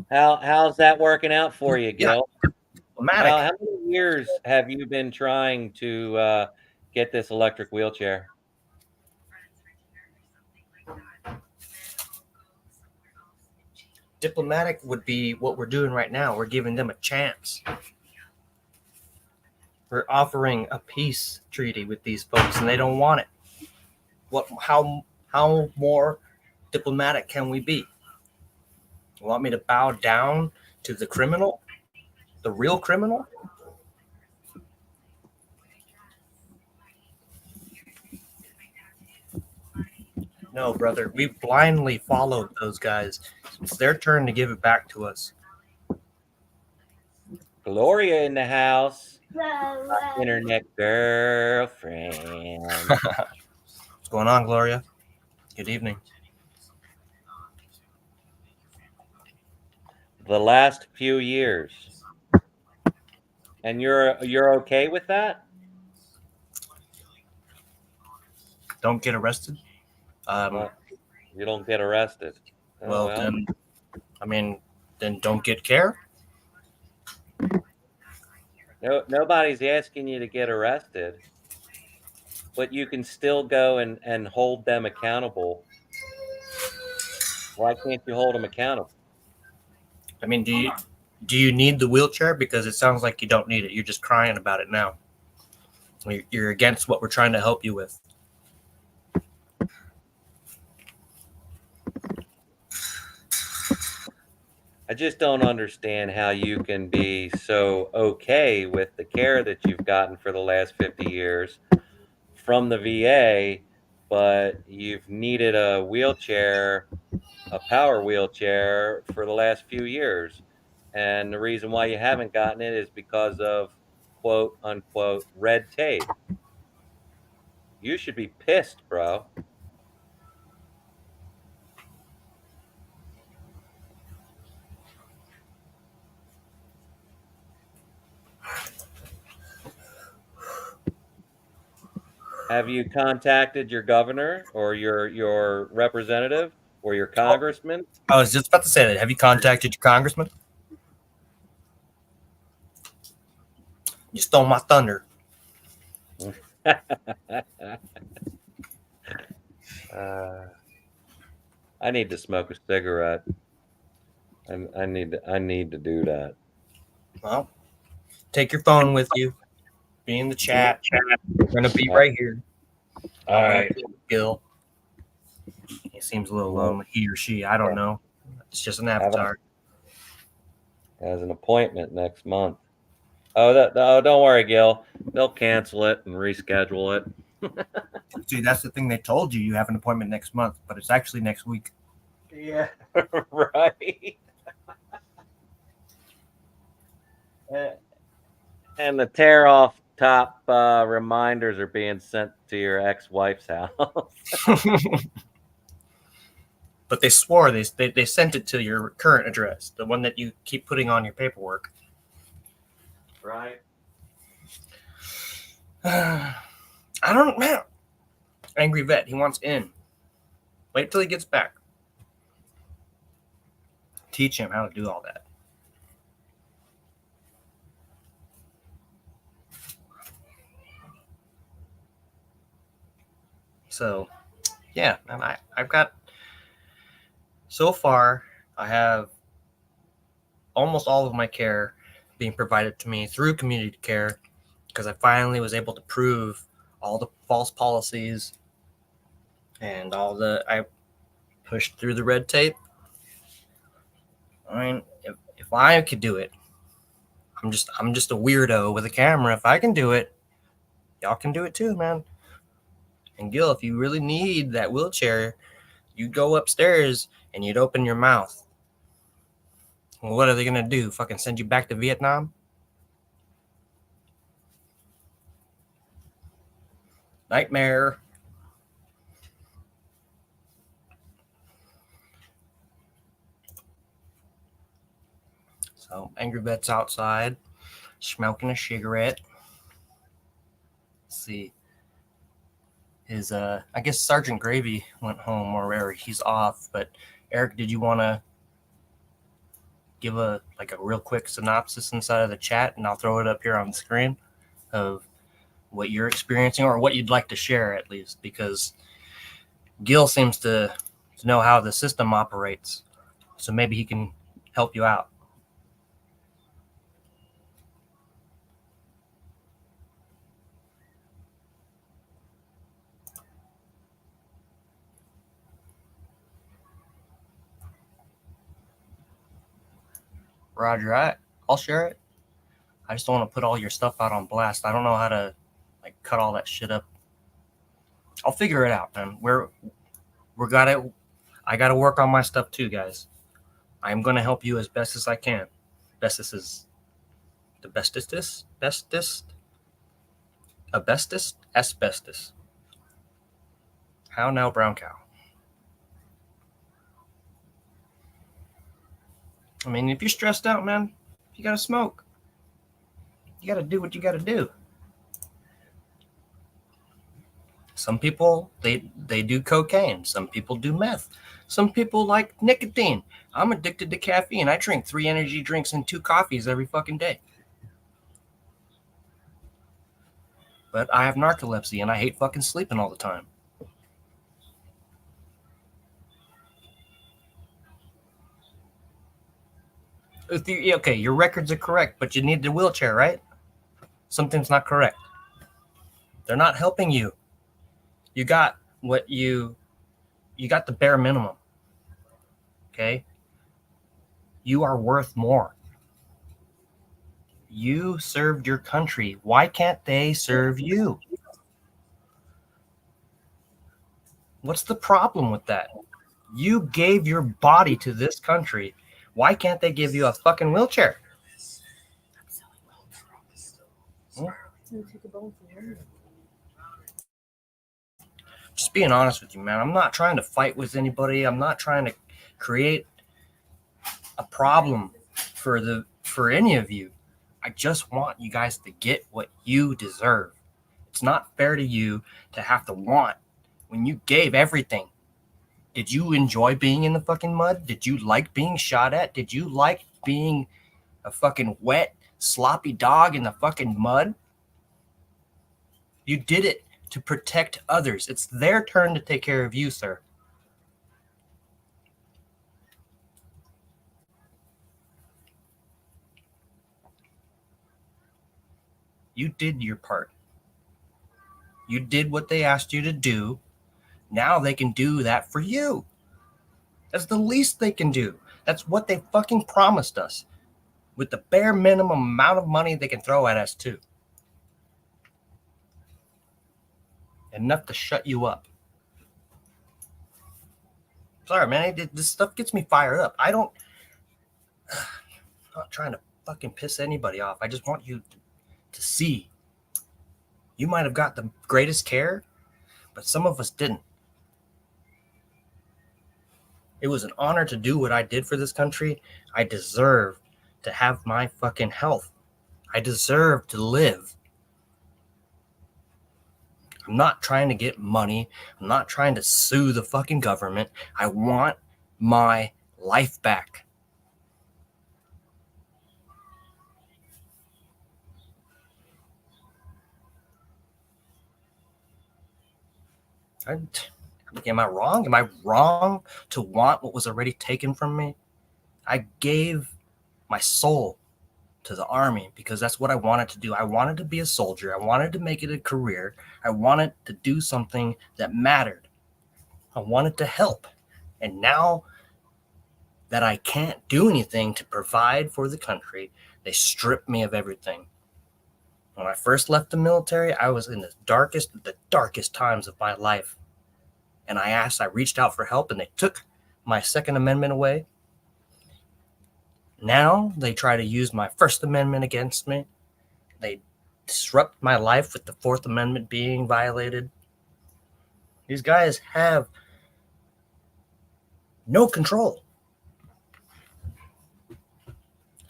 How's that working out for you, Gil? Yeah. How many years have you been trying to get this electric wheelchair? Diplomatic would be what we're doing right now. We're giving them a chance. We're offering a peace treaty with these folks, and they don't want it. How more diplomatic can we be? You want me to bow down to the criminal, the real criminal? No, brother. We blindly followed those guys. It's their turn to give it back to us. Gloria in the house. Internet girlfriend. What's going on, Gloria? Good evening. The last few years. And you're okay with that? Don't get arrested? You don't get arrested. Well, then don't get care? No, nobody's asking you to get arrested. but you can still go and hold them accountable. Why can't you hold them accountable? I mean, do you need the wheelchair? Because it sounds like you don't need it. You're just crying about it now. You're against what we're trying to help you with. I just don't understand how you can be so okay with the care that you've gotten for the last 50 years from the VA, but you've needed a wheelchair, a power wheelchair, for the last few years. And the reason why you haven't gotten it is because of quote unquote red tape. You should be pissed, bro. Have you contacted your governor or your representative or your congressman? I was just about to say that. Have you contacted your congressman? You stole my thunder. I need to smoke a cigarette. I need to do that. Well, take your phone with you. Be in the chat. We're gonna be right here. All right. Gil. He seems a little lonely. He or she. I don't know. It's just an avatar. Has an appointment next month. Oh, don't worry, Gil. They'll cancel it and reschedule it. See, that's the thing. They told you have an appointment next month, but it's actually next week. Yeah, right. And the tear off top reminders are being sent to your ex-wife's house. But they swore they sent it to your current address, the one that you keep putting on your paperwork. Right. I don't know. Angry vet. He wants in. Wait till he gets back. Teach him how to do all that. So, yeah, and I've got, so far, I have almost all of my care being provided to me through community care because I finally was able to prove all the false policies and I pushed through the red tape. I mean, if I could do it, I'm just a weirdo with a camera. If I can do it, y'all can do it too, man. And Gil, if you really need that wheelchair, you'd go upstairs and you'd open your mouth. Well, what are they gonna do? Fucking send you back to Vietnam? Nightmare. So Angry Vet's outside, smoking a cigarette. Let's see. His I guess Sergeant Gravy went home, or he's off. But Eric, did you want to give a real quick synopsis inside of the chat, and I'll throw it up here on the screen of what you're experiencing or what you'd like to share at least, because Gil seems to know how the system operates, so maybe he can help you out. Roger, I'll share it. I just don't want to put all your stuff out on blast. I don't know how to cut all that shit up. I'll figure it out, man. I gotta work on my stuff too, guys. I'm gonna help you as best as I can. Bestest is the bestest. Asbestos. How now, brown cow? I mean, if you're stressed out, man, you gotta smoke. You gotta do what you gotta do. Some people, they do cocaine. Some people do meth. Some people like nicotine. I'm addicted to caffeine. I drink 3 energy drinks and 2 coffees every fucking day. but I have narcolepsy and I hate fucking sleeping all the time. Okay, your records are correct, but you need the wheelchair, right? Something's not correct. They're not helping you. You got you got the bare minimum. Okay? You are worth more. You served your country. Why can't they serve you? What's the problem with that? You gave your body to this country. Why can't they give you a fucking wheelchair? Just being honest with you, man. I'm not trying to fight with anybody. I'm not trying to create a problem for any of you. I just want you guys to get what you deserve. It's not fair to you to have to want when you gave everything. Did you enjoy being in the fucking mud? Did you like being shot at? Did you like being a fucking wet, sloppy dog in the fucking mud? You did it to protect others. It's their turn to take care of you, sir. You did your part. You did what they asked you to do. Now they can do that for you. That's the least they can do. That's what they fucking promised us. With the bare minimum amount of money they can throw at us, too. Enough to shut you up. Sorry, man. This stuff gets me fired up. I'm not trying to fucking piss anybody off. I just want you to see. You might have got the greatest care, but some of us didn't. It was an honor to do what I did for this country. I deserve to have my fucking health. I deserve to live. I'm not trying to get money. I'm not trying to sue the fucking government. I want my life back. Am I wrong? Am I wrong to want what was already taken from me? I gave my soul to the army because that's what I wanted to do. I wanted to be a soldier. I wanted to make it a career. I wanted to do something that mattered. I wanted to help. And now that I can't do anything to provide for the country, they stripped me of everything. When I first left the military, I was in the darkest times of my life. And I reached out for help, and they took my Second Amendment away. Now they try to use my First Amendment against me. They disrupt my life with the Fourth Amendment being violated. These guys have no control.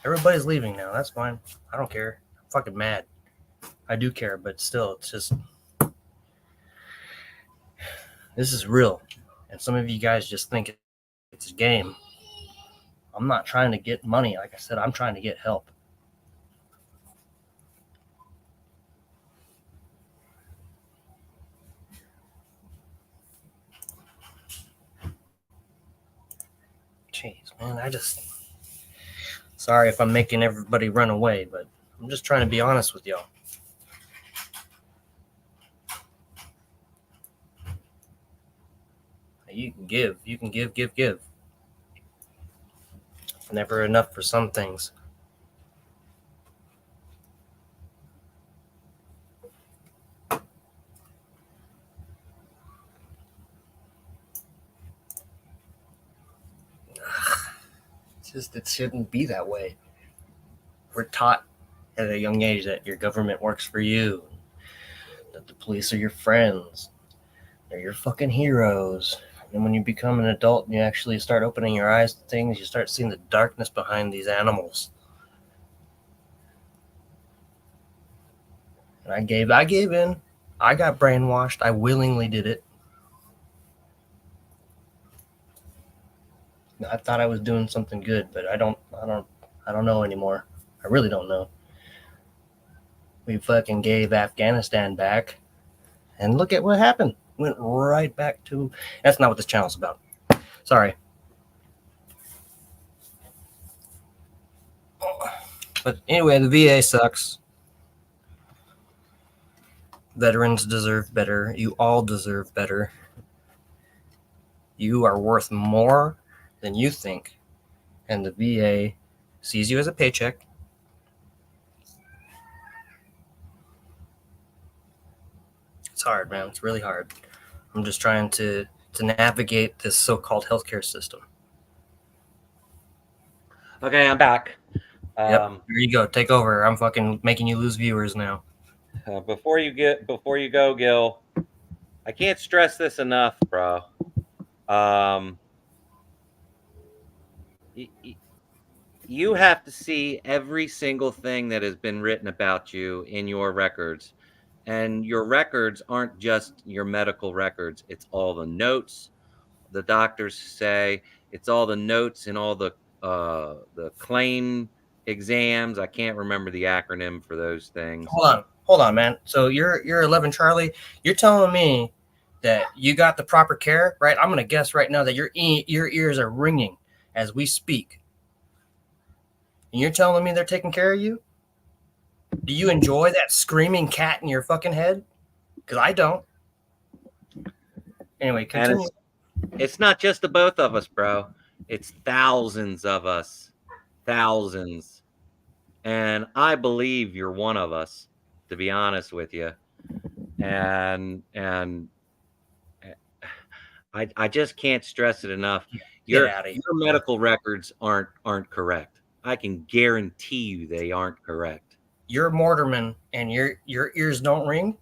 Everybody's leaving now. That's fine. I don't care. I'm fucking mad. I do care, but still, it's just... This is real. And some of you guys just think it's a game. I'm not trying to get money. Like I said, I'm trying to get help. Jeez, man, sorry if I'm making everybody run away, but I'm just trying to be honest with y'all. You can give. Never enough for some things. It shouldn't be that way. We're taught at a young age that your government works for you, that the police are your friends, they're your fucking heroes. And when you become an adult and you actually start opening your eyes to things, you start seeing the darkness behind these animals. And I gave in. I got brainwashed. I willingly did it. I thought I was doing something good, but I don't know anymore. I really don't know. We fucking gave Afghanistan back, and look at what happened. Went right back to. That's not what this channel's about. Sorry. But anyway, the VA sucks. Veterans deserve better. You all deserve better. You are worth more than you think. And the VA sees you as a paycheck. It's hard, man. It's really hard. I'm just trying to navigate this so-called healthcare system. Okay, I'm back. Yep. Here you go. Take over. I'm fucking making you lose viewers now. Before you go, Gil, I can't stress this enough, bro. You have to see every single thing that has been written about you in your records. And your records aren't just your medical records. It's all the notes the doctors say. It's all the notes and all the claim exams. I can't remember the acronym for those things. Hold on, man. So you're 11 Charlie. You're telling me that you got the proper care, right? I'm gonna guess right now that your ears are ringing as we speak. And you're telling me they're taking care of you? Do you enjoy that screaming cat in your fucking head? Because I don't. Anyway, continue. And it's not just the both of us, bro. It's thousands of us. Thousands. And I believe you're one of us, to be honest with you. And I just can't stress it enough. Your medical records aren't correct. I can guarantee you they aren't correct. You're a mortarman and your ears don't ring?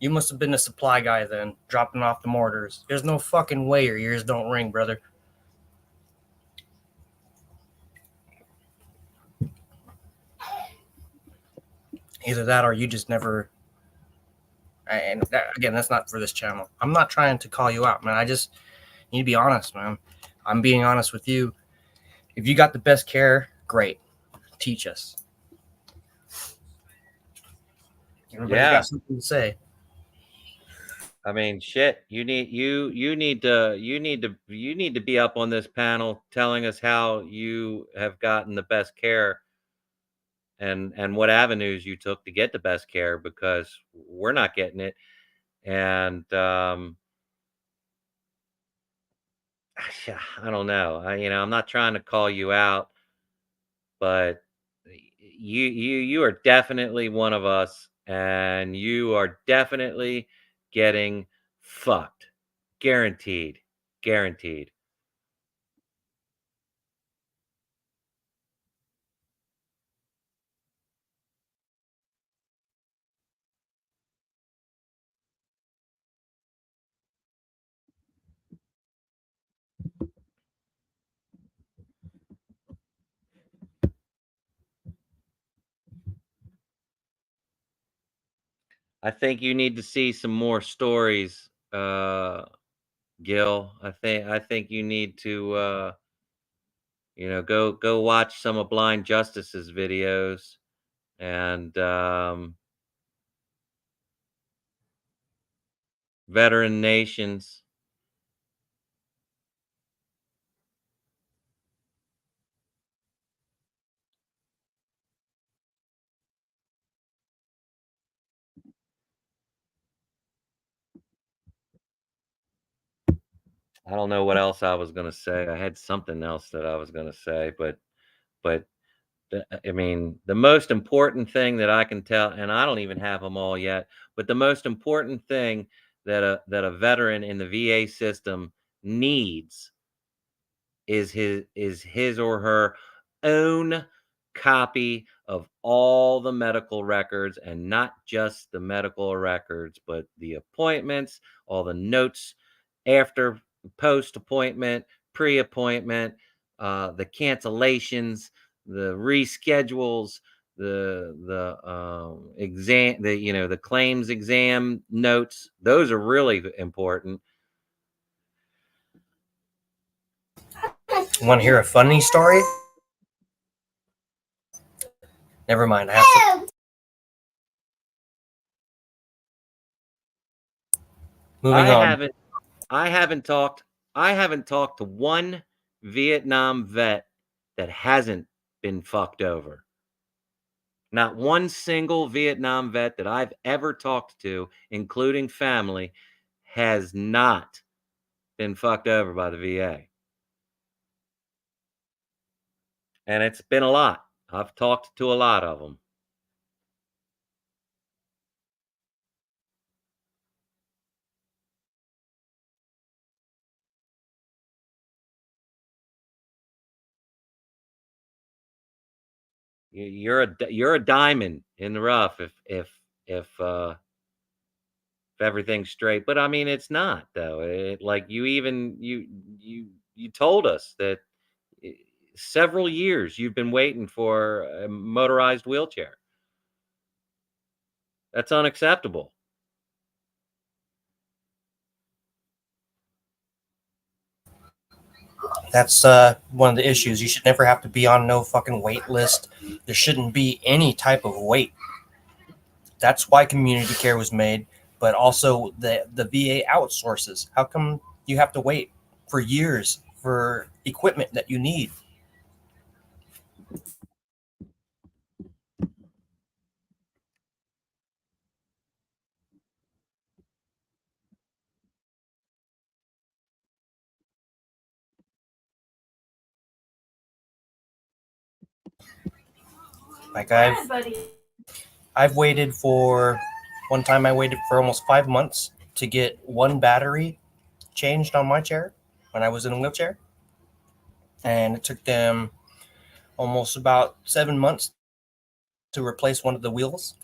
You must have been a supply guy then, dropping off the mortars. There's no fucking way your ears don't ring, brother. Either that or you just never. And again, that's not for this channel. I'm not trying to call you out, man. I just need to be honest, man. I'm being honest with you. If you got the best care, great. Teach us. Everybody's got something to say. I mean, shit. You need to be up on this panel telling us how you have gotten the best care and what avenues you took to get the best care, because we're not getting it. And I don't know. I'm not trying to call you out, but you are definitely one of us, and you are definitely getting fucked. Guaranteed. Guaranteed. I think you need to see some more stories, Gil. I think you need to go watch some of Blind Justice's videos, and Veteran Nations. I don't know what else I was going to say. I had something else that I was going to say, but I mean, the most important thing that I can tell, and I don't even have them all yet, but the most important thing that a veteran in the VA system needs is his or her own copy of all the medical records, and not just the medical records, but the appointments, all the notes after, post appointment, pre-appointment, the cancellations, the reschedules, the exam, the claims exam notes. Those are really important. Want to hear a funny story? Never mind. I have to. Moving on. I haven't talked to one Vietnam vet that hasn't been fucked over. Not one single Vietnam vet that I've ever talked to, including family, has not been fucked over by the VA. And it's been a lot. I've talked to a lot of them. You're a diamond in the rough if everything's straight. But I mean, it's not though. Like you told us that several years you've been waiting for a motorized wheelchair. That's unacceptable. That's one of the issues. You should never have to be on no fucking wait list. There shouldn't be any type of wait. That's why community care was made, but also the VA outsources. How come you have to wait for years for equipment that you need? Like I've waited for one time. I waited for almost 5 months to get one battery changed on my chair when I was in a wheelchair, and it took them almost about 7 months to replace one of the wheels.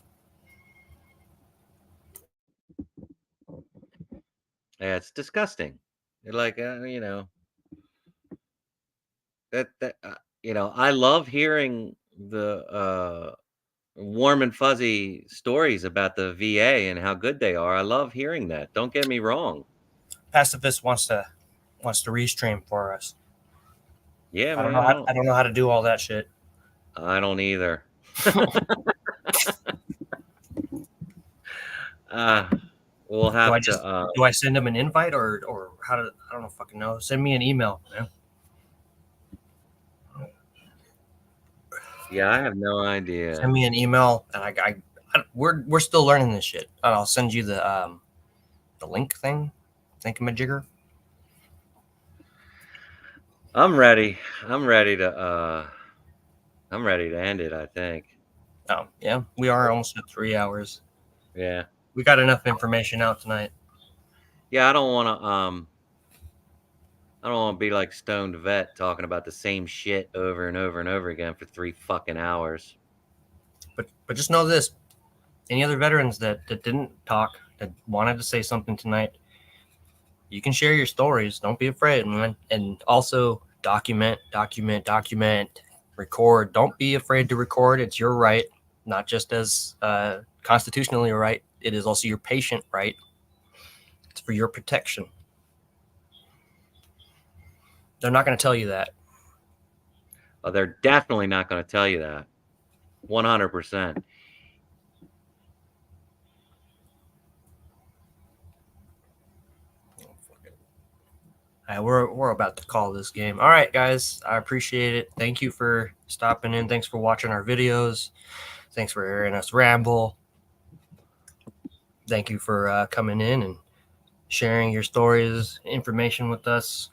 Yeah, it's disgusting. Like that I love hearing the warm and fuzzy stories about the VA and how good they are. I love hearing that. Don't get me wrong. Pacifist wants to restream for us. Yeah, I don't man, know. I don't know how to do all that shit. I don't either. We'll have to. Do I send them an invite or how to? I don't know. Fucking know. Send me an email, man. Yeah, I have no idea. Send me an email, and we're still learning this shit. I'll send you the link thing, thingamajigger. I'm ready. I'm ready to end it, I think. Oh, yeah. We are almost at 3 hours. Yeah. We got enough information out tonight. Yeah, I don't want to be like stoned vet talking about the same shit over and over and over again for 3 fucking hours. But just know this. Any other veterans that didn't talk, that wanted to say something tonight, you can share your stories. Don't be afraid, man. And also document, record. Don't be afraid to record. It's your right, not just as constitutionally right. It is also your patient right. It's for your protection. They're not going to tell you that. Oh, they're definitely not going to tell you that. 100%. We're about to call this game. All right, guys. I appreciate it. Thank you for stopping in. Thanks for watching our videos. Thanks for hearing us ramble. Thank you for coming in and sharing your stories, information with us.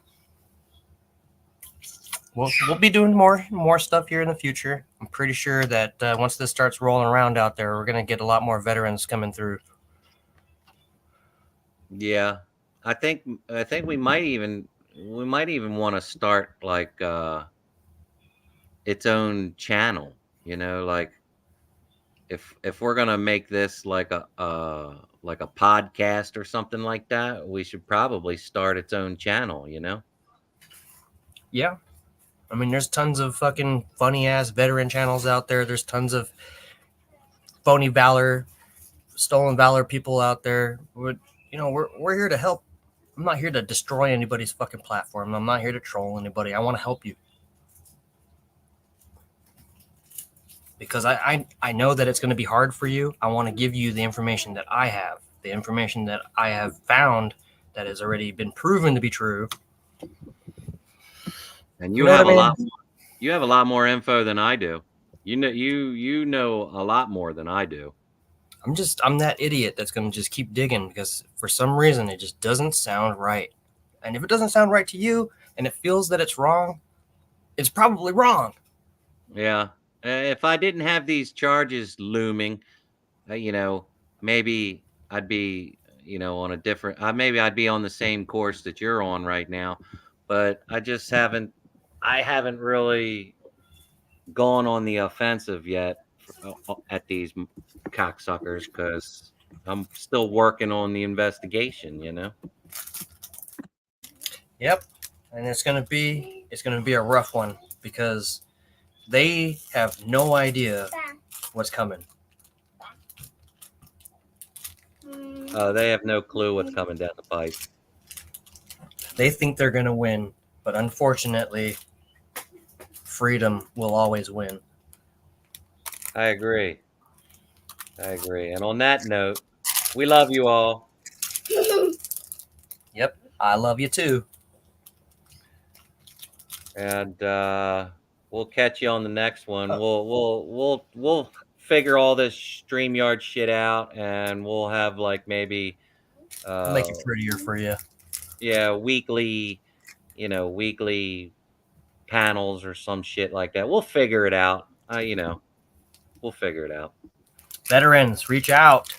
We'll be doing more stuff here in the future. I'm pretty sure that once this starts rolling around out there, we're gonna get a lot more veterans coming through. Yeah, I think we might even want to start like its own channel. Like if we're gonna make this like a podcast or something like that, we should probably start its own channel. Yeah. I mean, there's tons of fucking funny ass veteran channels out there. There's tons of phony valor, stolen valor people out there. We're here to help. I'm not here to destroy anybody's fucking platform. I'm not here to troll anybody. I want to help you. Because I know that it's going to be hard for you. I want to give you the information that I have. the information that I have found that has already been proven to be true. And you know have what I a mean? lot. You have a lot more info than I do. You know a lot more than I do. I'm that idiot that's going to just keep digging because for some reason it just doesn't sound right. And if it doesn't sound right to you and it feels that it's wrong, it's probably wrong. Yeah. If I didn't have these charges looming, maybe I'd be, on a different, maybe I'd be on the same course that you're on right now, but I haven't really gone on the offensive yet at these cocksuckers because I'm still working on the investigation. Yep. And it's going to be a rough one because they have no idea what's coming. They have no clue what's coming down the pipe. They think they're going to win, but unfortunately, freedom will always win. I agree. And on that note, we love you all. Yep. I love you too. And we'll catch you on the next one. We'll figure all this StreamYard shit out, and we'll have like maybe I'll make it prettier for you. Yeah, weekly panels or some shit like that. We'll figure it out. We'll figure it out. Veterans, reach out.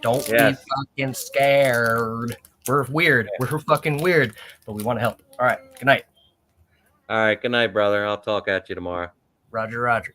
Don't Yes. be fucking scared. We're weird. We're fucking weird, but we want to help. All right. Good night. All right. Good night, brother. I'll talk at you tomorrow. Roger, Roger.